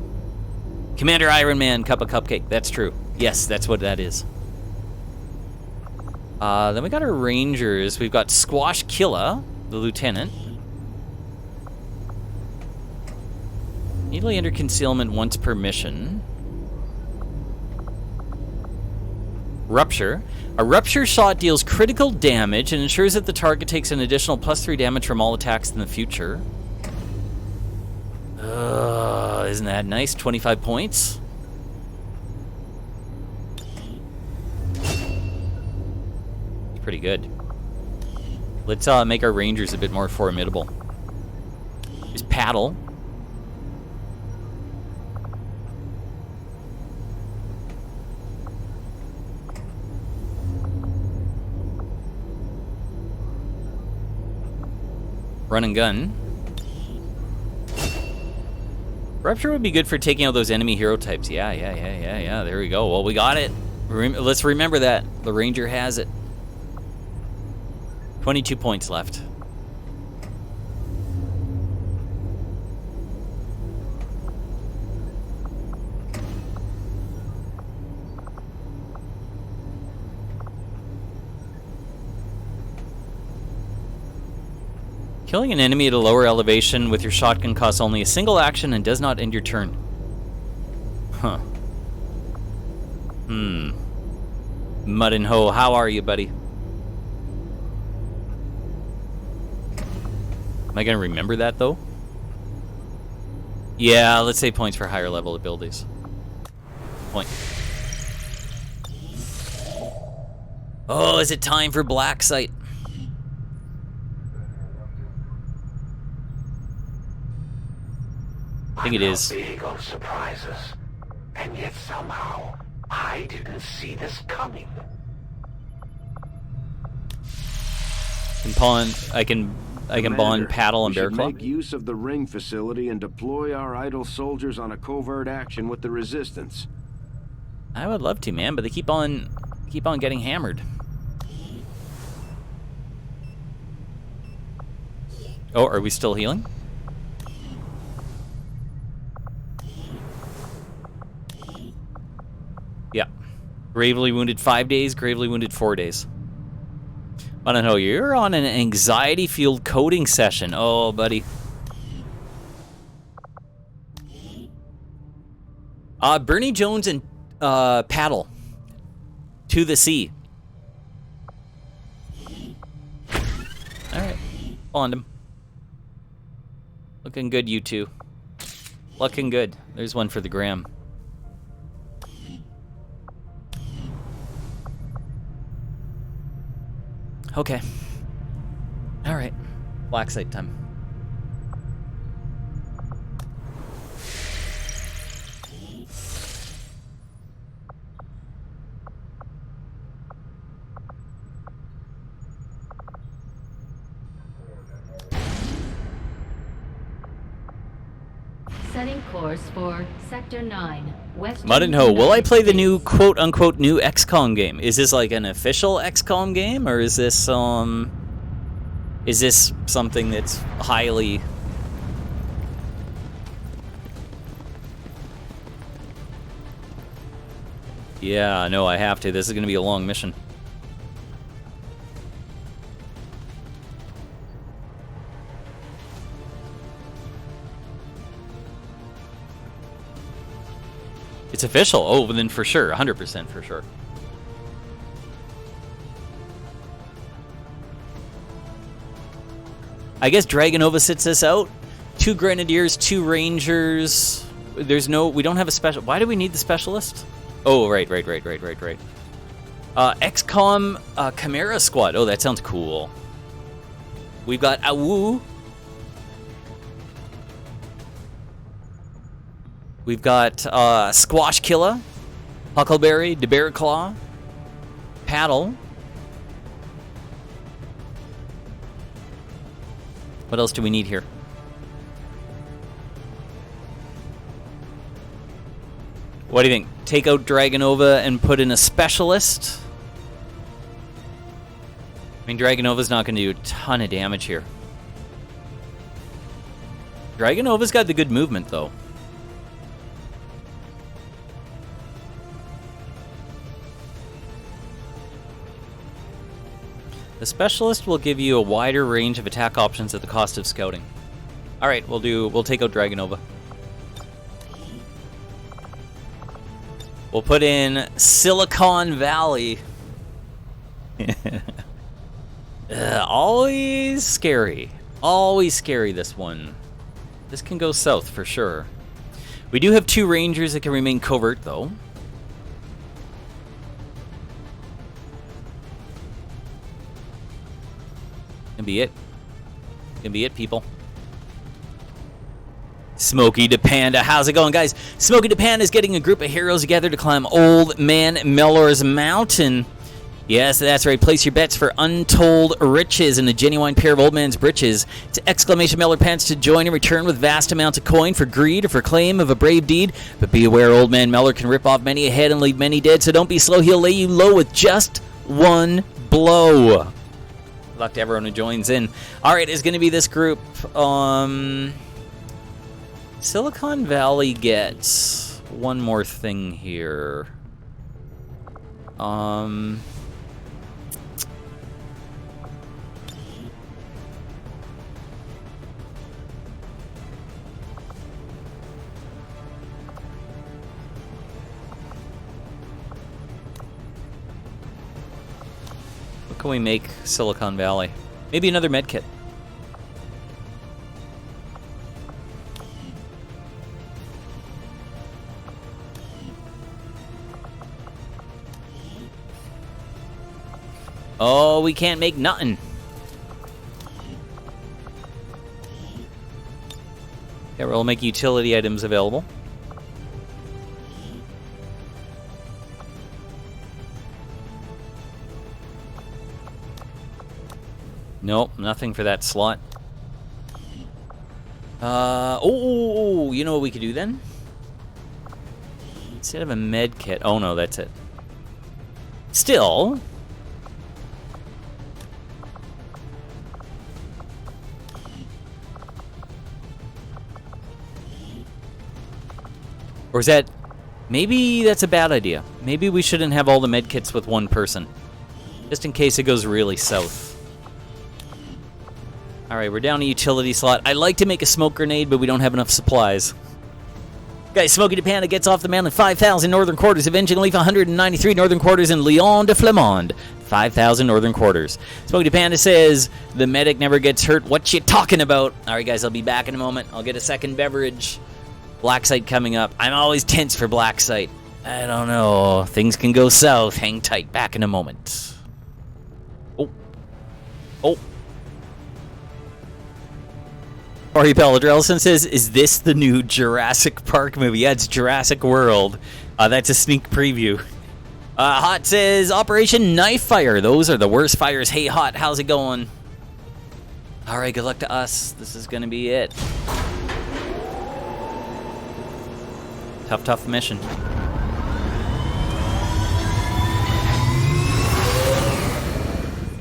Commander Ironman, cup of cupcake. That's true. Yes, that's what that is. Then we got our Rangers. We've got Squash Killa, the Lieutenant. Immediately under concealment once per mission. Rupture. A rupture shot deals critical damage and ensures that the target takes an additional +3 damage from all attacks in the future. Isn't that nice? 25 points. Pretty good. Let's make our Rangers a bit more formidable. Just paddle. Run and gun. Rupture would be good for taking out those enemy hero types. Yeah. There we go. Well, we got it. Let's remember that. The Ranger has it. 22 points left. Killing an enemy at a lower elevation with your shotgun costs only a single action and does not end your turn. Huh. Mud and Ho, how are you, buddy? Am I going to remember that, though? Yeah, let's say points for higher level abilities. Point. Oh, is it time for Black Site? I think it is. Big on surprises, and yet somehow I didn't see this coming. I can bond Paddle and Bear Claw. Make use of the ring facility and deploy our idle soldiers on a covert action with the resistance. I would love to, man, but they keep on getting hammered. Oh, are we still healing? Yeah. Gravely wounded 5 days, gravely wounded 4 days. I don't know, you're on an anxiety-fueled coding session. Oh, buddy. Bernie Jones and Paddle. To the sea. Alright. Bond him. Looking good, you two. Looking good. There's one for the gram. Okay. All right. Black site time. Setting course for Sector 9, West. Mud and Ho, will I play the new quote-unquote new XCOM game? Is this like an official XCOM game, or is this something that's highly... Yeah, no, I have to. This is going to be a long mission. It's official. Oh, then for sure. 100% for sure. I guess Dragonova sits us out. 2 Grenadiers, 2 Rangers. We don't have a special. Why do we need the specialist? Oh, right. XCOM Chimera Squad. Oh, that sounds cool. We've got Awu. We've got Squash Killa, Huckleberry, DeBarraclaw, Paddle. What else do we need here? What do you think? Take out Dragonova and put in a specialist? I mean, Dragonova's not going to do a ton of damage here. Dragonova's got the good movement, though. The specialist will give you a wider range of attack options at the cost of scouting. All right, we'll take out Dragonova. We'll put in Silicon Valley. Always scary. Always scary, this one. This can go south for sure. We do have 2 Rangers that can remain covert, though. Can be it. Can be it, people. Smokey the Panda. How's it going, guys? Smokey the Panda is getting a group of heroes together to climb Old Man Mellor's Mountain. Yes, that's right. Place your bets for untold riches and a genuine pair of Old Man's britches. It's exclamation Mellor pants to join and return with vast amounts of coin for greed or for claim of a brave deed. But be aware, Old Man Mellor can rip off many a head and leave many dead, so don't be slow. He'll lay you low with just one blow. Good luck to everyone who joins in. All right, it's going to be this group. Silicon Valley gets one more thing here. What can we make Silicon Valley? Maybe another medkit. Oh, we can't make nothing. Yeah, we'll make utility items available. Nope, nothing for that slot. You know what we could do then? Instead of a med kit. Oh no, that's it. Still. Or is that... Maybe that's a bad idea. Maybe we shouldn't have all the med kits with one person. Just in case it goes really south. Alright, we're down a utility slot. I'd like to make a smoke grenade, but we don't have enough supplies. Guys, Smokey the Panda gets off the mountain 5,000 northern quarters, avenging Leaf 193 northern quarters in Lyon de Flamande. 5,000 northern quarters. Smokey the Panda says, the medic never gets hurt. What you talking about? All right, guys, I'll be back in a moment. I'll get a second beverage. Black Site coming up. I'm always tense for Black Site. I don't know. Things can go south. Hang tight. Back in a moment. Oh. Ori Paladrelson says, is this the new Jurassic Park movie? Yeah, it's Jurassic World. That's a sneak preview. Hot says, Operation Knife Fire. Those are the worst fires. Hey, Hot, how's it going? All right, good luck to us. This is going to be it. Tough mission.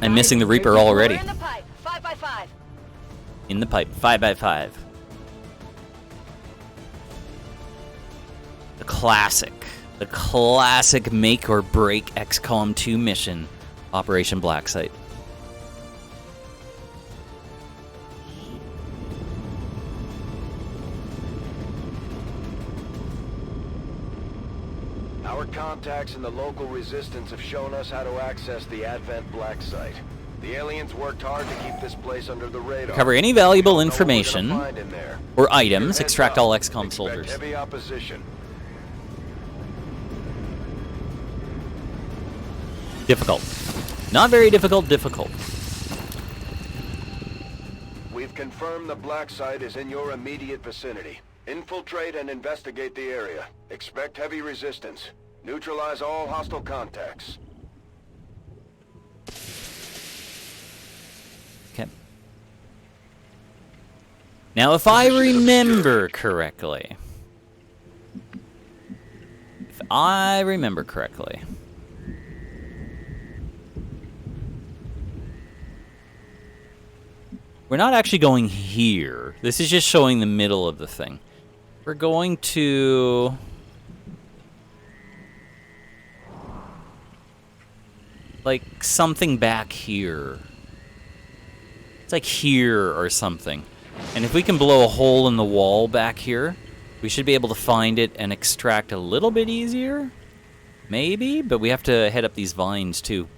I'm missing the Reaper already. In the pipe, 5x5. In the pipe, 5x5. The classic make or break XCOM 2 mission, Operation Black Site. Our contacts in the local resistance have shown us how to access the Advent Black Site. The aliens worked hard to keep this place under the radar. Cover any valuable information or items. Extract all XCOM soldiers. Heavy opposition. Difficult. Not very difficult, difficult. We've confirmed the Black Site is in your immediate vicinity. Infiltrate and investigate the area. Expect heavy resistance. Neutralize all hostile contacts. Okay. Now, if I remember correctly... We're not actually going here. This is just showing the middle of the thing. We're going to... like, something back here. It's like here or something. And if we can blow a hole in the wall back here, we should be able to find it and extract a little bit easier. Maybe, but we have to head up these vines too.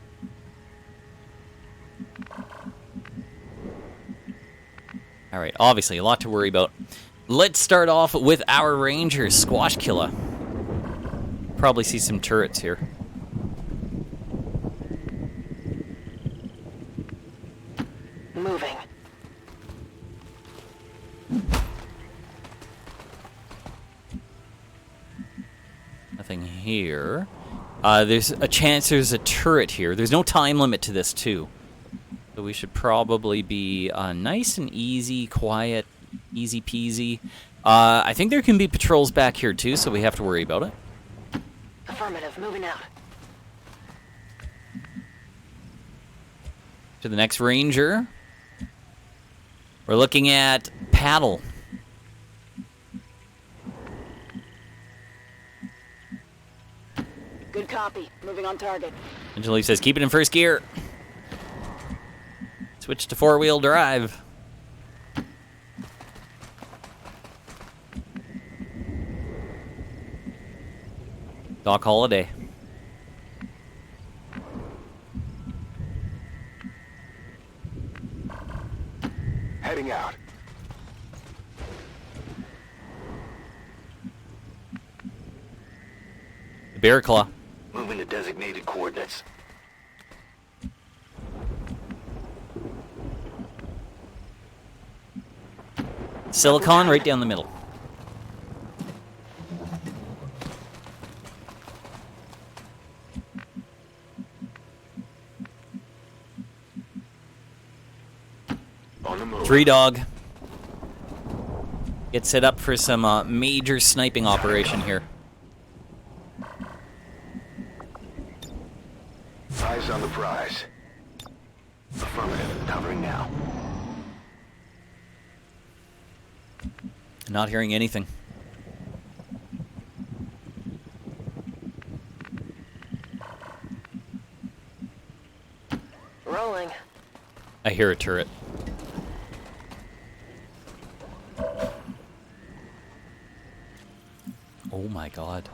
Alright, obviously a lot to worry about. Let's start off with our Ranger, Squash Killer. Probably see some turrets here. Moving. Nothing here. There's a chance there's a turret here. There's no time limit to this, too. So we should probably be nice and easy, quiet, easy peasy. I think there can be patrols back here, too, so we have to worry about it. Affirmative, moving out. To the next Ranger. We're looking at paddle. Good copy. Moving on target. Angelique says, keep it in first gear. Switch to four-wheel drive. Doc Holiday. Heading out. Bear Claw. Moving to designated coordinates. Silicon right down the middle. On the move. Three Dog. Get set up for some major sniping operation here. Eyes on the prize. Affirmative. Covering now. Not hearing anything. Rolling. I hear a turret. my god.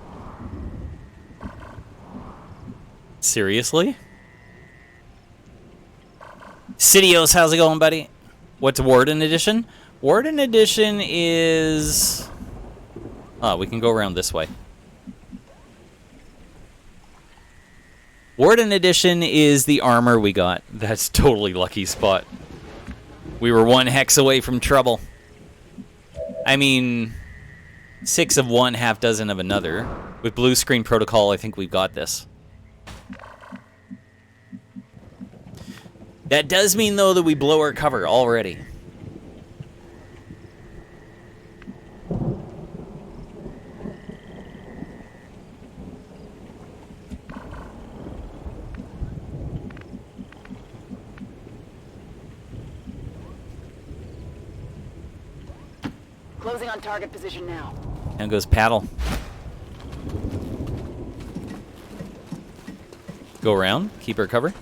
Seriously? Sidios, how's it going, buddy? What's Warden Edition? Warden Edition is... Oh, we can go around this way. Warden Edition is the armor we got. That's totally lucky spot. We were 1 hex away from trouble. I mean, 6 of one, half dozen of another. With blue screen protocol, I think we've got this. That does mean, though, that we blow our cover already. Closing on target position now. And goes paddle. Go around, keep her cover.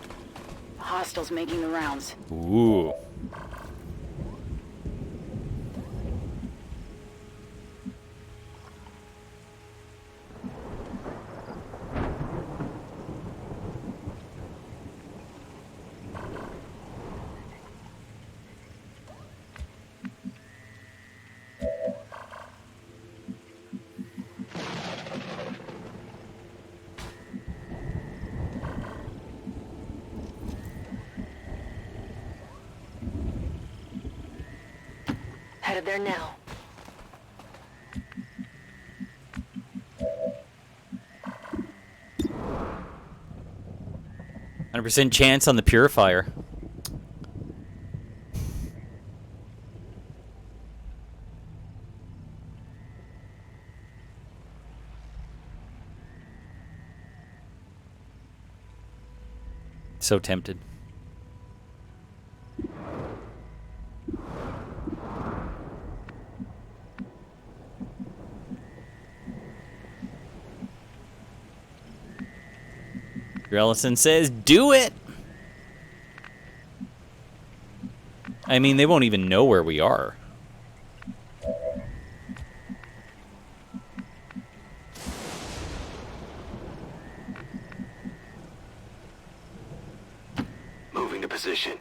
Hostiles making the rounds. Ooh. Headed there now. %100% chance on the purifier. So tempted. Ellison says, do it! I mean, they won't even know where we are. Moving to position.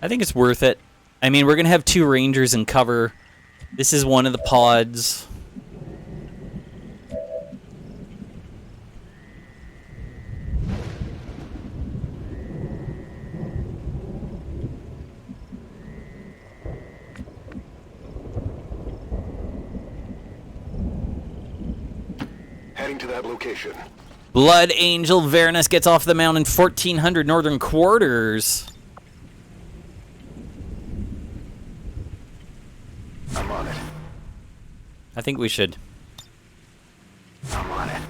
I think it's worth it. I mean, we're going to have 2 Rangers in cover. This is one of the pods. Heading to that location. Blood Angel Varanus gets off the mountain, 1400 northern quarters. I'm on it. I think we should. I'm on it.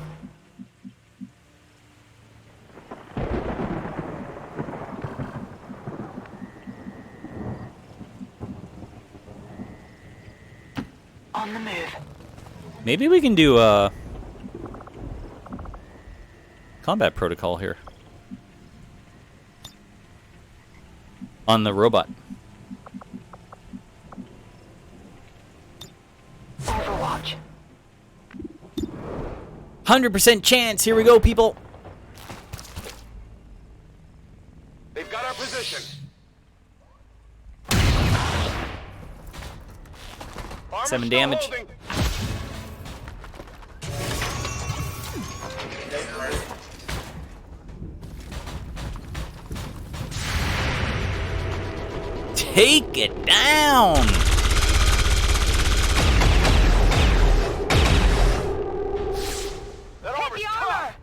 On the move. Maybe we can do a combat protocol here. On the robot. Overwatch. 100% chance. Here we go, people. They've got our position. 7 damage. Take it down. That armor's tough.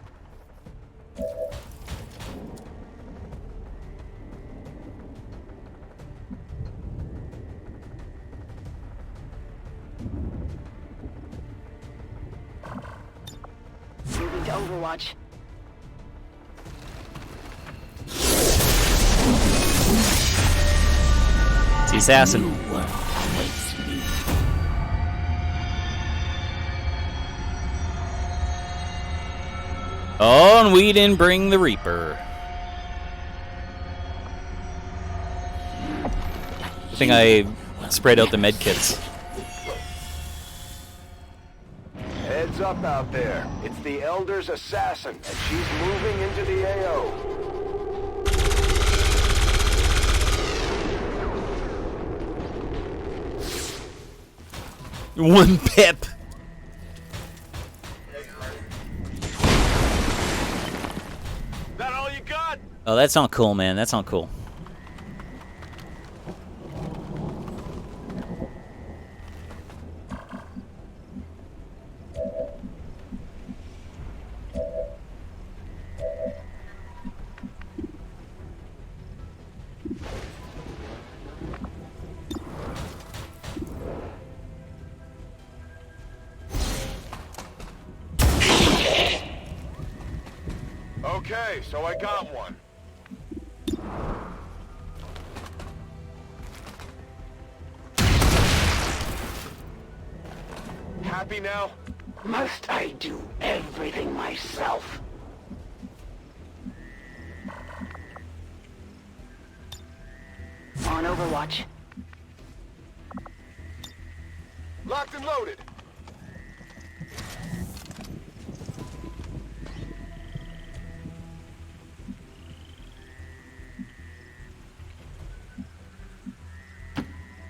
Moving to Overwatch. It's the assassin. Oh, and we didn't bring the Reaper. I think I spread out the med kits. Heads up out there. It's the Elder's assassin, and she's moving into the AO. One pip. That all you got? Oh, that's not cool, man. That's not cool. Okay, so I got one. Happy now? Must I do everything myself? On Overwatch. Locked and loaded.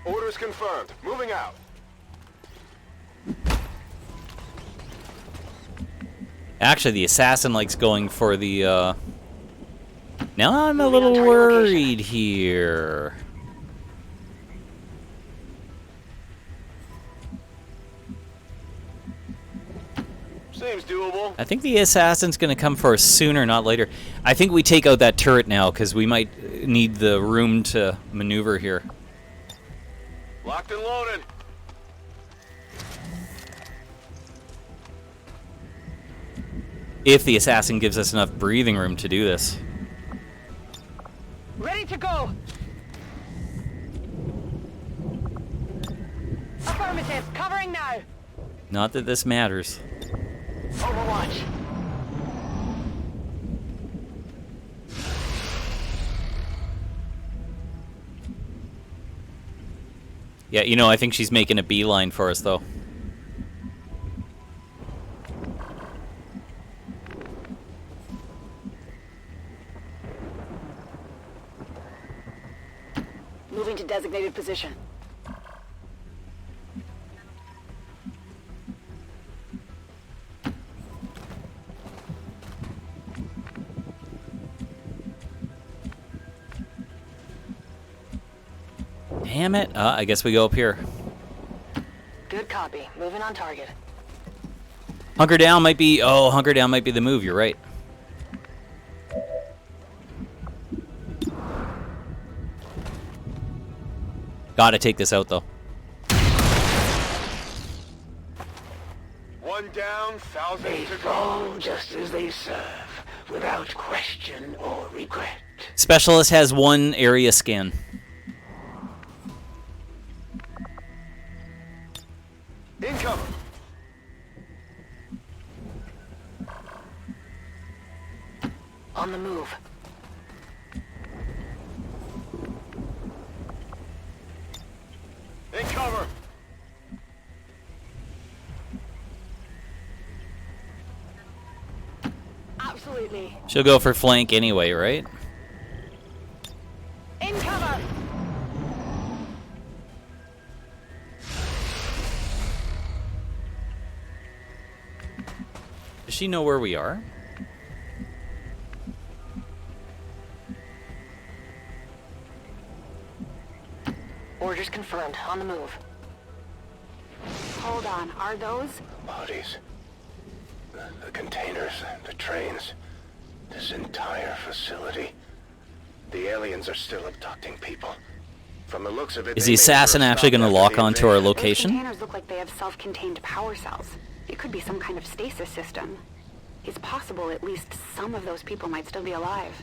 Orders confirmed. Moving out. Actually, the assassin likes going for the, Now I'm a little worried here. Seems doable. I think the assassin's gonna come for us sooner, not later. I think we take out that turret now, because we might need the room to maneuver here. Locked and loaded. If the assassin gives us enough breathing room to do this. Ready to go. Affirmative. Covering now. Not that this matters. Overwatch. Yeah, you know, I think she's making a beeline for us, though. Moving to designated position. Damn it. I guess we go up here. Good copy. Moving on target. Hunker down might be... Oh, hunker down might be the move. You're right. Gotta take this out, though. One down, thousands They to fall go. just as they serve, without question or regret. Specialist has one area scan. Incoming. On the move. In cover. Absolutely. She'll go for flank anyway, right? In cover. Does she know where we are? Orders confirmed. On the move. Hold on. Are those? Bodies. The containers, the trains, this entire facility. The aliens are still abducting people. From the looks of it, Is the assassin actually going to lock onto our Those location? containers look like they have self-contained power cells. It could be some kind of stasis system. It's possible at least some of those people might still be alive.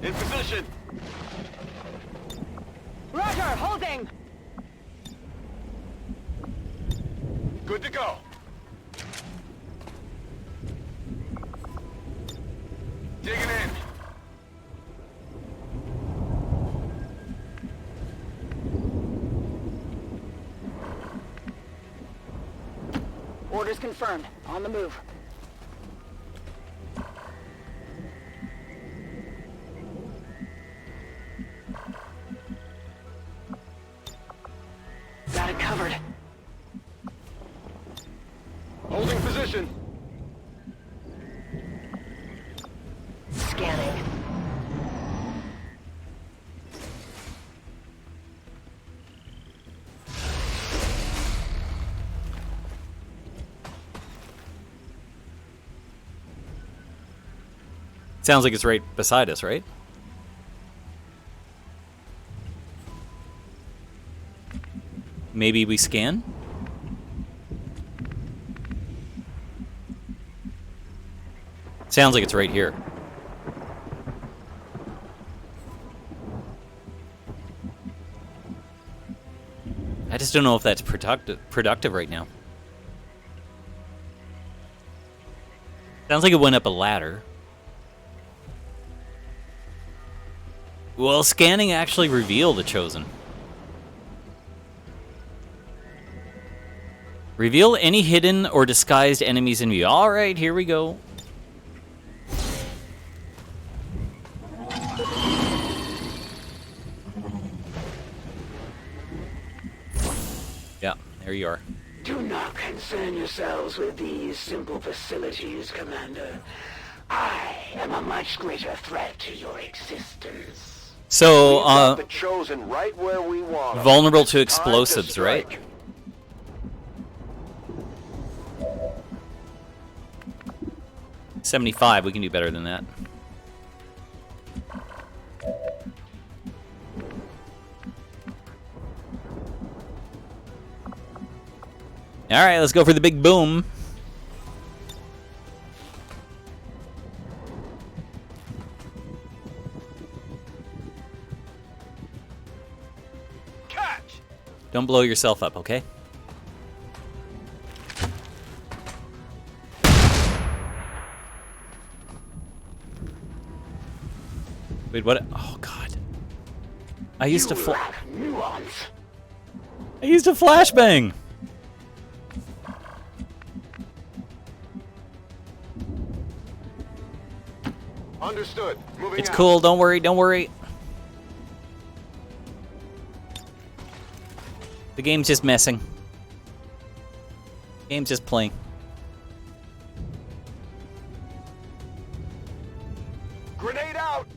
In position. Roger. Holding. Good to go. Digging in. Orders confirmed. On the move. Got it covered. Holding position. Scanning. Sounds like it's right beside us, right? Maybe we scan? Sounds like it's right here. I just don't know if that's productive right now. Sounds like it went up a ladder. Well, scanning actually revealed the Chosen. Reveal any hidden or disguised enemies in view. Alright, here we go. Yeah, there you are. Do not concern yourselves with these simple facilities, Commander. I am a much greater threat to your existence. So, the Chosen right where we want them. vulnerable to explosives, right? 75, we can do better than that. Alright, let's go for the big boom. Catch! Don't blow yourself up, okay? Wait, what? Oh, God. I used to nuance. I used a flashbang. Understood. Moving It's out. cool. Don't worry. Don't worry. The game's just messing. The game's just playing. Grenade out!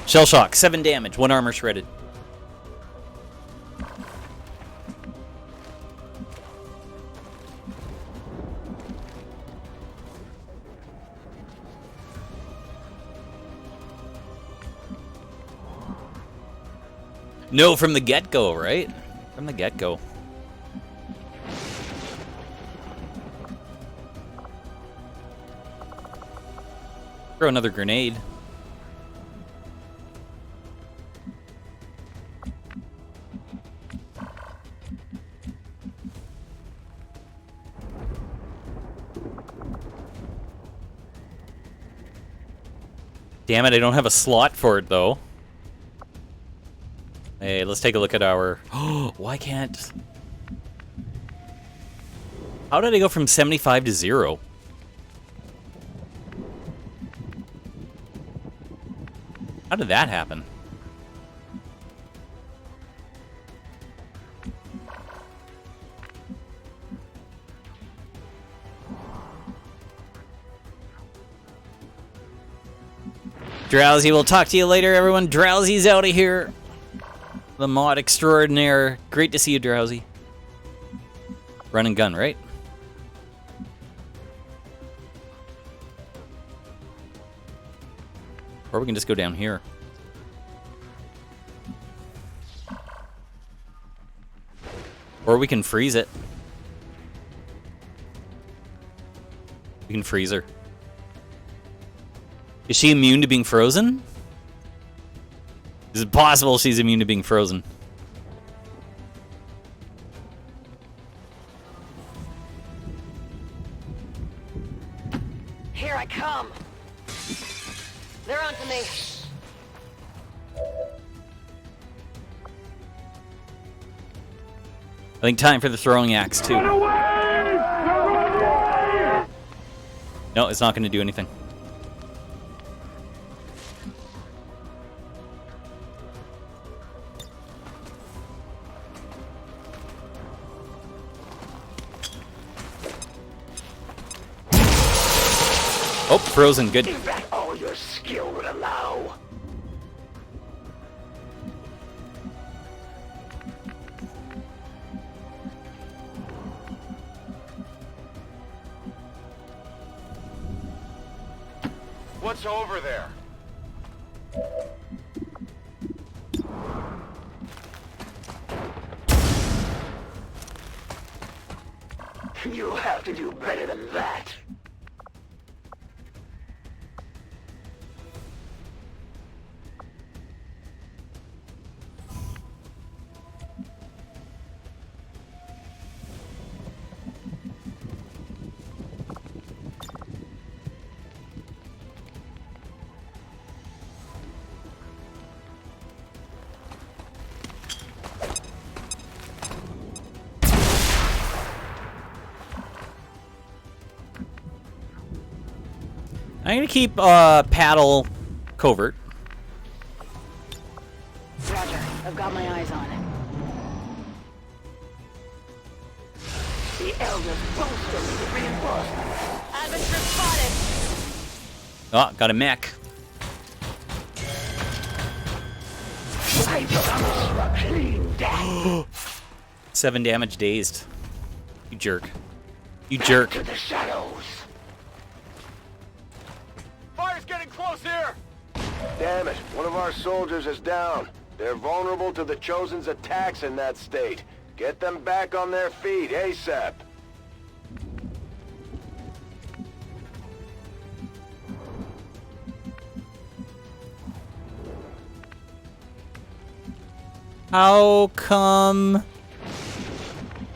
Shell shock. 7 damage. 1 armor shredded. No, from the get-go, right? From the get-go. Throw another grenade. Damn it, I don't have a slot for it, though. Hey, let's take a look at our... Oh, why can't... How did I go from 75 to 0? How did that happen? Drowsy, we'll talk to you later, everyone. Drowsy's out of here. The mod extraordinaire. Great to see you, Drowsy. Run and gun, right? Or we can just go down here. Or we can freeze it. We can freeze her. Is she immune to being frozen? Is it possible she's immune to being frozen? Here I come. They're onto me. I think time for the throwing axe, too. No, it's not going to do anything. Oh, frozen. Good. Is that all your skill would allow? What's over there? You'll have to do better than that. I'm going to keep paddle covert. Roger. I've got my eyes on it. The elders both will need reinforcements. Adventure spotted. Oh, got a mech. Down. 7 damage dazed. You jerk. You jerk. To the shadows. Fire's getting close here! Damn it, one of our soldiers is down. They're vulnerable to the Chosen's attacks in that state. Get them back on their feet ASAP. How come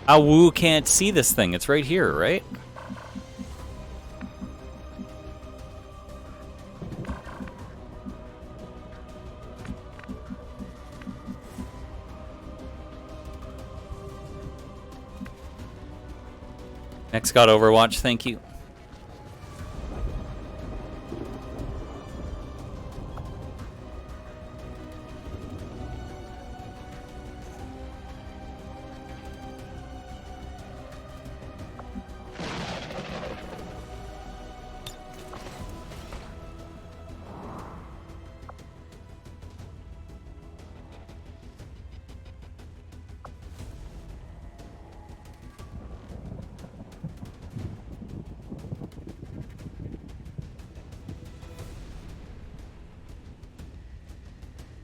Awu can't see this thing? It's right here, right? Next got Overwatch, thank you.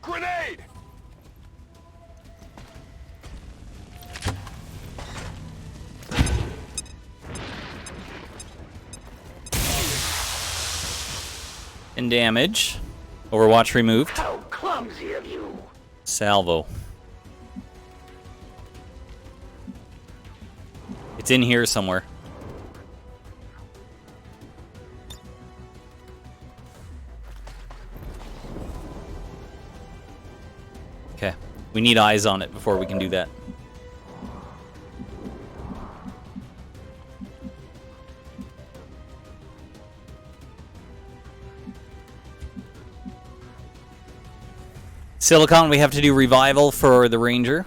Grenade! And damage. Overwatch removed. How clumsy of you. Salvo. It's in here somewhere. Okay. We need eyes on it before we can do that. Silicon, we have to do revival for the Ranger.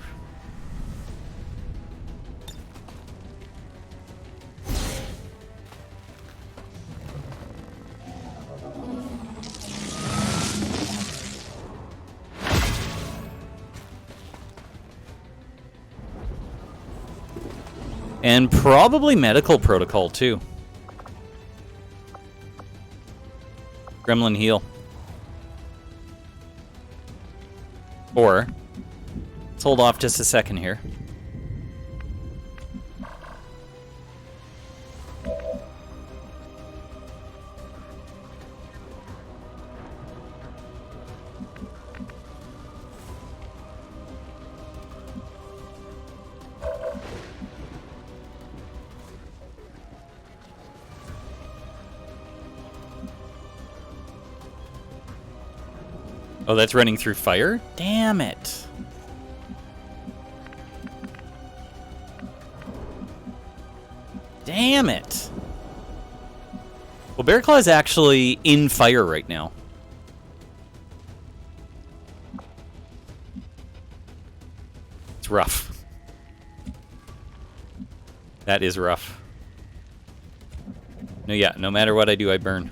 And probably medical protocol, too. Gremlin heal. Or, let's hold off just a second here. Oh, that's running through fire? Damn it. Damn it. Well, Bear Claw is actually in fire right now. It's rough. That is rough. No, yeah, no matter what I do, I burn.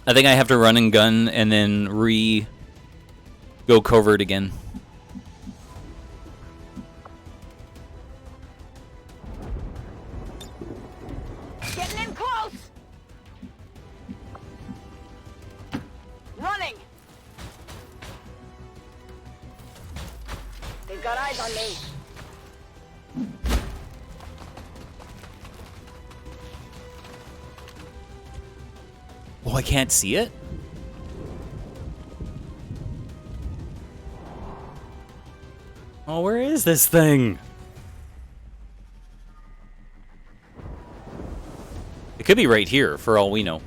I think I have to run and gun and then go covert again. Getting in close. Running. They've got eyes on me. Oh, I can't see it? Oh, where is this thing? It could be right here, for all we know.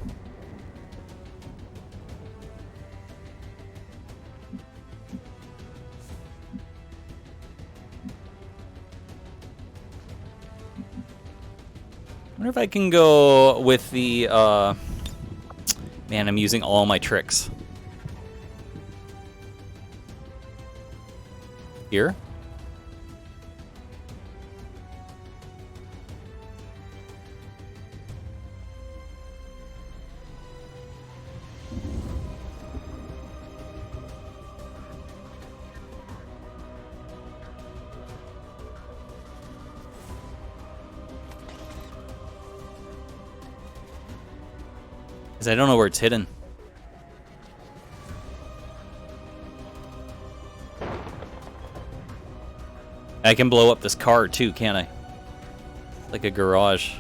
I wonder if I can go with the, Man, I'm using all my tricks. Here? Because I don't know where it's hidden. I can blow up this car too, can't I? Like a garage.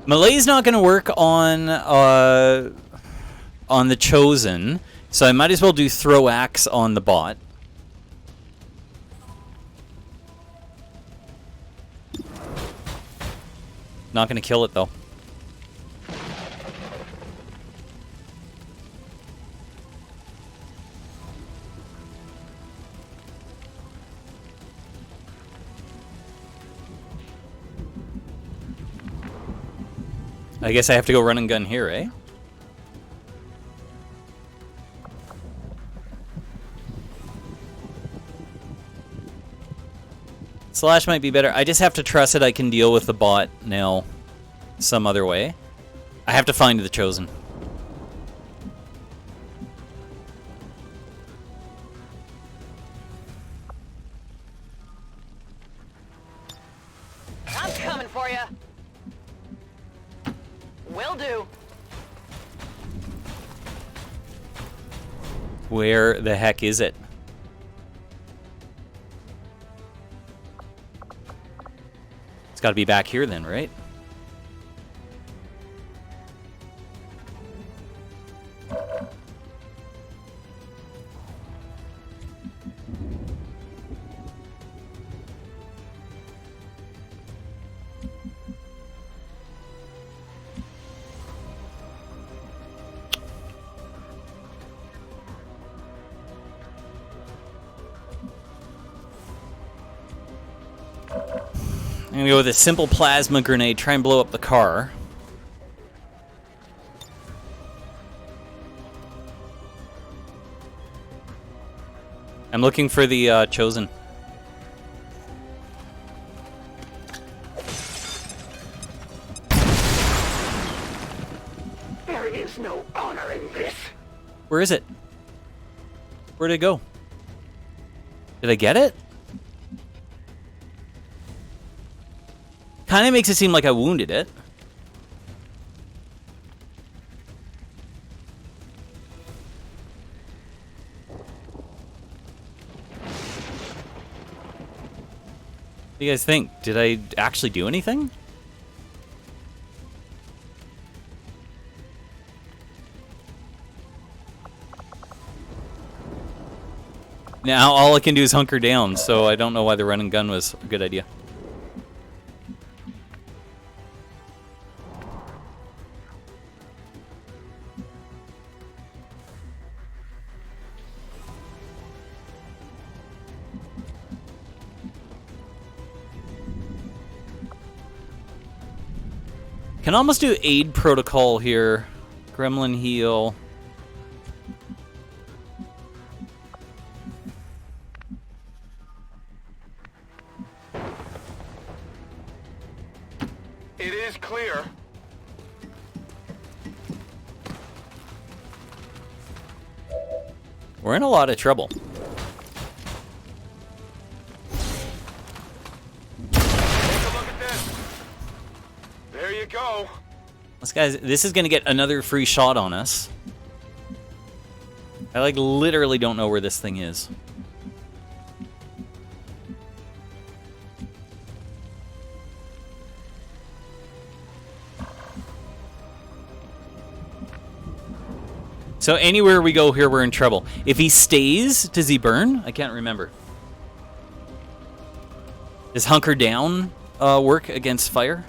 Melee's not going to work on the Chosen, so I might as well do throw axe on the bot. Not going to kill it though. I guess I have to go run and gun here, eh? Slash might be better. I just have to trust that I can deal with the bot now some other way. I have to find the Chosen. I'm coming for you. Will do. Where the heck is it? It's got to be back here then, right? I'm gonna go with a simple plasma grenade, try and blow up the car. I'm looking for the Chosen. There is no honor in this. Where is it? Where'd it go? Did I get it? Kind of makes it seem like I wounded it. What do you guys think? Did I actually do anything? Now all I can do is hunker down, so I don't know why the run and gun was a good idea. Can almost do aid protocol here. Gremlin heal. It is clear. We're in a lot of trouble. There you go. This is gonna get another free shot on us. I like literally don't know where this thing is. So anywhere we go here, we're in trouble. If he stays, does he burn? I can't remember. Does hunker down work against fire?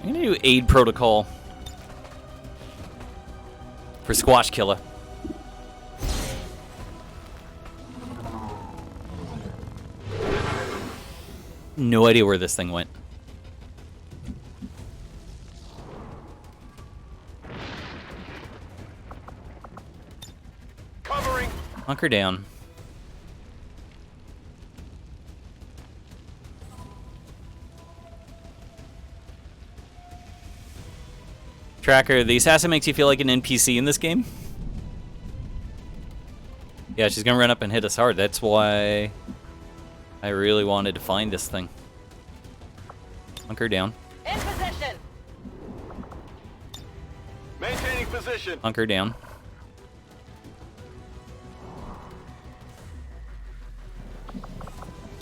I'm gonna do aid protocol for Squash Killer. No idea where this thing went. Covering. Hunker down. Tracker, the assassin makes you feel like an NPC in this game? Yeah, she's gonna run up and hit us hard. That's why I really wanted to find this thing. Hunker down. In position. Maintaining position. Hunker down.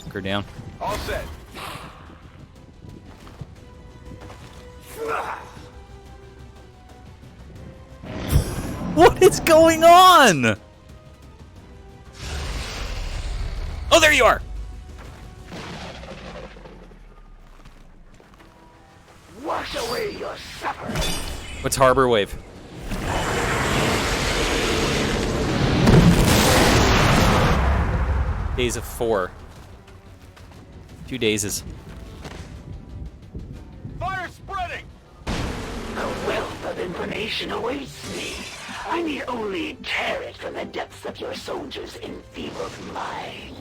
Hunker down. All set. What is going on? Oh, there you are. Wash away your supper. What's Harbor Wave? Days of 4. 2 days. Fire spreading. A wealth of information awaits me. I need only tear it from the depths of your soldier's enfeebled mind.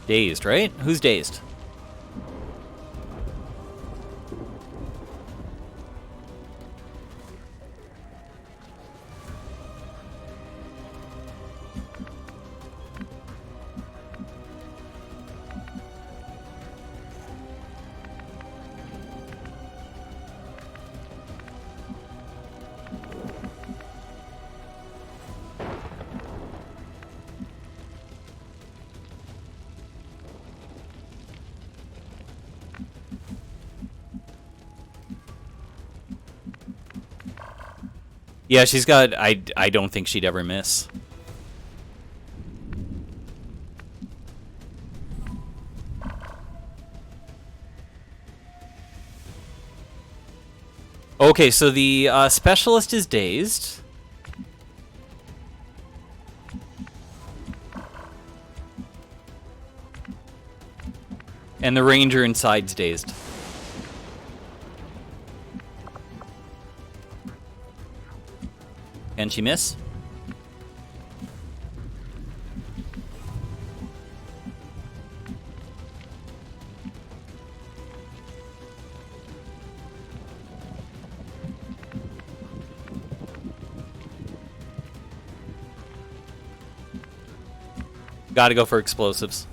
Dazed, right? Who's dazed? Yeah, she's got... I don't think she'd ever miss. Okay, so the specialist is dazed. And the ranger inside's dazed. Can she miss? Gotta go for explosives.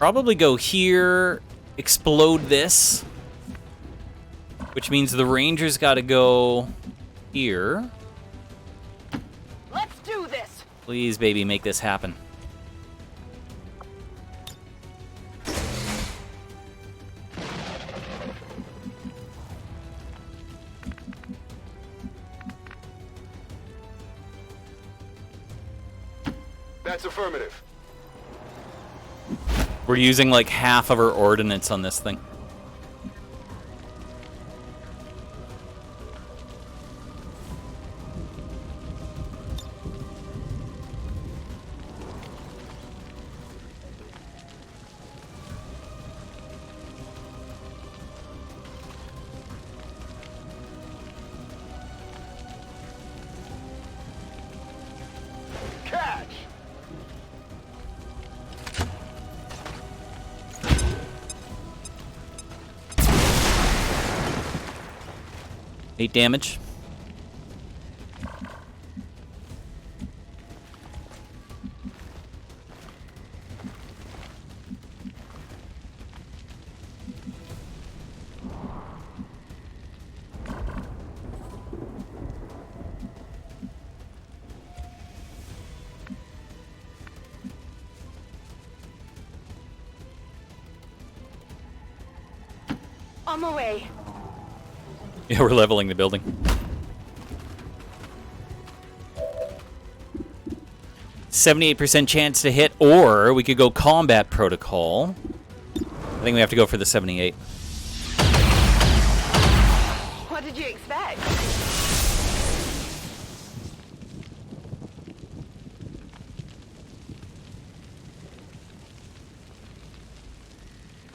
Probably go here, explode this, which means the Rangers got to go here. Let's do this. Please, baby, make this happen. That's affirmative. We're using like half of our ordnance on this thing. Catch! 8 damage. On my way. Yeah, we're leveling the building. 78% chance to hit, or we could go combat protocol. I think we have to go for the 78. What did you expect?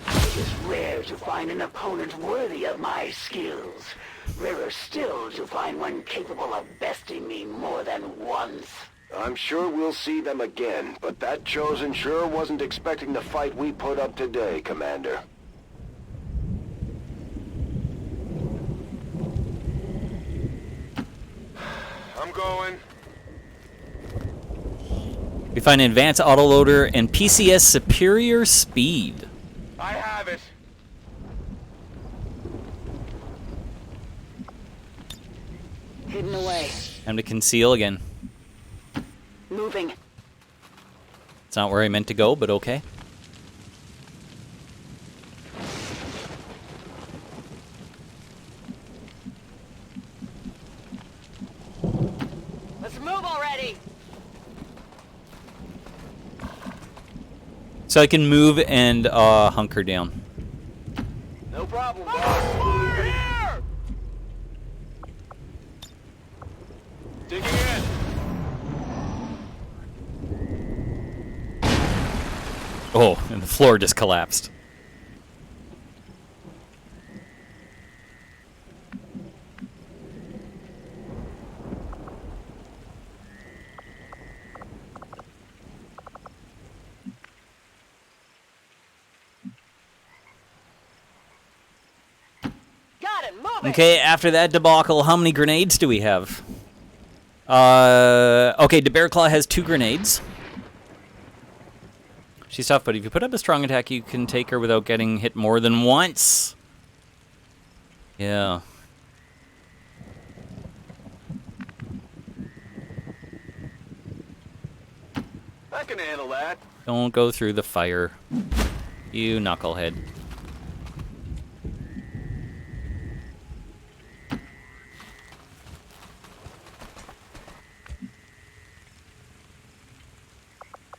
It is rare to find an opponent worthy of my skills. Rarer still to find one capable of besting me more than once. I'm sure we'll see them again, but that Chosen sure wasn't expecting the fight we put up today, Commander. I'm going. We find an advanced autoloader and PCS superior speed. I have it. Hidden away. Time to conceal again. Moving. It's not where I meant to go, but okay. Let's move already. So I can move and hunker down. No problem, boss. Here! Digging in. Oh, and the floor just collapsed. Got it, moving. Okay, after that debacle, how many grenades do we have? Okay, the Bear Claw has 2 grenades. She's tough, but if you put up a strong attack, you can take her without getting hit more than once. Yeah. I can handle that. Don't go through the fire, you knucklehead.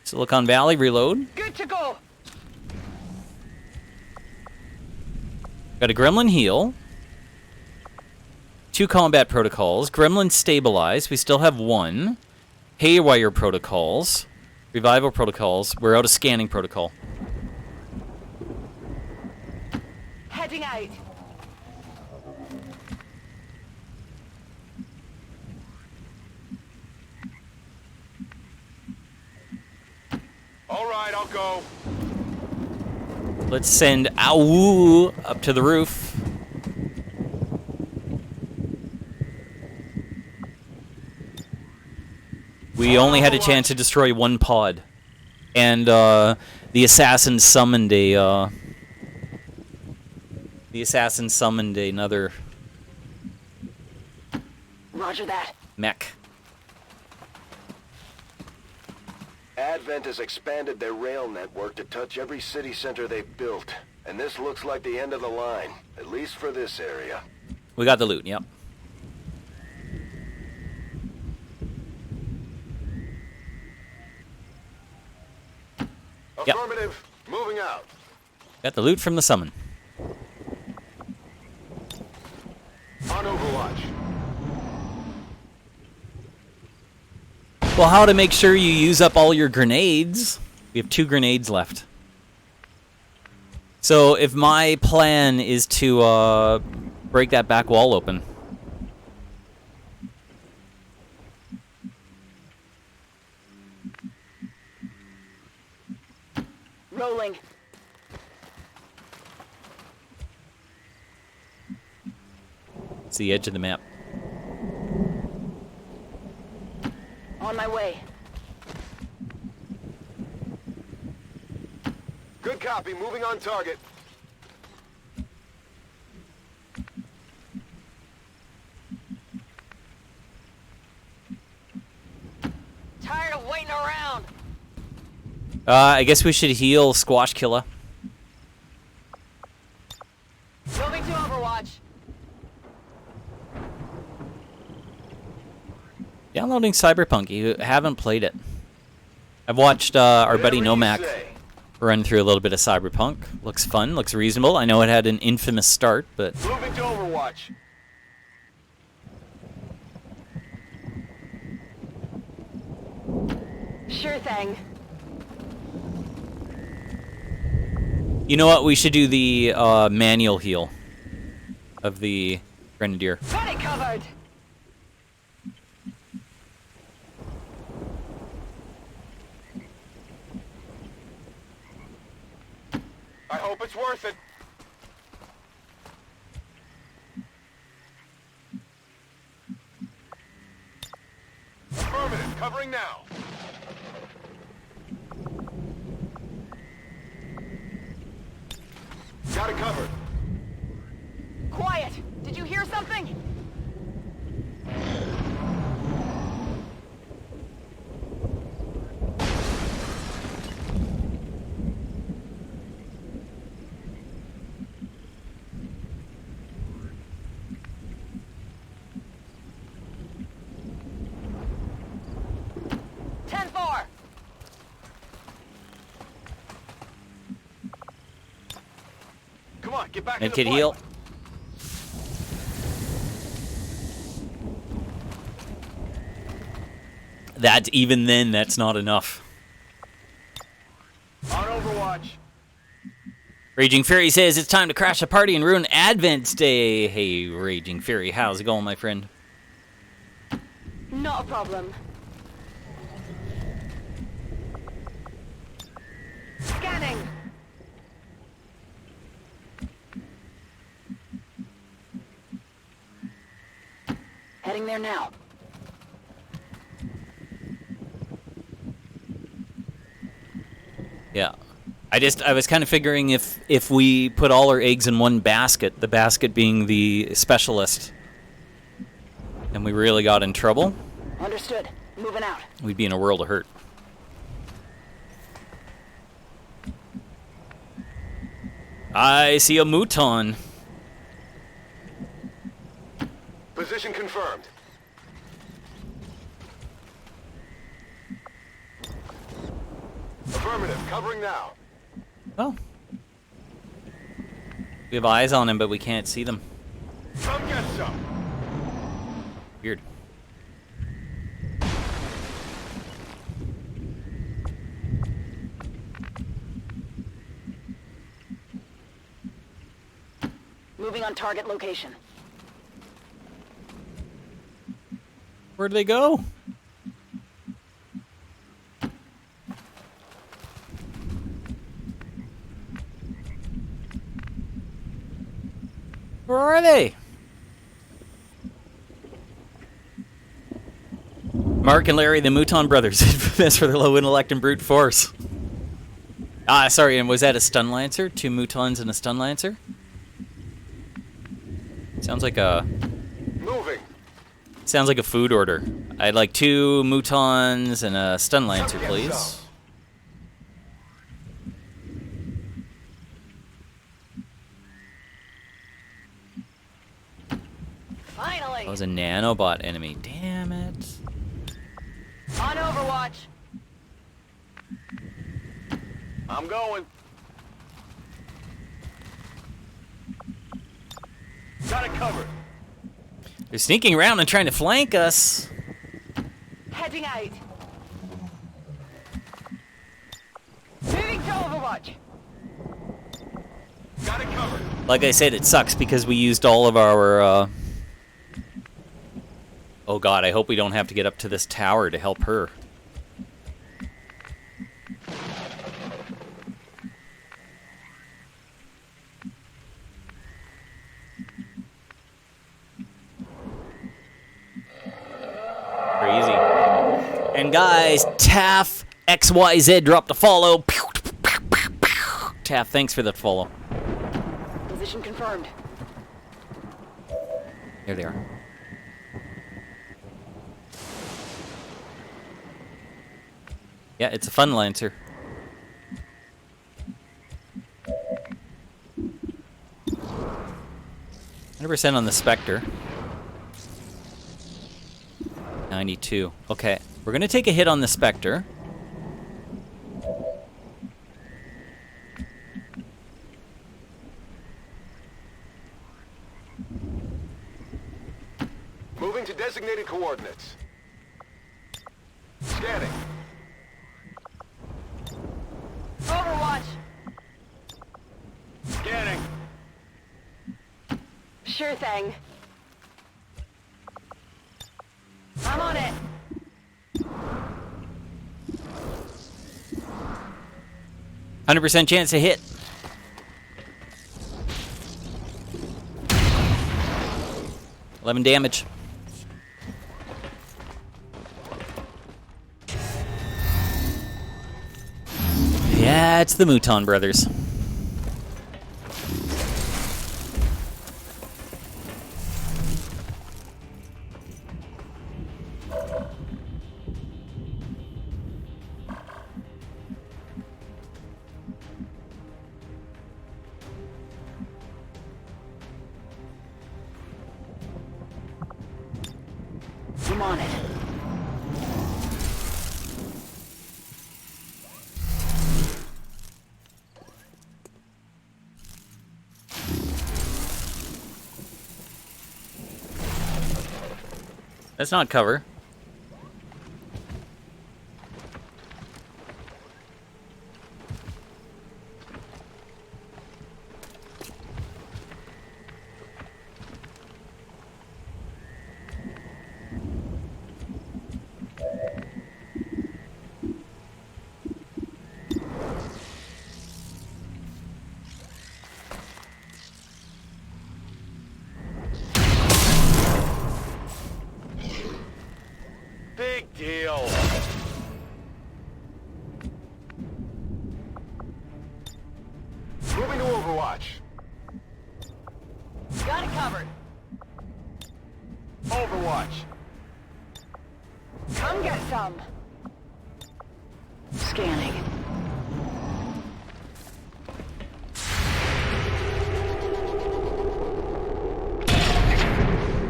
Silicon Valley, reload. Good to go. Got a Gremlin heal. 2 combat protocols. Gremlin stabilize. We still have 1. Haywire protocols. Revival protocols. We're out of scanning protocol. Heading out. All right, I'll go. Let's send Ow up to the roof. We only had a chance to destroy 1 pod. And The assassin summoned a, another Roger that. mech. Advent has expanded their rail network to touch every city center they've built. And this looks like the end of the line, at least for this area. We got the loot, yep. Yep. Affirmative. Moving out. Got the loot from the summon. On Overwatch. Well, how to make sure you use up all your grenades? We have 2 grenades left. So if my plan is to break that back wall open. Rolling. It's the edge of the map. On my way. Good copy. Moving on target. Tired of waiting around. I guess we should heal Squash Killa. Moving to Overwatch. Downloading Cyberpunk. You haven't played it. I've watched our buddy Nomak run through a little bit of Cyberpunk. Looks fun, looks reasonable. I know it had an infamous start, but... Moving to Overwatch. Sure thing. You know what? We should do the manual heal of the Grenadier. Got it covered. I hope it's worth it. Affirmative. Covering now. Got it covered. Quiet. Did you hear something? Come on, get back Med in the kit fight. heal. That even then, that's not enough. On Overwatch. Raging Fury says it's time to crash a party and ruin Advent's Day. Hey, Raging Fury, how's it going, my friend? Not a problem. Scanning. Heading there now. Yeah. I was kind of figuring if we put all our eggs in one basket, the basket being the specialist, and we really got in trouble, Understood. Moving out. we'd be in a world of hurt. I see a Mouton. Position confirmed. Affirmative. Covering now. Oh. We have eyes on him, but we can't see them. Come get some. Weird. Moving on target location. Where'd they go? Where are they? Mark and Larry, the Mouton brothers, infamous for their low intellect and brute force. Sorry, and was that a stun lancer? 2 Mutons and a stun lancer? Sounds like a... Moving. Sounds like a food order. I'd like 2 Mutons and a stun lancer, please. Finally. That was a nanobot enemy. Damn it. On Overwatch. I'm going. Got it covered. They're sneaking around and trying to flank us. Heading out. Moving to Overwatch. Got it covered. Like I said, it sucks because we used all of our... Oh god, I hope we don't have to get up to this tower to help her. Crazy. And guys, Taff XYZ dropped a follow. Taff, thanks for that follow. Position confirmed. Here they are. Yeah, it's a fun lancer. 100% on the Spectre. 92. Okay, we're gonna take a hit on the Spectre. Moving to designated coordinates. Scanning. Overwatch. Scanning. Sure thing. I'm on it. %100% chance to hit. $11 damage. Yeah, it's the Mouton brothers. I'm on it. That's not cover. Big deal. Moving to Overwatch. Got it covered. Overwatch. Come get some. Scanning.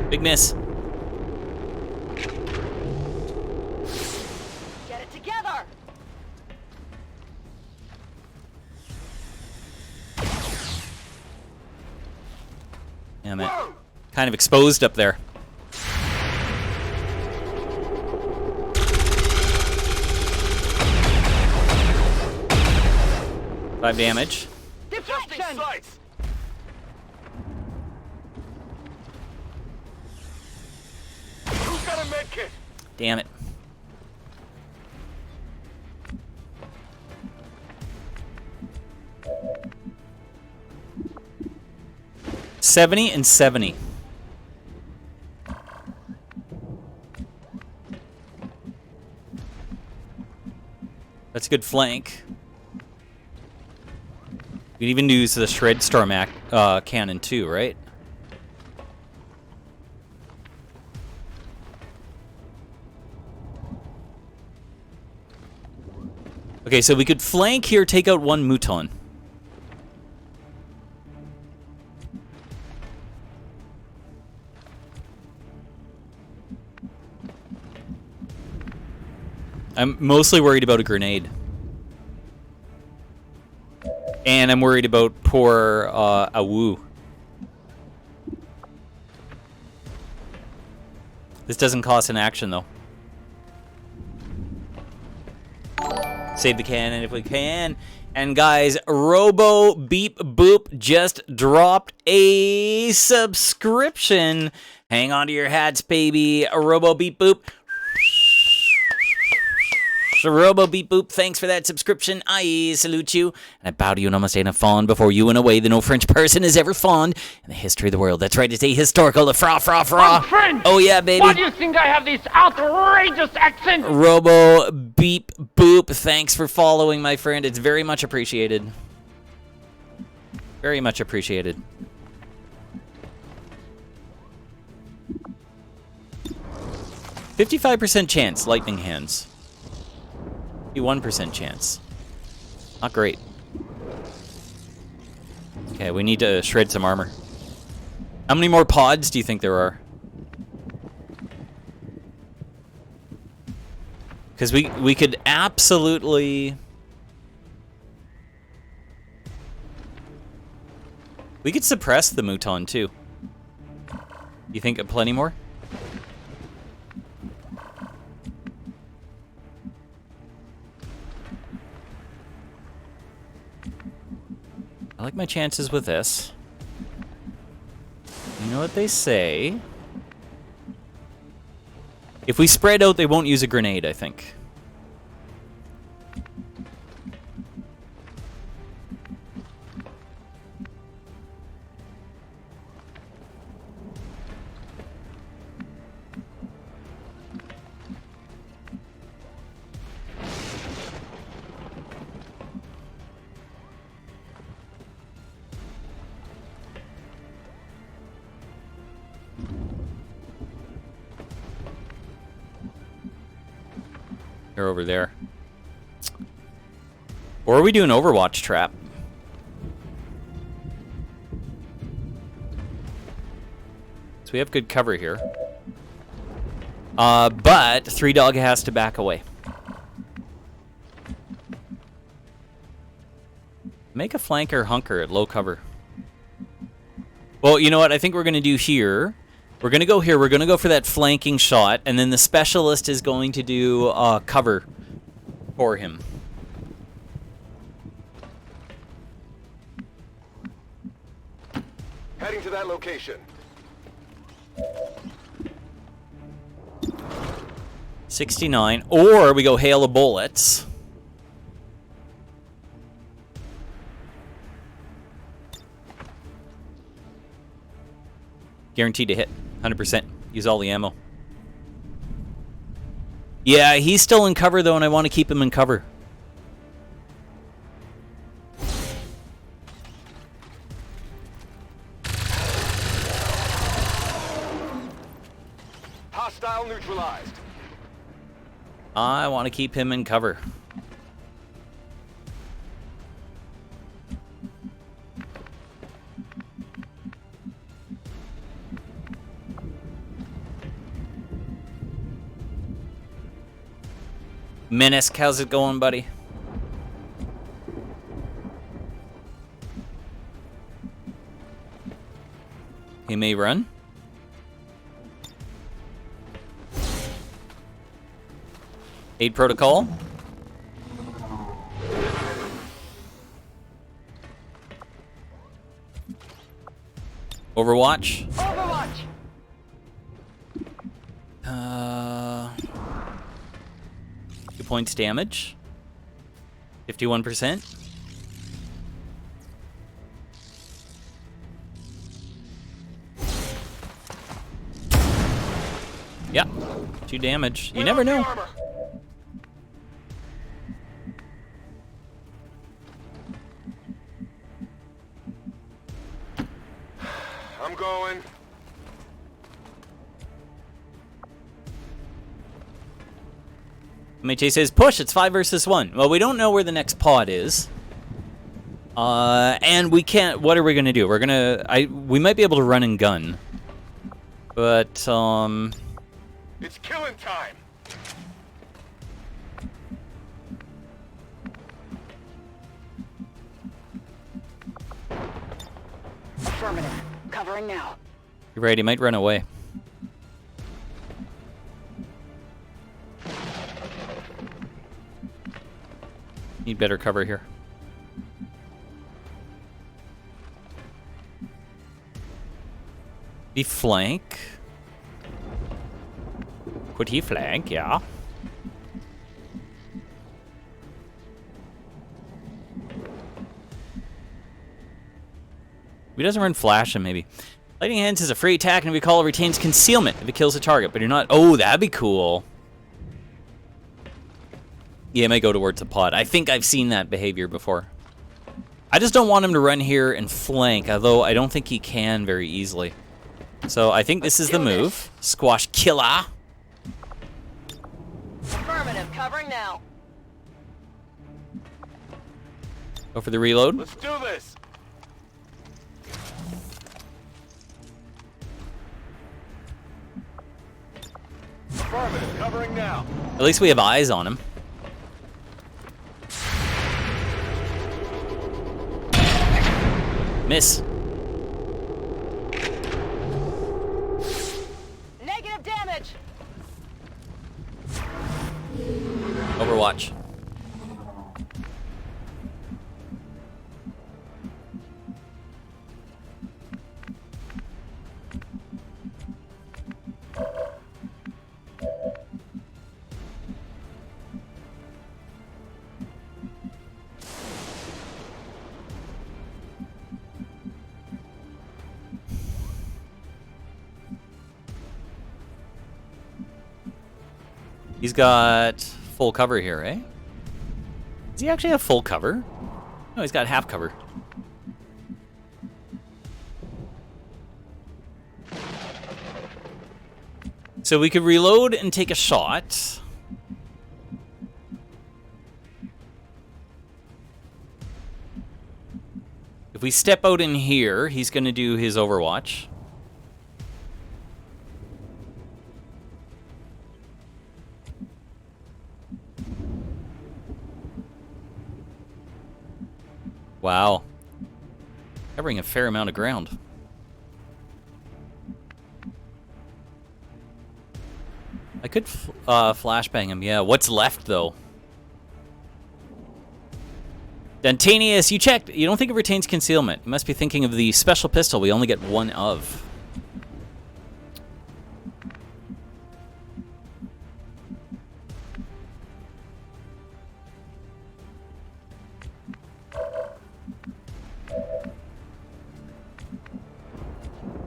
Big miss. Get it together. Damn it. Kind of exposed up there. Five damage. Adjusting sights. Who's got a med kit? Damn it. $70 and $70. That's a good flank. You can even use the Shred Storm cannon too, right? Okay, so we could flank here, take out one Mouton. I'm mostly worried about a grenade. And I'm worried about poor Awu. This doesn't cost an action, though. Save the cannon if we can. And guys, Robo Beep Boop just dropped a subscription. Hang on to your hats, baby. Robo Beep Boop. Robo Beep Boop, thanks for that subscription. I salute you. And I bow to you and almost ain't a fawn before you in a way that no French person has ever fawned in the history of the world. That's right, it's a historical fra. I'm French. Oh yeah, baby. Why do you think I have this outrageous accent? Robo Beep Boop, thanks for following, my friend. It's very much appreciated. Very much appreciated. $55% chance, lightning hands. 51% chance. Not great. Okay, we need to shred some armor. How many more pods do you think there are? Because we could absolutely... We could suppress the Mouton, too. You think plenty more? I like my chances with this. You know what they say? If we spread out, they won't use a grenade, I think. They're over there. Or are we doing Overwatch trap? So we have good cover here. But 3-Dog has to back away. Make a flanker hunker at low cover. Well, you know what? I think we're going to do here. We're going to go here. We're going to go for that flanking shot. And then the specialist is going to do cover for him. Heading to that location. 69. Or we go hail of bullets. Guaranteed to hit. 100%. Use all the ammo. Yeah, he's still in cover, though, and I want to keep him in cover. Hostile neutralized. I want to keep him in cover. Minsk, how's it going, buddy? He may run. Aid protocol. Overwatch. Overwatch. 2 points damage. 51%. Yeah, 2 damage. You never know. MHA says, push, it's 5 versus 1. Well, we don't know where the next pod is. And we can't, what are we going to do? We're going to, we might be able to run and gun. But, It's killing time! Affirmative. Covering now. You're right, he might run away. Need better cover here. He flank. Could he flank? Yeah. If he doesn't run flash him, maybe. Lightning Hands is a free attack and we call it retains concealment if it kills a target, but you're not. Oh, that'd be cool. Yeah, it might go towards the pod. I think I've seen that behavior before. I just don't want him to run here and flank, although I don't think he can very easily. So I think this is the move. Squash killer. Affirmative. Covering now. Go for the reload. Let's do this! Affirmative. Covering now. At least we have eyes on him. Miss. Negative damage. Overwatch. He's got full cover here, eh? Does he actually have full cover? No, he's got half cover. So we could reload and take a shot. If we step out in here, he's going to do his Overwatch. Wow. Covering a fair amount of ground. I could flashbang him, yeah. What's left, though? Dantanius, you checked. You don't think it retains concealment. You must be thinking of the special pistol we only get one of.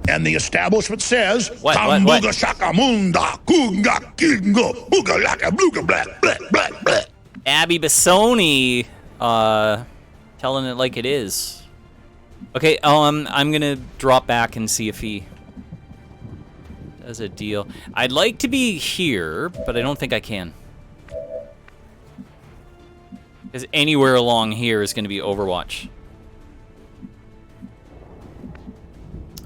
And the establishment says, What? Kambuga shakamunda, kunga kingo, booga laka bluga blah, blah, blah, blah. Abby Bassoni, telling it like it is. Okay, I'm gonna drop back and see if he does a deal. I'd like to be here, but I don't think I can. Because anywhere along here is gonna be Overwatch.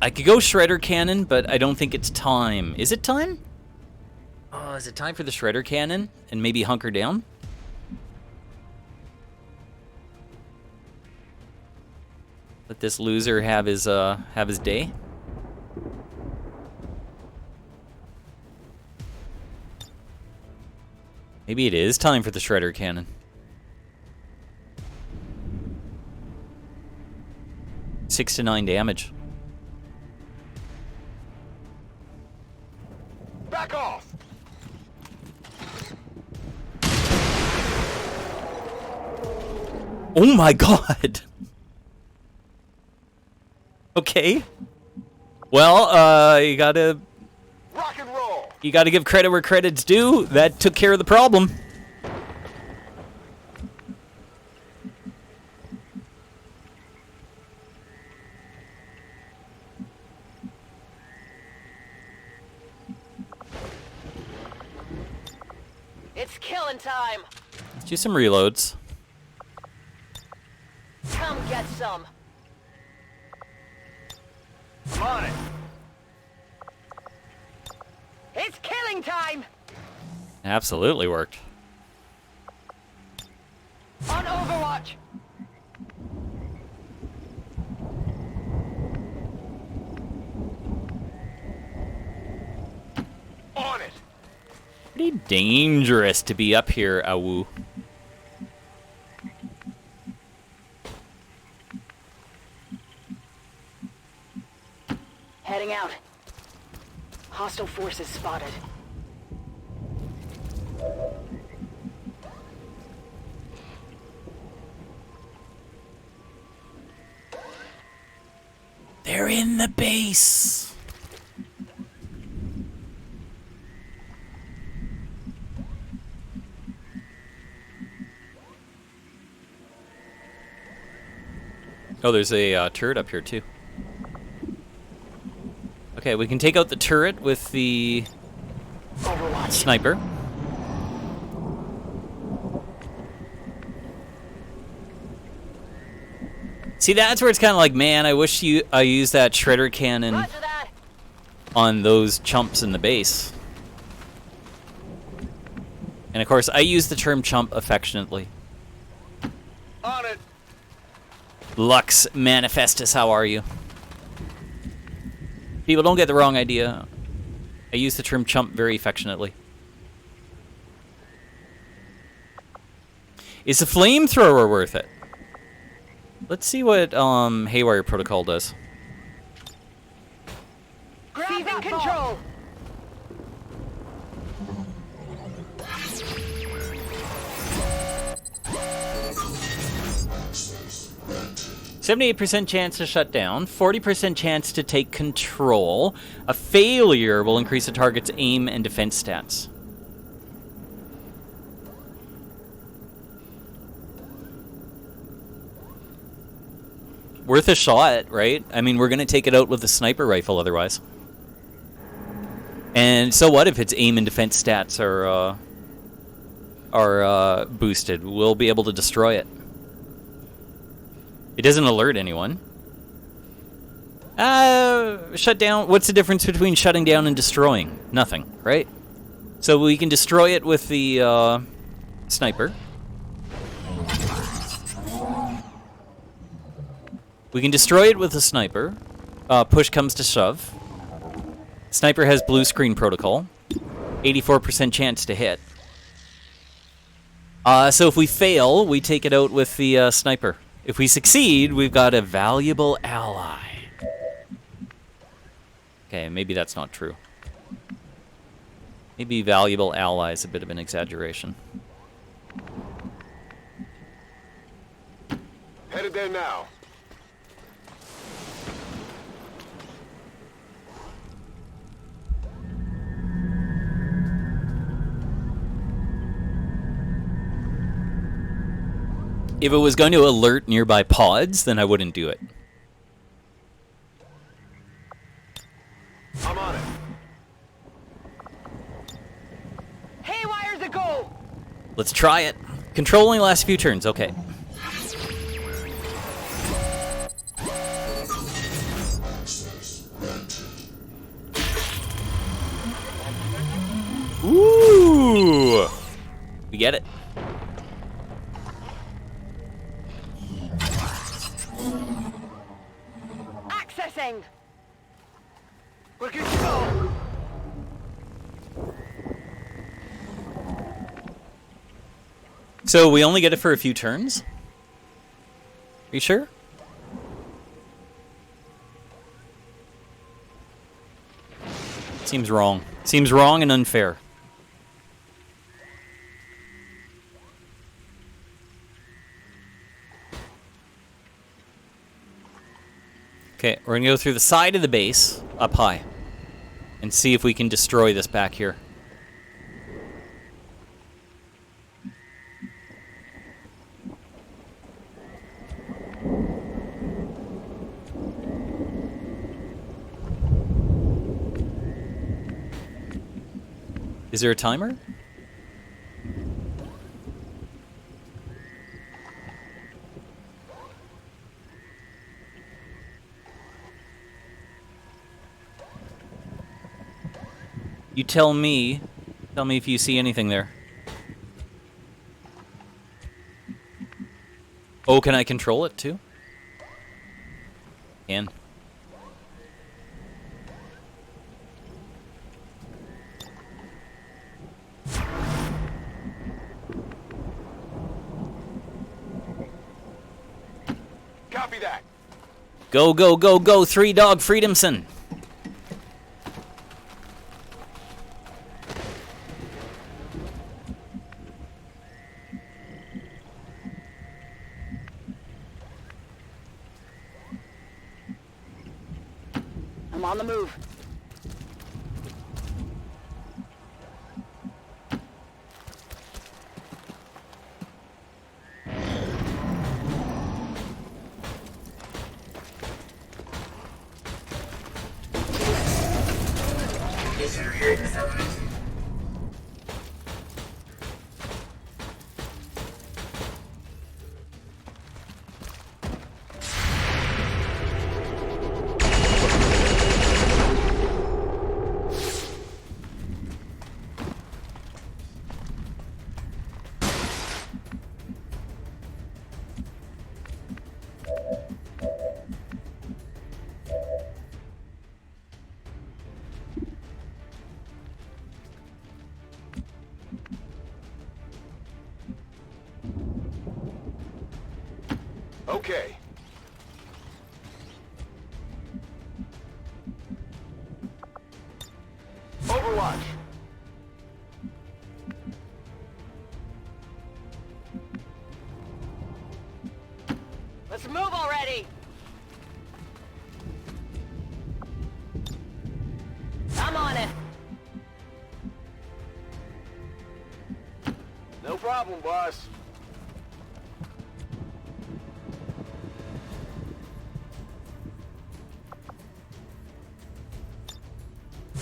I could go Shredder Cannon, but I don't think it's time. Is it time? Oh, is it time for the Shredder Cannon? And maybe hunker down? Let this loser have his day. Maybe it is time for the Shredder Cannon. 6 to 9 damage. Back off! Oh my god! Okay. Well, you gotta... Rock and roll! You gotta give credit where credit's due. That took care of the problem. It's killing time. Let's do some reloads. Come get some. I'm on it. It's killing time. Absolutely worked. On Overwatch. On it. Pretty dangerous to be up here, Awu. Heading out. Hostile forces spotted. They're in the base. Oh, there's a turret up here too. Okay, we can take out the turret with the sniper. See, that's where it's kind of like, man, I wish I used that shredder cannon on those chumps in the base. And of course, I use the term chump affectionately. On it. Lux Manifestus, how are you? People, don't get the wrong idea. I use the term chump very affectionately. Is the flamethrower worth it? Let's see what Haywire Protocol does. Seizing control. 78% chance to shut down, 40% chance to take control. A failure will increase the target's aim and defense stats. Worth a shot, right? I mean, we're going to take it out with a sniper rifle otherwise. And so what if its aim and defense stats are boosted? We'll be able to destroy it. It doesn't alert anyone. Shut down. What's the difference between shutting down and destroying? Nothing, right? So we can destroy it with the sniper. We can destroy it with a sniper. Push comes to shove. Sniper has blue screen protocol. 84% chance to hit. So if we fail, we take it out with the sniper. If we succeed, we've got a valuable ally. Okay, maybe that's not true. Maybe valuable ally is a bit of an exaggeration. Headed there now. If it was going to alert nearby pods, then I wouldn't do it. I'm on it. Haywire's a go! Let's try it. Control only lasts a few turns, okay. Ooh! We get it. Accessing! We're good to go! So we only get it for a few turns? Are you sure? Seems wrong. Seems wrong and unfair. Okay, we're gonna go through the side of the base, up high, and see if we can destroy this back here. Is there a timer? tell me. Tell me if you see anything there. Oh, can I control it too? Can. Copy that. Go, go, go, go, 3-Dog Freedomson. I'm on the move. Okay. Overwatch. Let's move already. I'm on it. No problem, boss.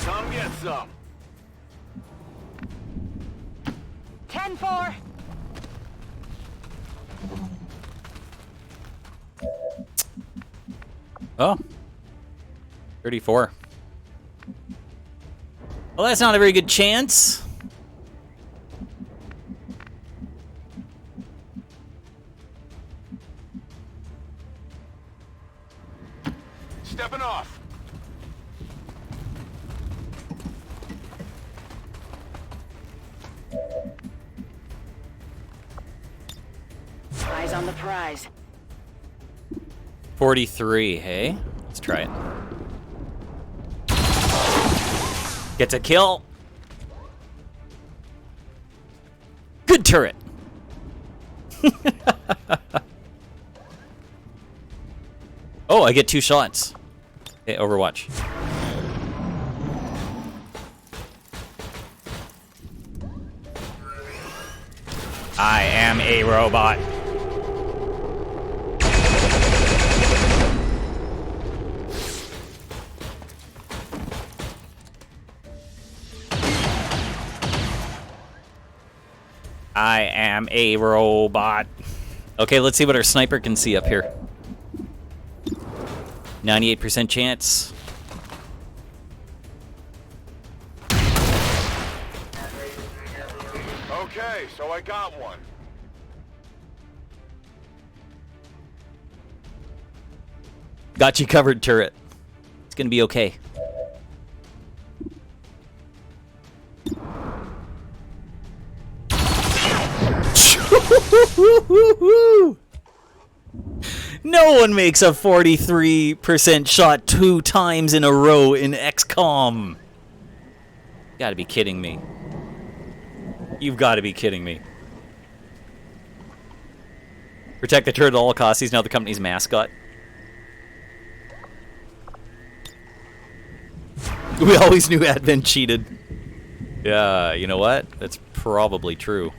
Come get some. 10-4. Oh. 34. Well, that's not a very good chance. Stepping off. Eyes on the prize. 43, hey? Let's try it. Gets a kill. Good turret. Oh, I get 2 shots. Okay, Overwatch. I am a robot. I am a robot. Okay, let's see what our sniper can see up here. 98% chance. Okay, so I got one. Got you covered, turret. It's gonna be okay. No one makes a 43% shot 2 times in a row in XCOM. Gotta be kidding me. You've got to be kidding me. Protect the turret at all costs. He's now the company's mascot. We always knew Advent cheated. Yeah, you know what? That's probably true.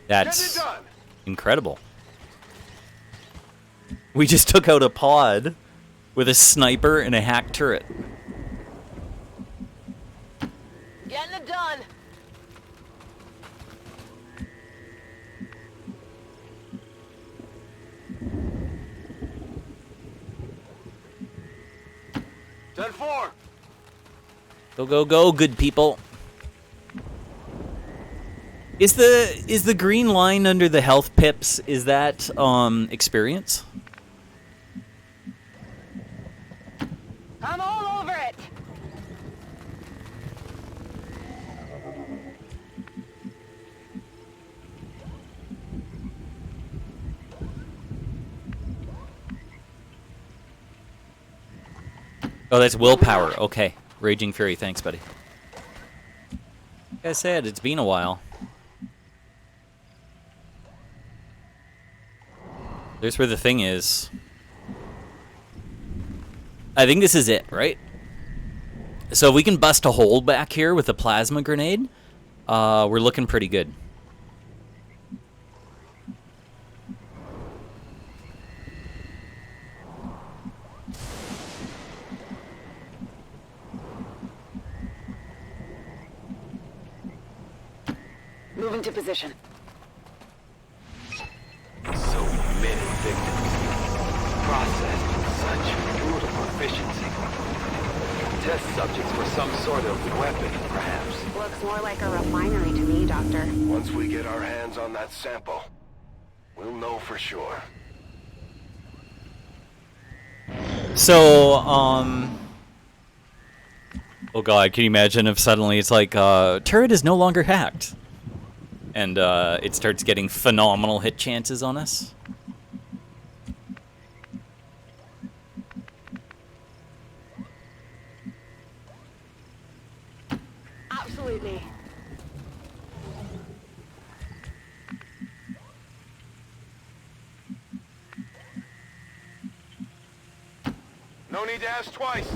That's incredible. We just took out a pod with a sniper and a hack turret. Getting it done. 10-4. Go, go, go, good people. Is the green line under the health pips, is that experience? I'm all over it. Oh, that's willpower. Okay. Raging Fury. Thanks, buddy. Like I said, it's been a while. There's where the thing is. I think this is it, right? So if we can bust a hole back here with a plasma grenade, we're looking pretty good. Moving to position. So many victims. Processed with such brutal efficiency. Test subjects for some sort of weapon, perhaps. Looks more like a refinery to me, Doctor. Once we get our hands on that sample, we'll know for sure. So, oh god, can you imagine if suddenly it's like, turret is no longer hacked? And, it starts getting phenomenal hit chances on us? Absolutely. No need to ask twice.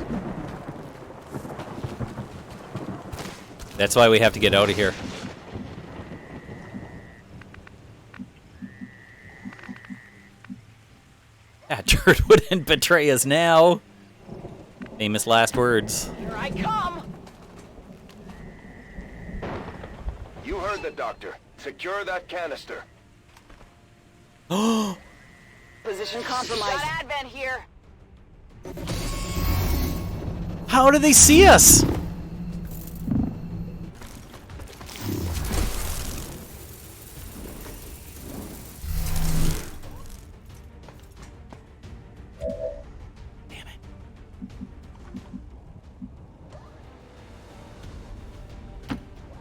That's why we have to get out of here. That turret wouldn't betray us now. Famous last words. Here I come. You heard the doctor. Secure that canister. Position compromised. Got Advent here. How do they see us?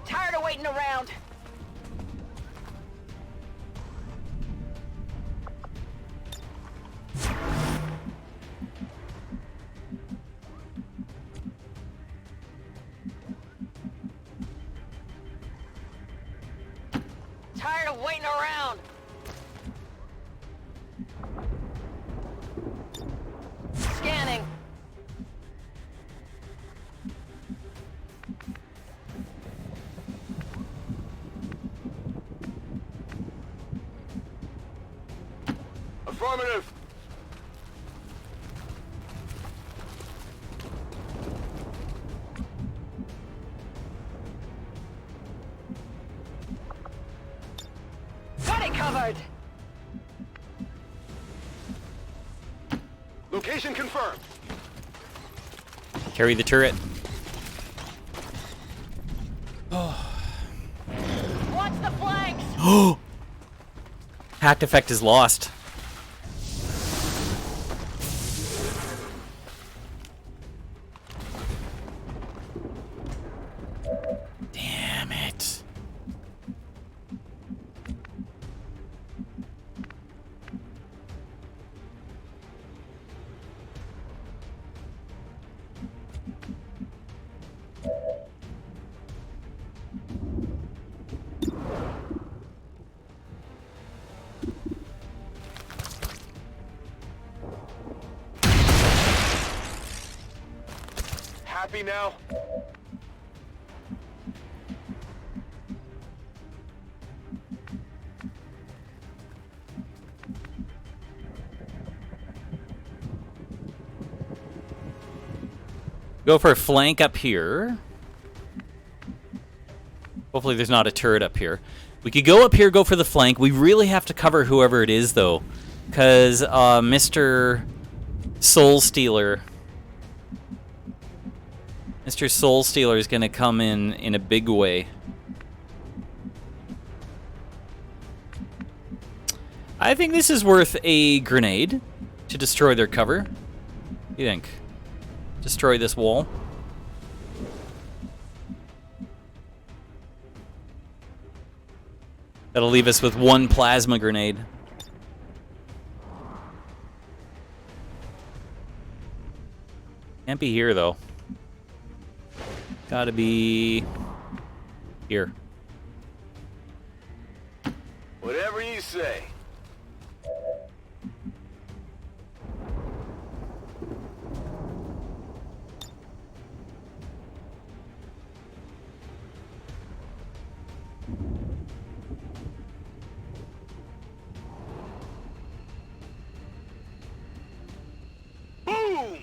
Tired of waiting around. Tired of waiting around. Scanning. Affirmative. Got it covered. Location confirmed. Carry the turret. Watch the flanks. Oh! Hacked effect is lost. Damn it. Happy now? Go for a flank up here. Hopefully there's not a turret up here. We could go up here, go for the flank. We really have to cover whoever it is, though. Because Mr. Soul Stealer Mr. Soul Stealer is going to come in a big way. I think this is worth a grenade to destroy their cover. What do you think? Destroy this wall. That'll leave us with one plasma grenade. Can't be here, though. Gotta be here. Whatever you say. Boom!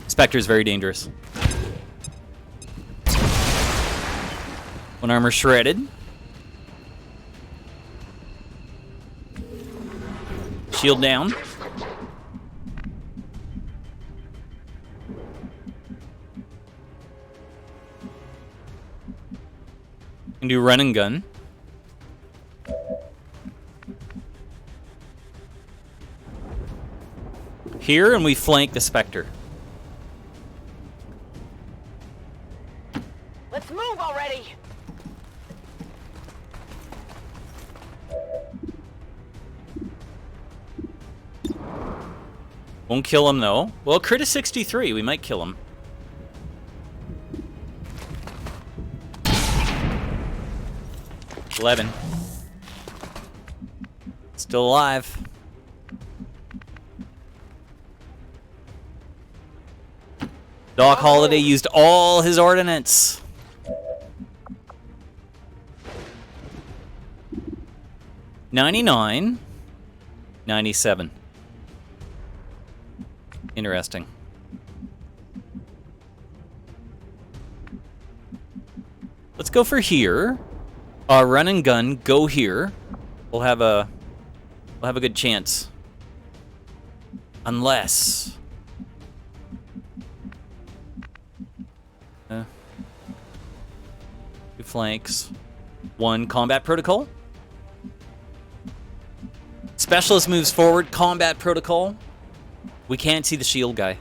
Spectre is very dangerous. One armor shredded. Shield down. Can do run and gun. Here, and we flank the Spectre. Let's move already! Won't kill him, though. Well, crit is 63. We might kill him. $11. Still alive. Doc Holliday used all his ordnance. $99. $97. Interesting. Let's go for here. Run and gun. Go here. We'll have a good chance. Unless. Two flanks. One combat protocol. Specialist moves forward. Combat protocol. We can't see the shield guy.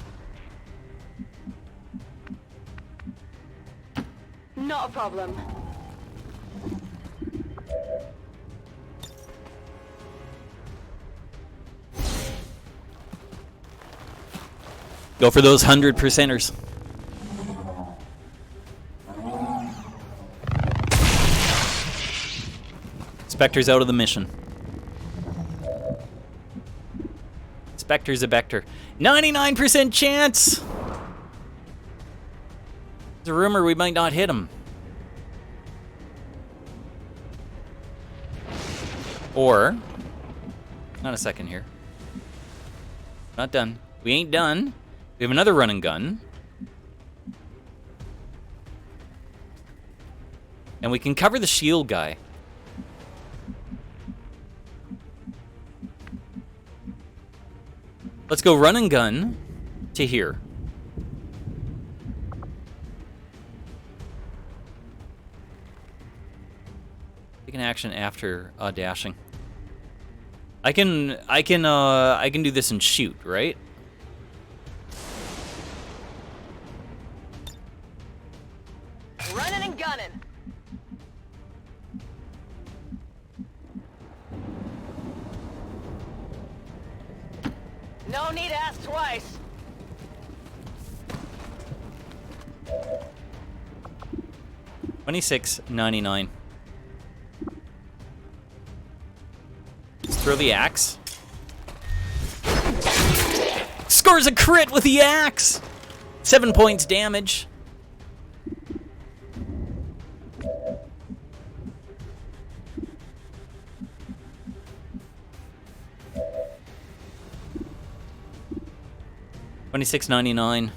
Not a problem. Go for those 100%ers. Spectre's out of the mission. Spectre's a Vector. 99% chance! There's a rumor we might not hit him. Or, not a second here. Not done. We ain't done. We have another run and gun. And we can cover the shield guy. Let's go run and gun to here. Take an action after dashing. I can do this and shoot, right? Running and gunning. No need to ask twice. $26.99. Just throw the axe. Scores a crit with the axe. 7 points damage. $26.99.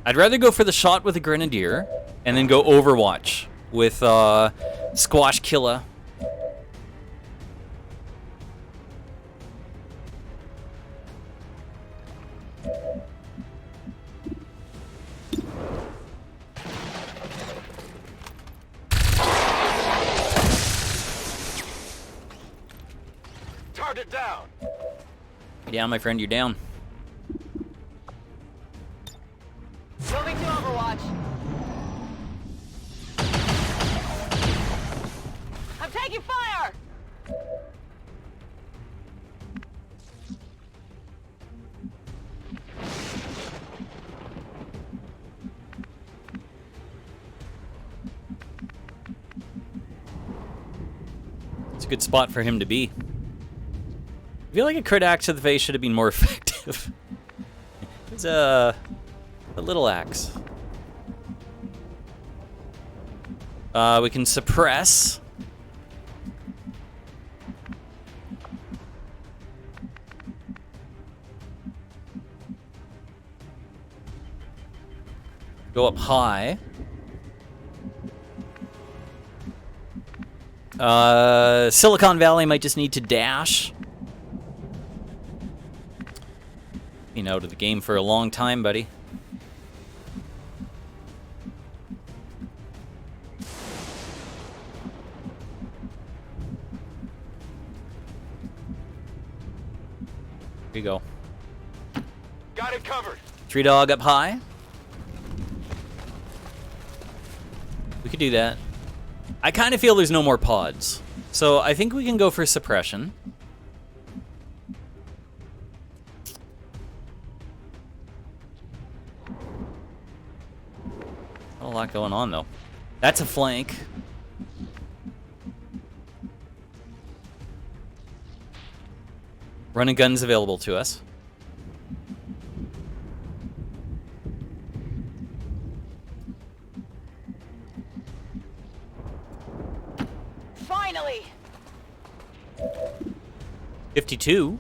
I'd rather go for the shot with a grenadier and then go Overwatch with Squash Killa. Target down. Yeah, my friend, you're down. Moving to Overwatch. I'm taking fire! It's a good spot for him to be. I feel like a crit axe to the face should have been more effective. It's a little axe. We can suppress. Go up high. Silicon Valley might just need to dash. Been out of the game for a long time, buddy. Here you go. Got it covered. Tree dog up high. We could do that. I kind of feel there's no more pods. So I think we can go for suppression. Not a lot going on, though. That's a flank. Running guns available to us. Finally! 52.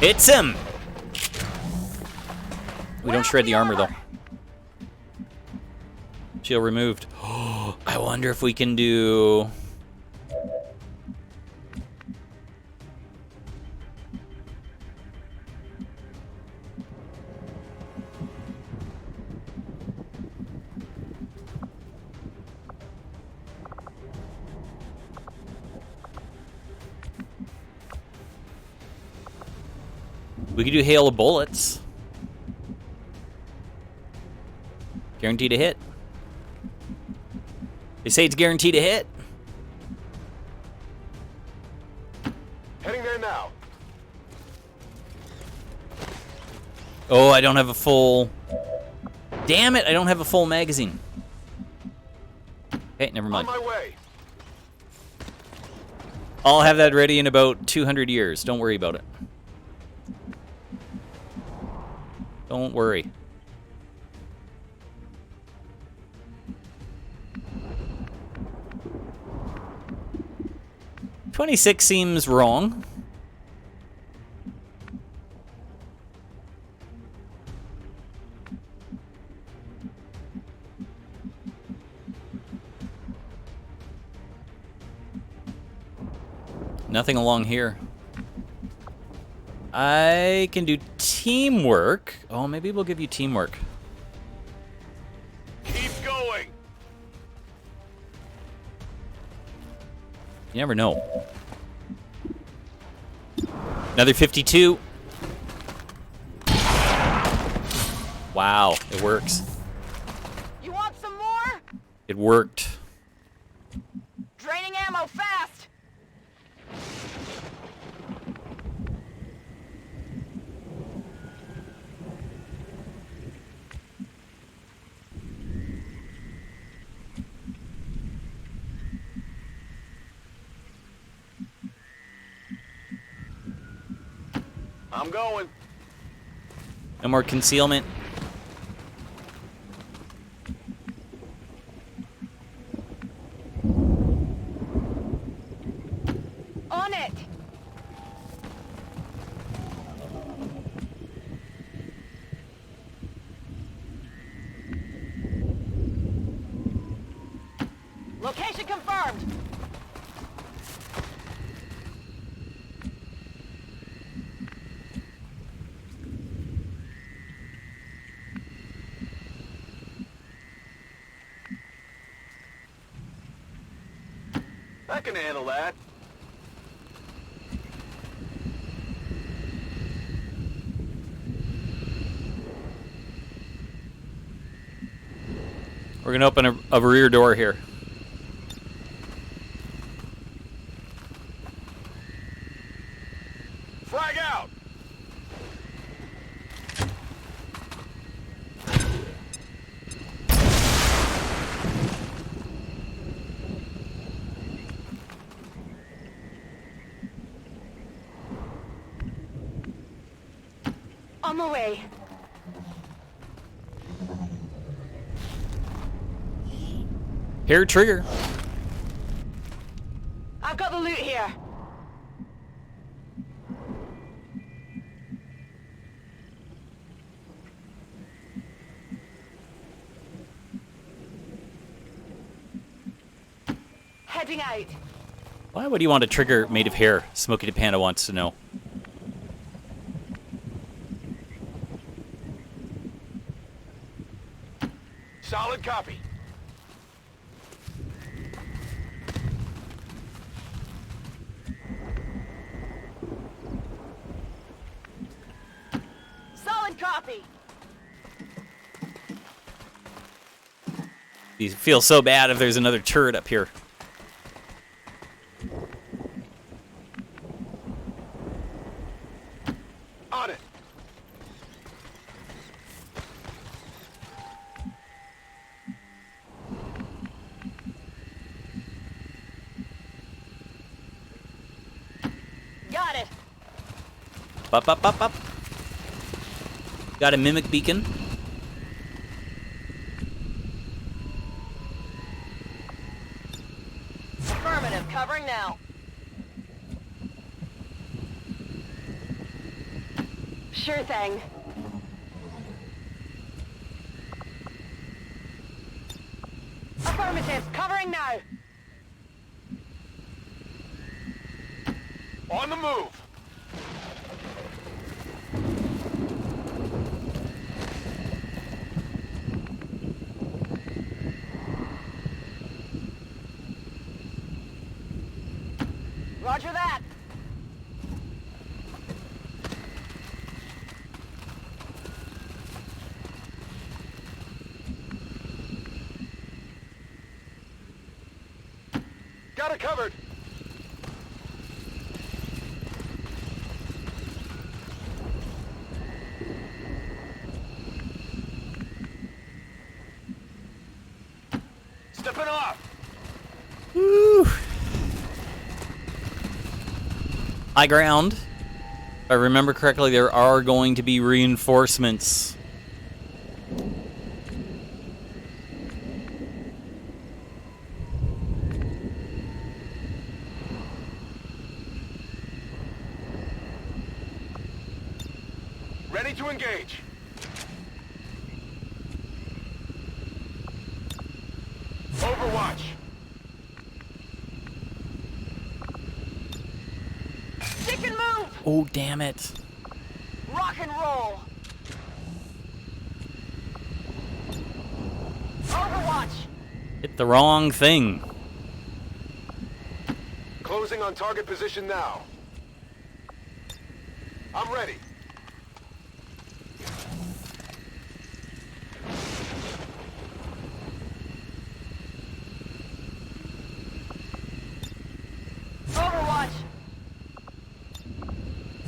Hits him! We don't shred the armor, though. Shield removed. Oh, I wonder if we can do... We could do hail of bullets. Guaranteed to hit. They say it's guaranteed to hit. Heading there now. Oh, I don't have a full... Damn it, I don't have a full magazine. Okay, never mind. On my way. I'll have that ready in about 200 years. Don't worry about it. Don't worry. 26 seems wrong. Nothing along here. I can do teamwork. Oh, maybe we'll give you teamwork. Keep going. You never know. Another 52. Wow, it works. You want some more? It worked. Draining ammo fast. I'm going. No more concealment. On it. Location confirmed. I can handle that. We're gonna open a rear door here. Flag out! On the way. Hair trigger. I've got the loot here. Heading out. Why would you want a trigger made of hair? Smokey the Panda wants to know. Solid copy. Solid copy. You feel so bad if there's another turret up here. On it. Got it. Up. Got a mimic beacon. Affirmative. Covering now. Sure thing. Affirmative. Covering now. On the move. Roger that. Got it covered. Stepping off. Woo. High ground. If I remember correctly, there are going to be reinforcements. Ready to engage. Overwatch. Stick and move. Oh, damn it. Rock and roll. Overwatch. Hit the wrong thing. Closing on target position now. I'm ready. Overwatch.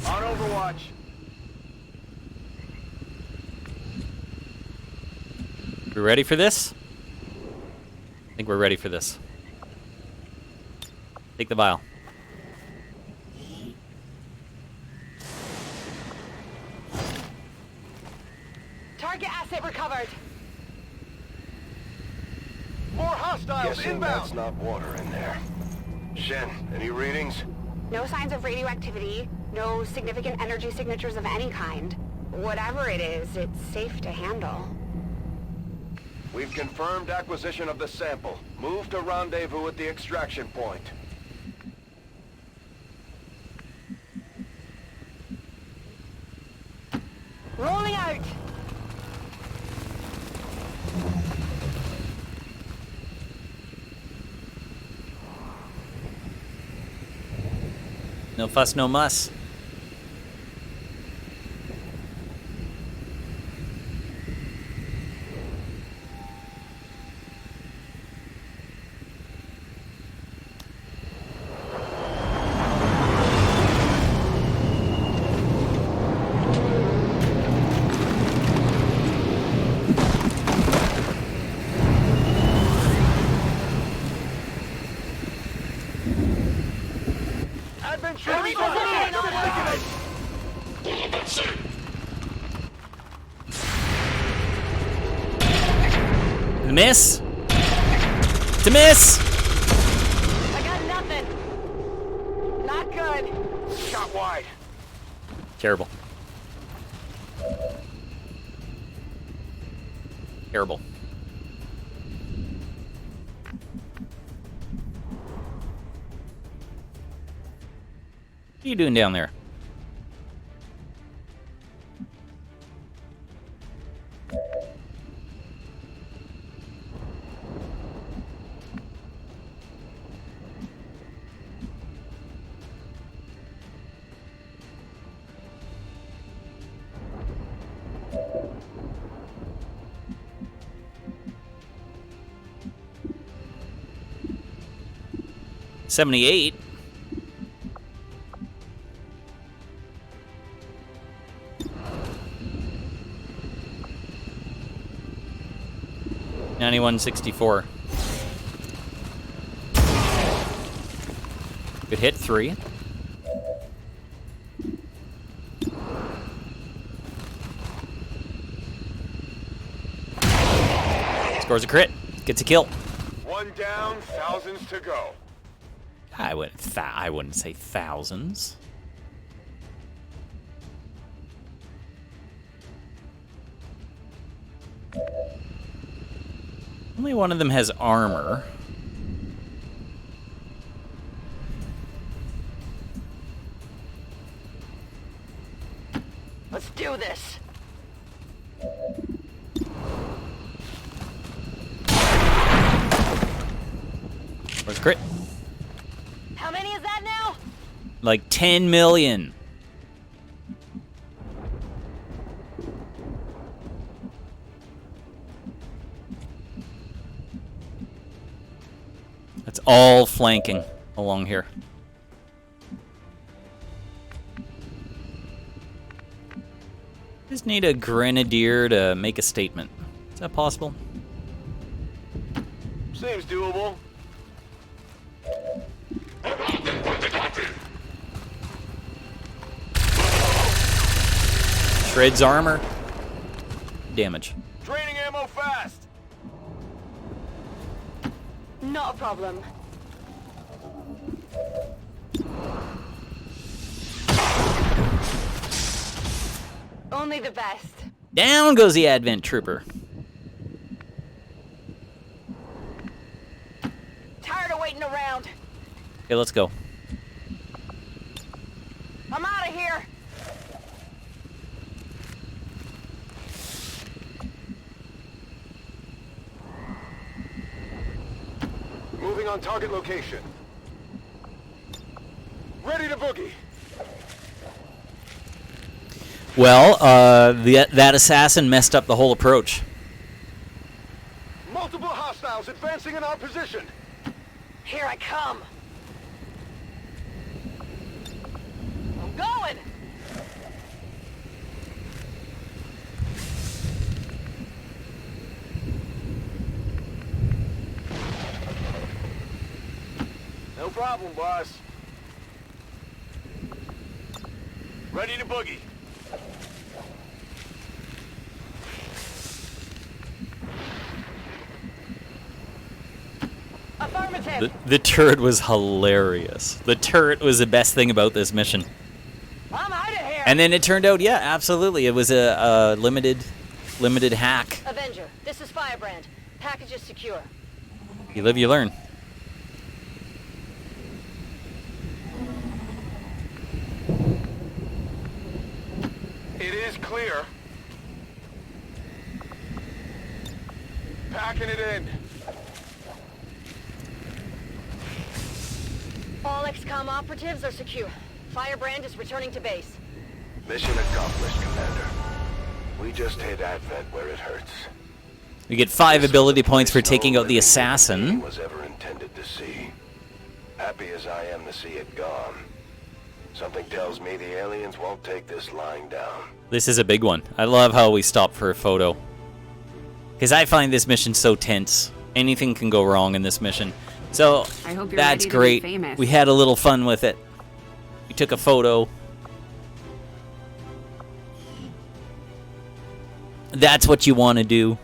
On Overwatch. We ready for this? I think we're ready for this. Take the vial. Target asset recovered. More hostiles Guessing inbound. that's not water in there. Shen, any readings? No signs of radioactivity, no significant energy signatures of any kind. Whatever it is, it's safe to handle. We We've confirmed acquisition of the sample. Move to rendezvous at the extraction point. Rolling out. No fuss, no muss. Miss? To miss! I got nothing. Not good. Shot wide. Terrible. Terrible. What are you doing down there? $78. $91.64. Good hit, 3. Scores a crit. Gets a kill. One down, thousands to go. I wouldn't say thousands. Only one of them has armor. Let's do this. Where's crit? How many is that now? Like 10 million. That's all flanking along here. Just need a grenadier to make a statement. Is that possible? Seems doable. Shreds armor. Damage. Draining ammo fast. Not a problem. Only the best. Down goes the Advent Trooper. Tired of waiting around. Okay, let's go. I'm out of here. Moving on target location. Ready to boogie. Well, that assassin messed up the whole approach. Multiple hostiles advancing in our position. Here I come. I'm going. No problem, boss. Ready to boogie. Affirmative. The turret was hilarious. The turret was the best thing about this mission. I'm out of here. And then it turned out, yeah, absolutely. It was a limited hack. Avenger, this is Firebrand. Package is secure. You live, you learn. It is clear. Packing it in. All XCOM operatives are secure. Firebrand is returning to base. Mission accomplished, Commander. We just hit Advent where it hurts. You get 5 ability points for taking out the assassin. Was ever intended to see. Happy as I am to see it gone. Something tells me the aliens won't take this lying down. This is a big one. I love how we stop for a photo. Because I find this mission so tense. Anything can go wrong in this mission. So, I hope you're that's ready to be great. famous. We had a little fun with it. We took a photo. That's what you want to do.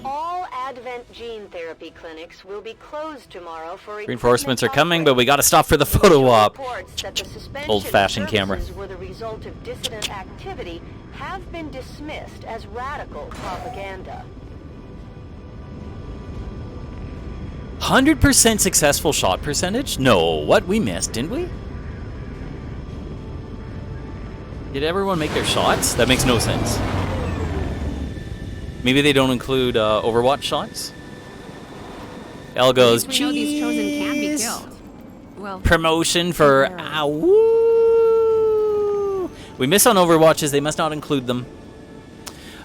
All Advent gene therapy clinics will be closed tomorrow for Reinforcements are coming, but we got to stop for the photo op. reports that the suspension Old-fashioned camera. services were the result of dissident activity have been dismissed as radical propaganda. 100% successful shot percentage? No, what? We missed, didn't we? Did everyone make their shots? That makes no sense. Maybe they don't include Overwatch shots? Elle goes, we know these chosen can be killed. Well, promotion for Awoo. We miss on Overwatches. They must not include them.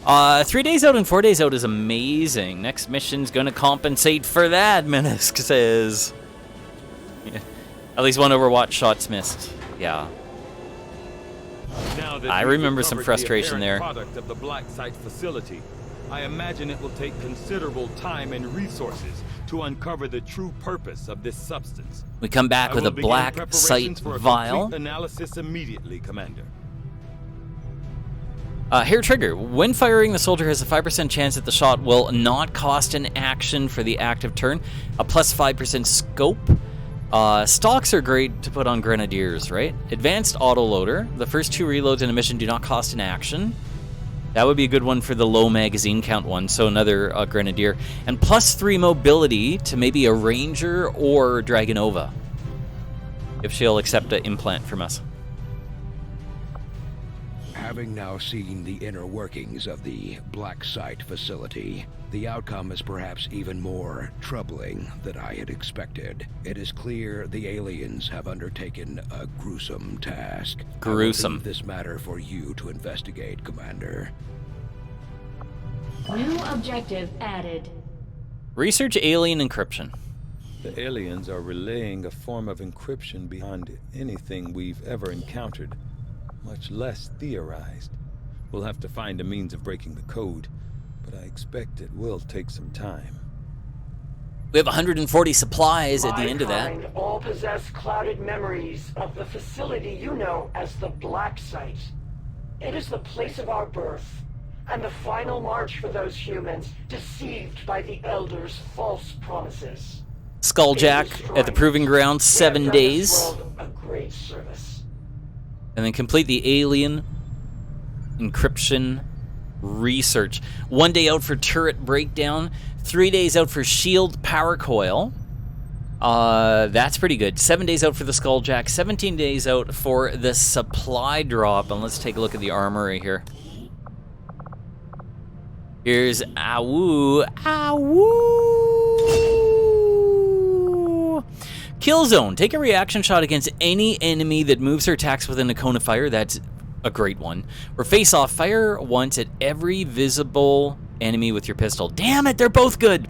3 days out and 4 days out is amazing. Next mission's gonna compensate for that, Minisk says. Yeah. At least one Overwatch shot's missed. Yeah. Now that I we've remember some recovered frustration the there. Product of the Black Site facility, I imagine it will take considerable time and resources to uncover the true purpose of this substance. We come back with a black site vial. Analysis immediately, Commander. Hair trigger. When firing, the soldier has a 5% chance that the shot will not cost an action for the active turn. A plus 5% scope. Stocks are great to put on grenadiers, right? Advanced autoloader. The first 2 reloads in a mission do not cost an action. That would be a good one for the low magazine count one, so another grenadier. And plus 3 mobility to maybe a ranger or Dragonova, if she'll accept an implant from us. Having now seen the inner workings of the Black Site facility, the outcome is perhaps even more troubling than I had expected. It is clear the aliens have undertaken a gruesome task. Gruesome. I will leave this matter for you to investigate, Commander. New objective added. Research alien encryption. The aliens are relaying a form of encryption beyond anything we've ever encountered, much less theorized. We'll have to find a means of breaking the code, but I expect it will take some time. We have 140 supplies at the end of that. My kind all possess clouded memories of the facility you know as the Black Site. It is the place of our birth, and the final march for those humans deceived by the Elders' false promises. Skulljack at the Proving Ground, 7 days. A great service. And then complete the alien encryption research. 1 day out for turret breakdown. 3 days out for shield power coil. That's pretty good. 7 days out for the Skulljack. 17 days out for the supply drop. And let's take a look at the armory here. Here's Awoo. Awoo! Kill zone. Take a reaction shot against any enemy that moves or attacks within a cone of fire. That's a great one. Or face off. Fire once at every visible enemy with your pistol. Damn it, they're both good.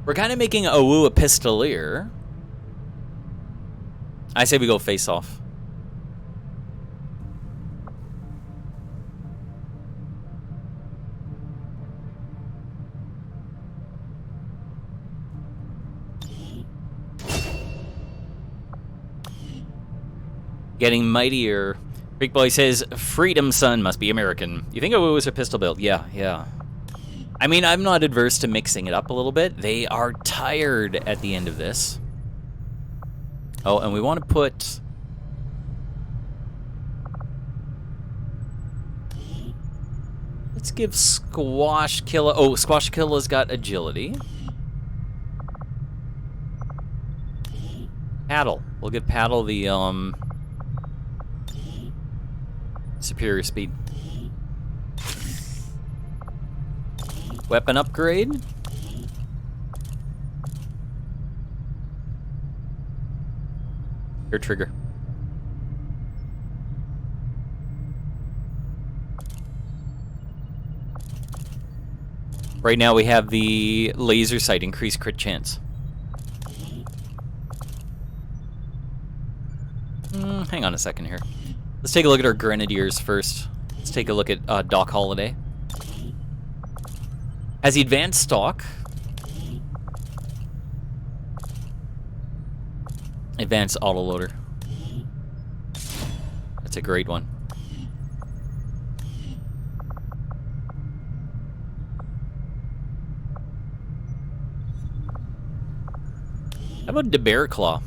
We're kind of making Awoo a pistolier. I say we go face off. Getting mightier. Freak Boy says, Freedom Son must be American. You think Awoo was a pistol build? Yeah. I mean, I'm not adverse to mixing it up a little bit. They are tired at the end of this. Oh, and we want to put... Let's give Squashkilla... Oh, Squashkilla's got agility. Paddle. We'll give Paddle the, superior speed. Weapon upgrade. Your trigger. Right now we have the laser sight, increased crit chance. Hang on a second here. Let's take a look at our Grenadiers first. Let's take a look at Doc Holliday. Has the advanced stock. Advanced autoloader. That's a great one. How about the Bear Claw?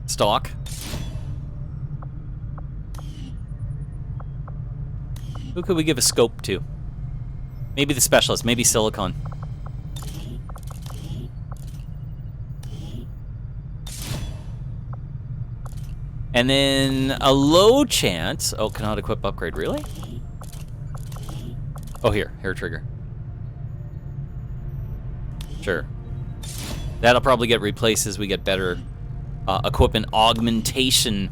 Stock. Who could we give a scope to? Maybe the specialist, maybe Silicon. And then a low chance. Oh, cannot equip upgrade, really? Oh, here, hair trigger. Sure. That'll probably get replaced as we get better equipment augmentation.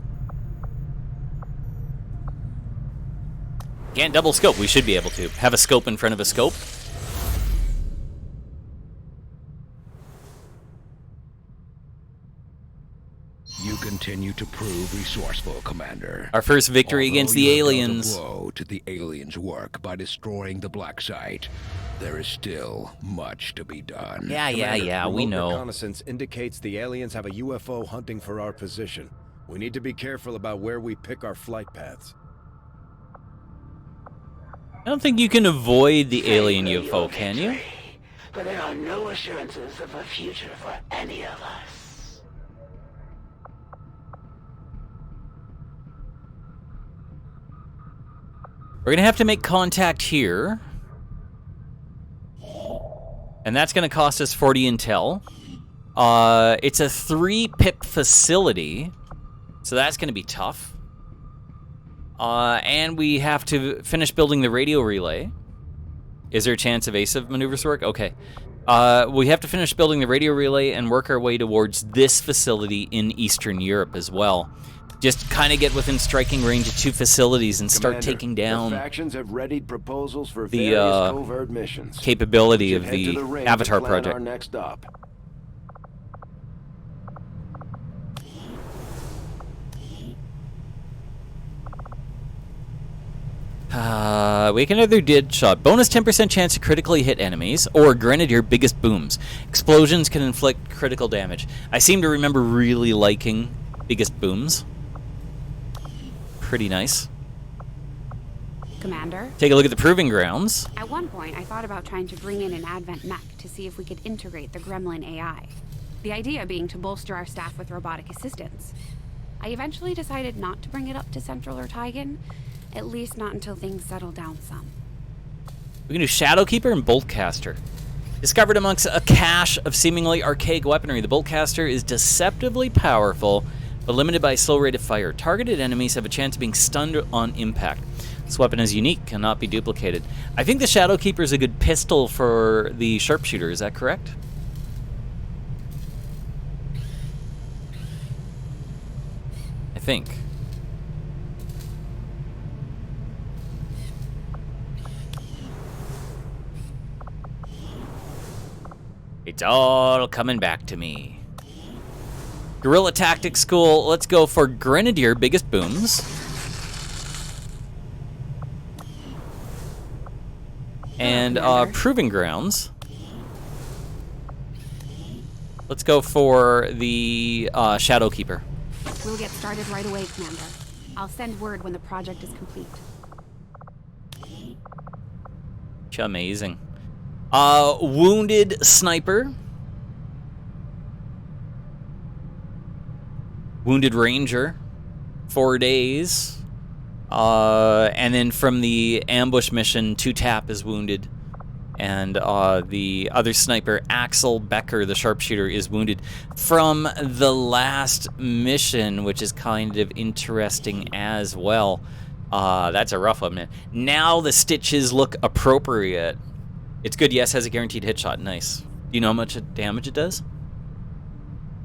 Can't double scope. We should be able to. Have a scope in front of a scope. You continue to prove resourceful, Commander. Our first victory against the aliens. Although you blow to the aliens' work by destroying the black site, there is still much to be done. Yeah, we know. Reconnaissance indicates the aliens have a UFO hunting for our position. We need to be careful about where we pick our flight paths. I don't think you can avoid the alien UFO, can you? But there are no assurances of a future for any of us. We're gonna have to make contact here. And that's gonna cost us 40 intel. It's a 3-pip facility, so that's gonna be tough. And we have to finish building the radio relay. Is there a chance evasive maneuvers work? Okay. We have to finish building the radio relay and work our way towards this facility in Eastern Europe as well. Just kind of get within striking range of 2 facilities and start Commander, taking down the factions have readied proposals for the various covert missions. capability We of should head to the ring Avatar to plan project. Our next stop. We can either did shot. Bonus 10% chance to critically hit enemies, or Grenadier biggest booms. Explosions can inflict critical damage. I seem to remember really liking biggest booms. Pretty nice. Commander? Take a look at the proving grounds. At one point, I thought about trying to bring in an Advent mech to see if we could integrate the Gremlin AI. The idea being to bolster our staff with robotic assistance. I eventually decided not to bring it up to Central or Tygan, at least not until things settle down some. We can do Shadowkeeper and Boltcaster. Discovered amongst a cache of seemingly archaic weaponry, the Boltcaster is deceptively powerful, but limited by a slow rate of fire. Targeted enemies have a chance of being stunned on impact. This weapon is unique, cannot be duplicated. I think the Shadowkeeper is a good pistol for the Sharpshooter, is that correct? I think. It's all coming back to me. Guerrilla Tactics School, let's go for Grenadier, biggest booms. And Proving Grounds. Let's go for the Shadowkeeper. We'll get started right away, Commander. I'll send word when the project is complete. Amazing. Wounded Sniper. Wounded Ranger, 4 days. And then from the ambush mission, 2-tap is wounded. And the other sniper, Axel Becker, the sharpshooter, is wounded from the last mission, which is kind of interesting as well. That's a rough one, man. Now the stitches look appropriate. It's good, yes, has a guaranteed hit shot. Nice. Do you know how much damage it does?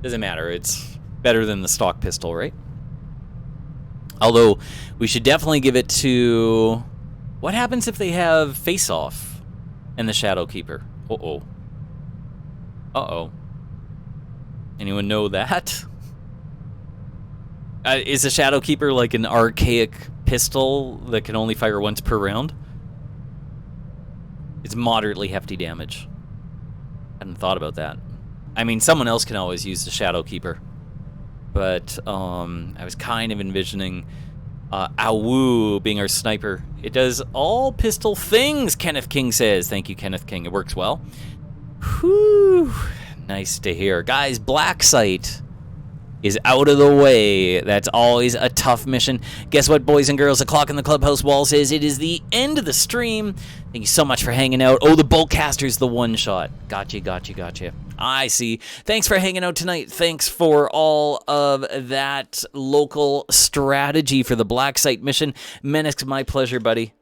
Doesn't matter. It's better than the stock pistol, right? Although, we should definitely give it to... What happens if they have face-off and the Shadow Keeper? Uh-oh. Uh-oh. Anyone know that? Is the Shadow Keeper like an archaic pistol that can only fire once per round? It's moderately hefty damage. Hadn't thought about that. I mean, someone else can always use the Shadow Keeper. But I was kind of envisioning Awu being our sniper. It does all pistol things, Kenneth King says. Thank you, Kenneth King. It works well. Whew. Nice to hear. Guys, Black Site is out of the way. That's always a tough mission. Guess what, boys and girls? The clock in the clubhouse wall says it is the end of the stream. Thank you so much for hanging out. Oh, the Boltcaster's the one shot. Gotcha. I see. Thanks for hanging out tonight. Thanks for all of that local strategy for the Black Site mission. Menace, my pleasure, buddy.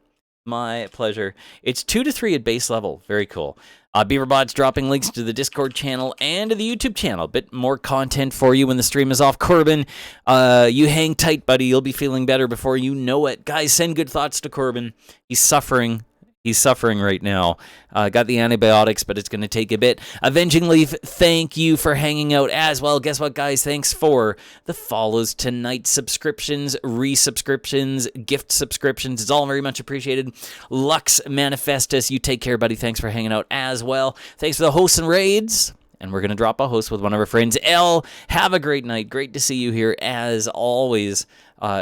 My pleasure. It's 2 to 3 at base level. Very cool. Beaverbot's dropping links to the Discord channel and to the YouTube channel. Bit more content for you when the stream is off. Corbin, you hang tight, buddy. You'll be feeling better before you know it. Guys, send good thoughts to Corbin. He's suffering. He's suffering right now. Got the antibiotics, but it's going to take a bit. Avenging Leaf, thank you for hanging out as well. Guess what, guys? Thanks for the follows tonight. Subscriptions, resubscriptions, gift subscriptions. It's all very much appreciated. Lux Manifestus, you take care, buddy. Thanks for hanging out as well. Thanks for the hosts and raids. And we're going to drop a host with one of our friends. Elle, have a great night. Great to see you here as always.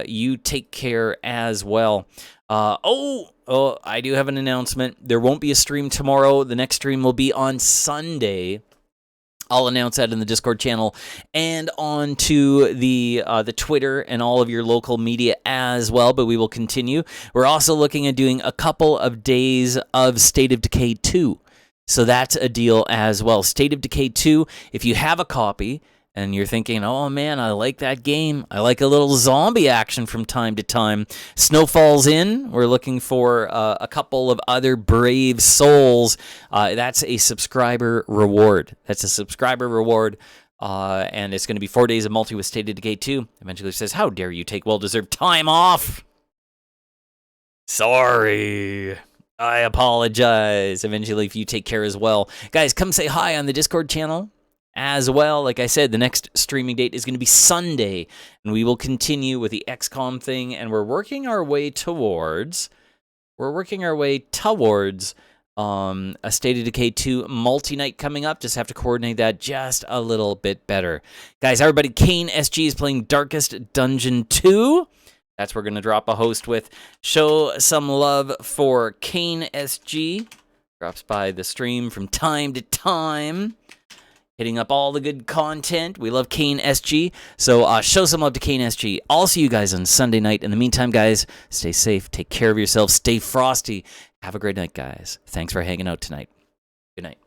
You take care as well. Oh, I do have an announcement. There won't be a stream tomorrow. The next stream will be on Sunday. I'll announce that in the Discord channel and onto the Twitter and all of your local media as well, but we will continue. We're also looking at doing a couple of days of State of Decay 2. So that's a deal as well. State of Decay 2, if you have a copy and you're thinking, oh man, I like that game. I like a little zombie action from time to time. Snowfall's in. We're looking for a couple of other brave souls. That's a subscriber reward. And it's going to be 4 days of multi with State of Decay 2. Eventually says, how dare you take well-deserved time off? Sorry. I apologize. Eventually, if you take care as well. Guys, come say hi on the Discord channel as well. Like I said, the next streaming date is going to be Sunday, and we will continue with the XCOM thing, and we're working our way towards a State of Decay 2 multi-night coming up. Just have to coordinate that just a little bit better. Guys, everybody, Kane SG is playing Darkest Dungeon 2. That's what we're going to drop a host with. Show some love for Kane SG. Drops by the stream from time to time. Hitting up all the good content. We love Kane SG. So show some love to Kane SG. I'll see you guys on Sunday night. In the meantime, guys, stay safe. Take care of yourselves. Stay frosty. Have a great night, guys. Thanks for hanging out tonight. Good night.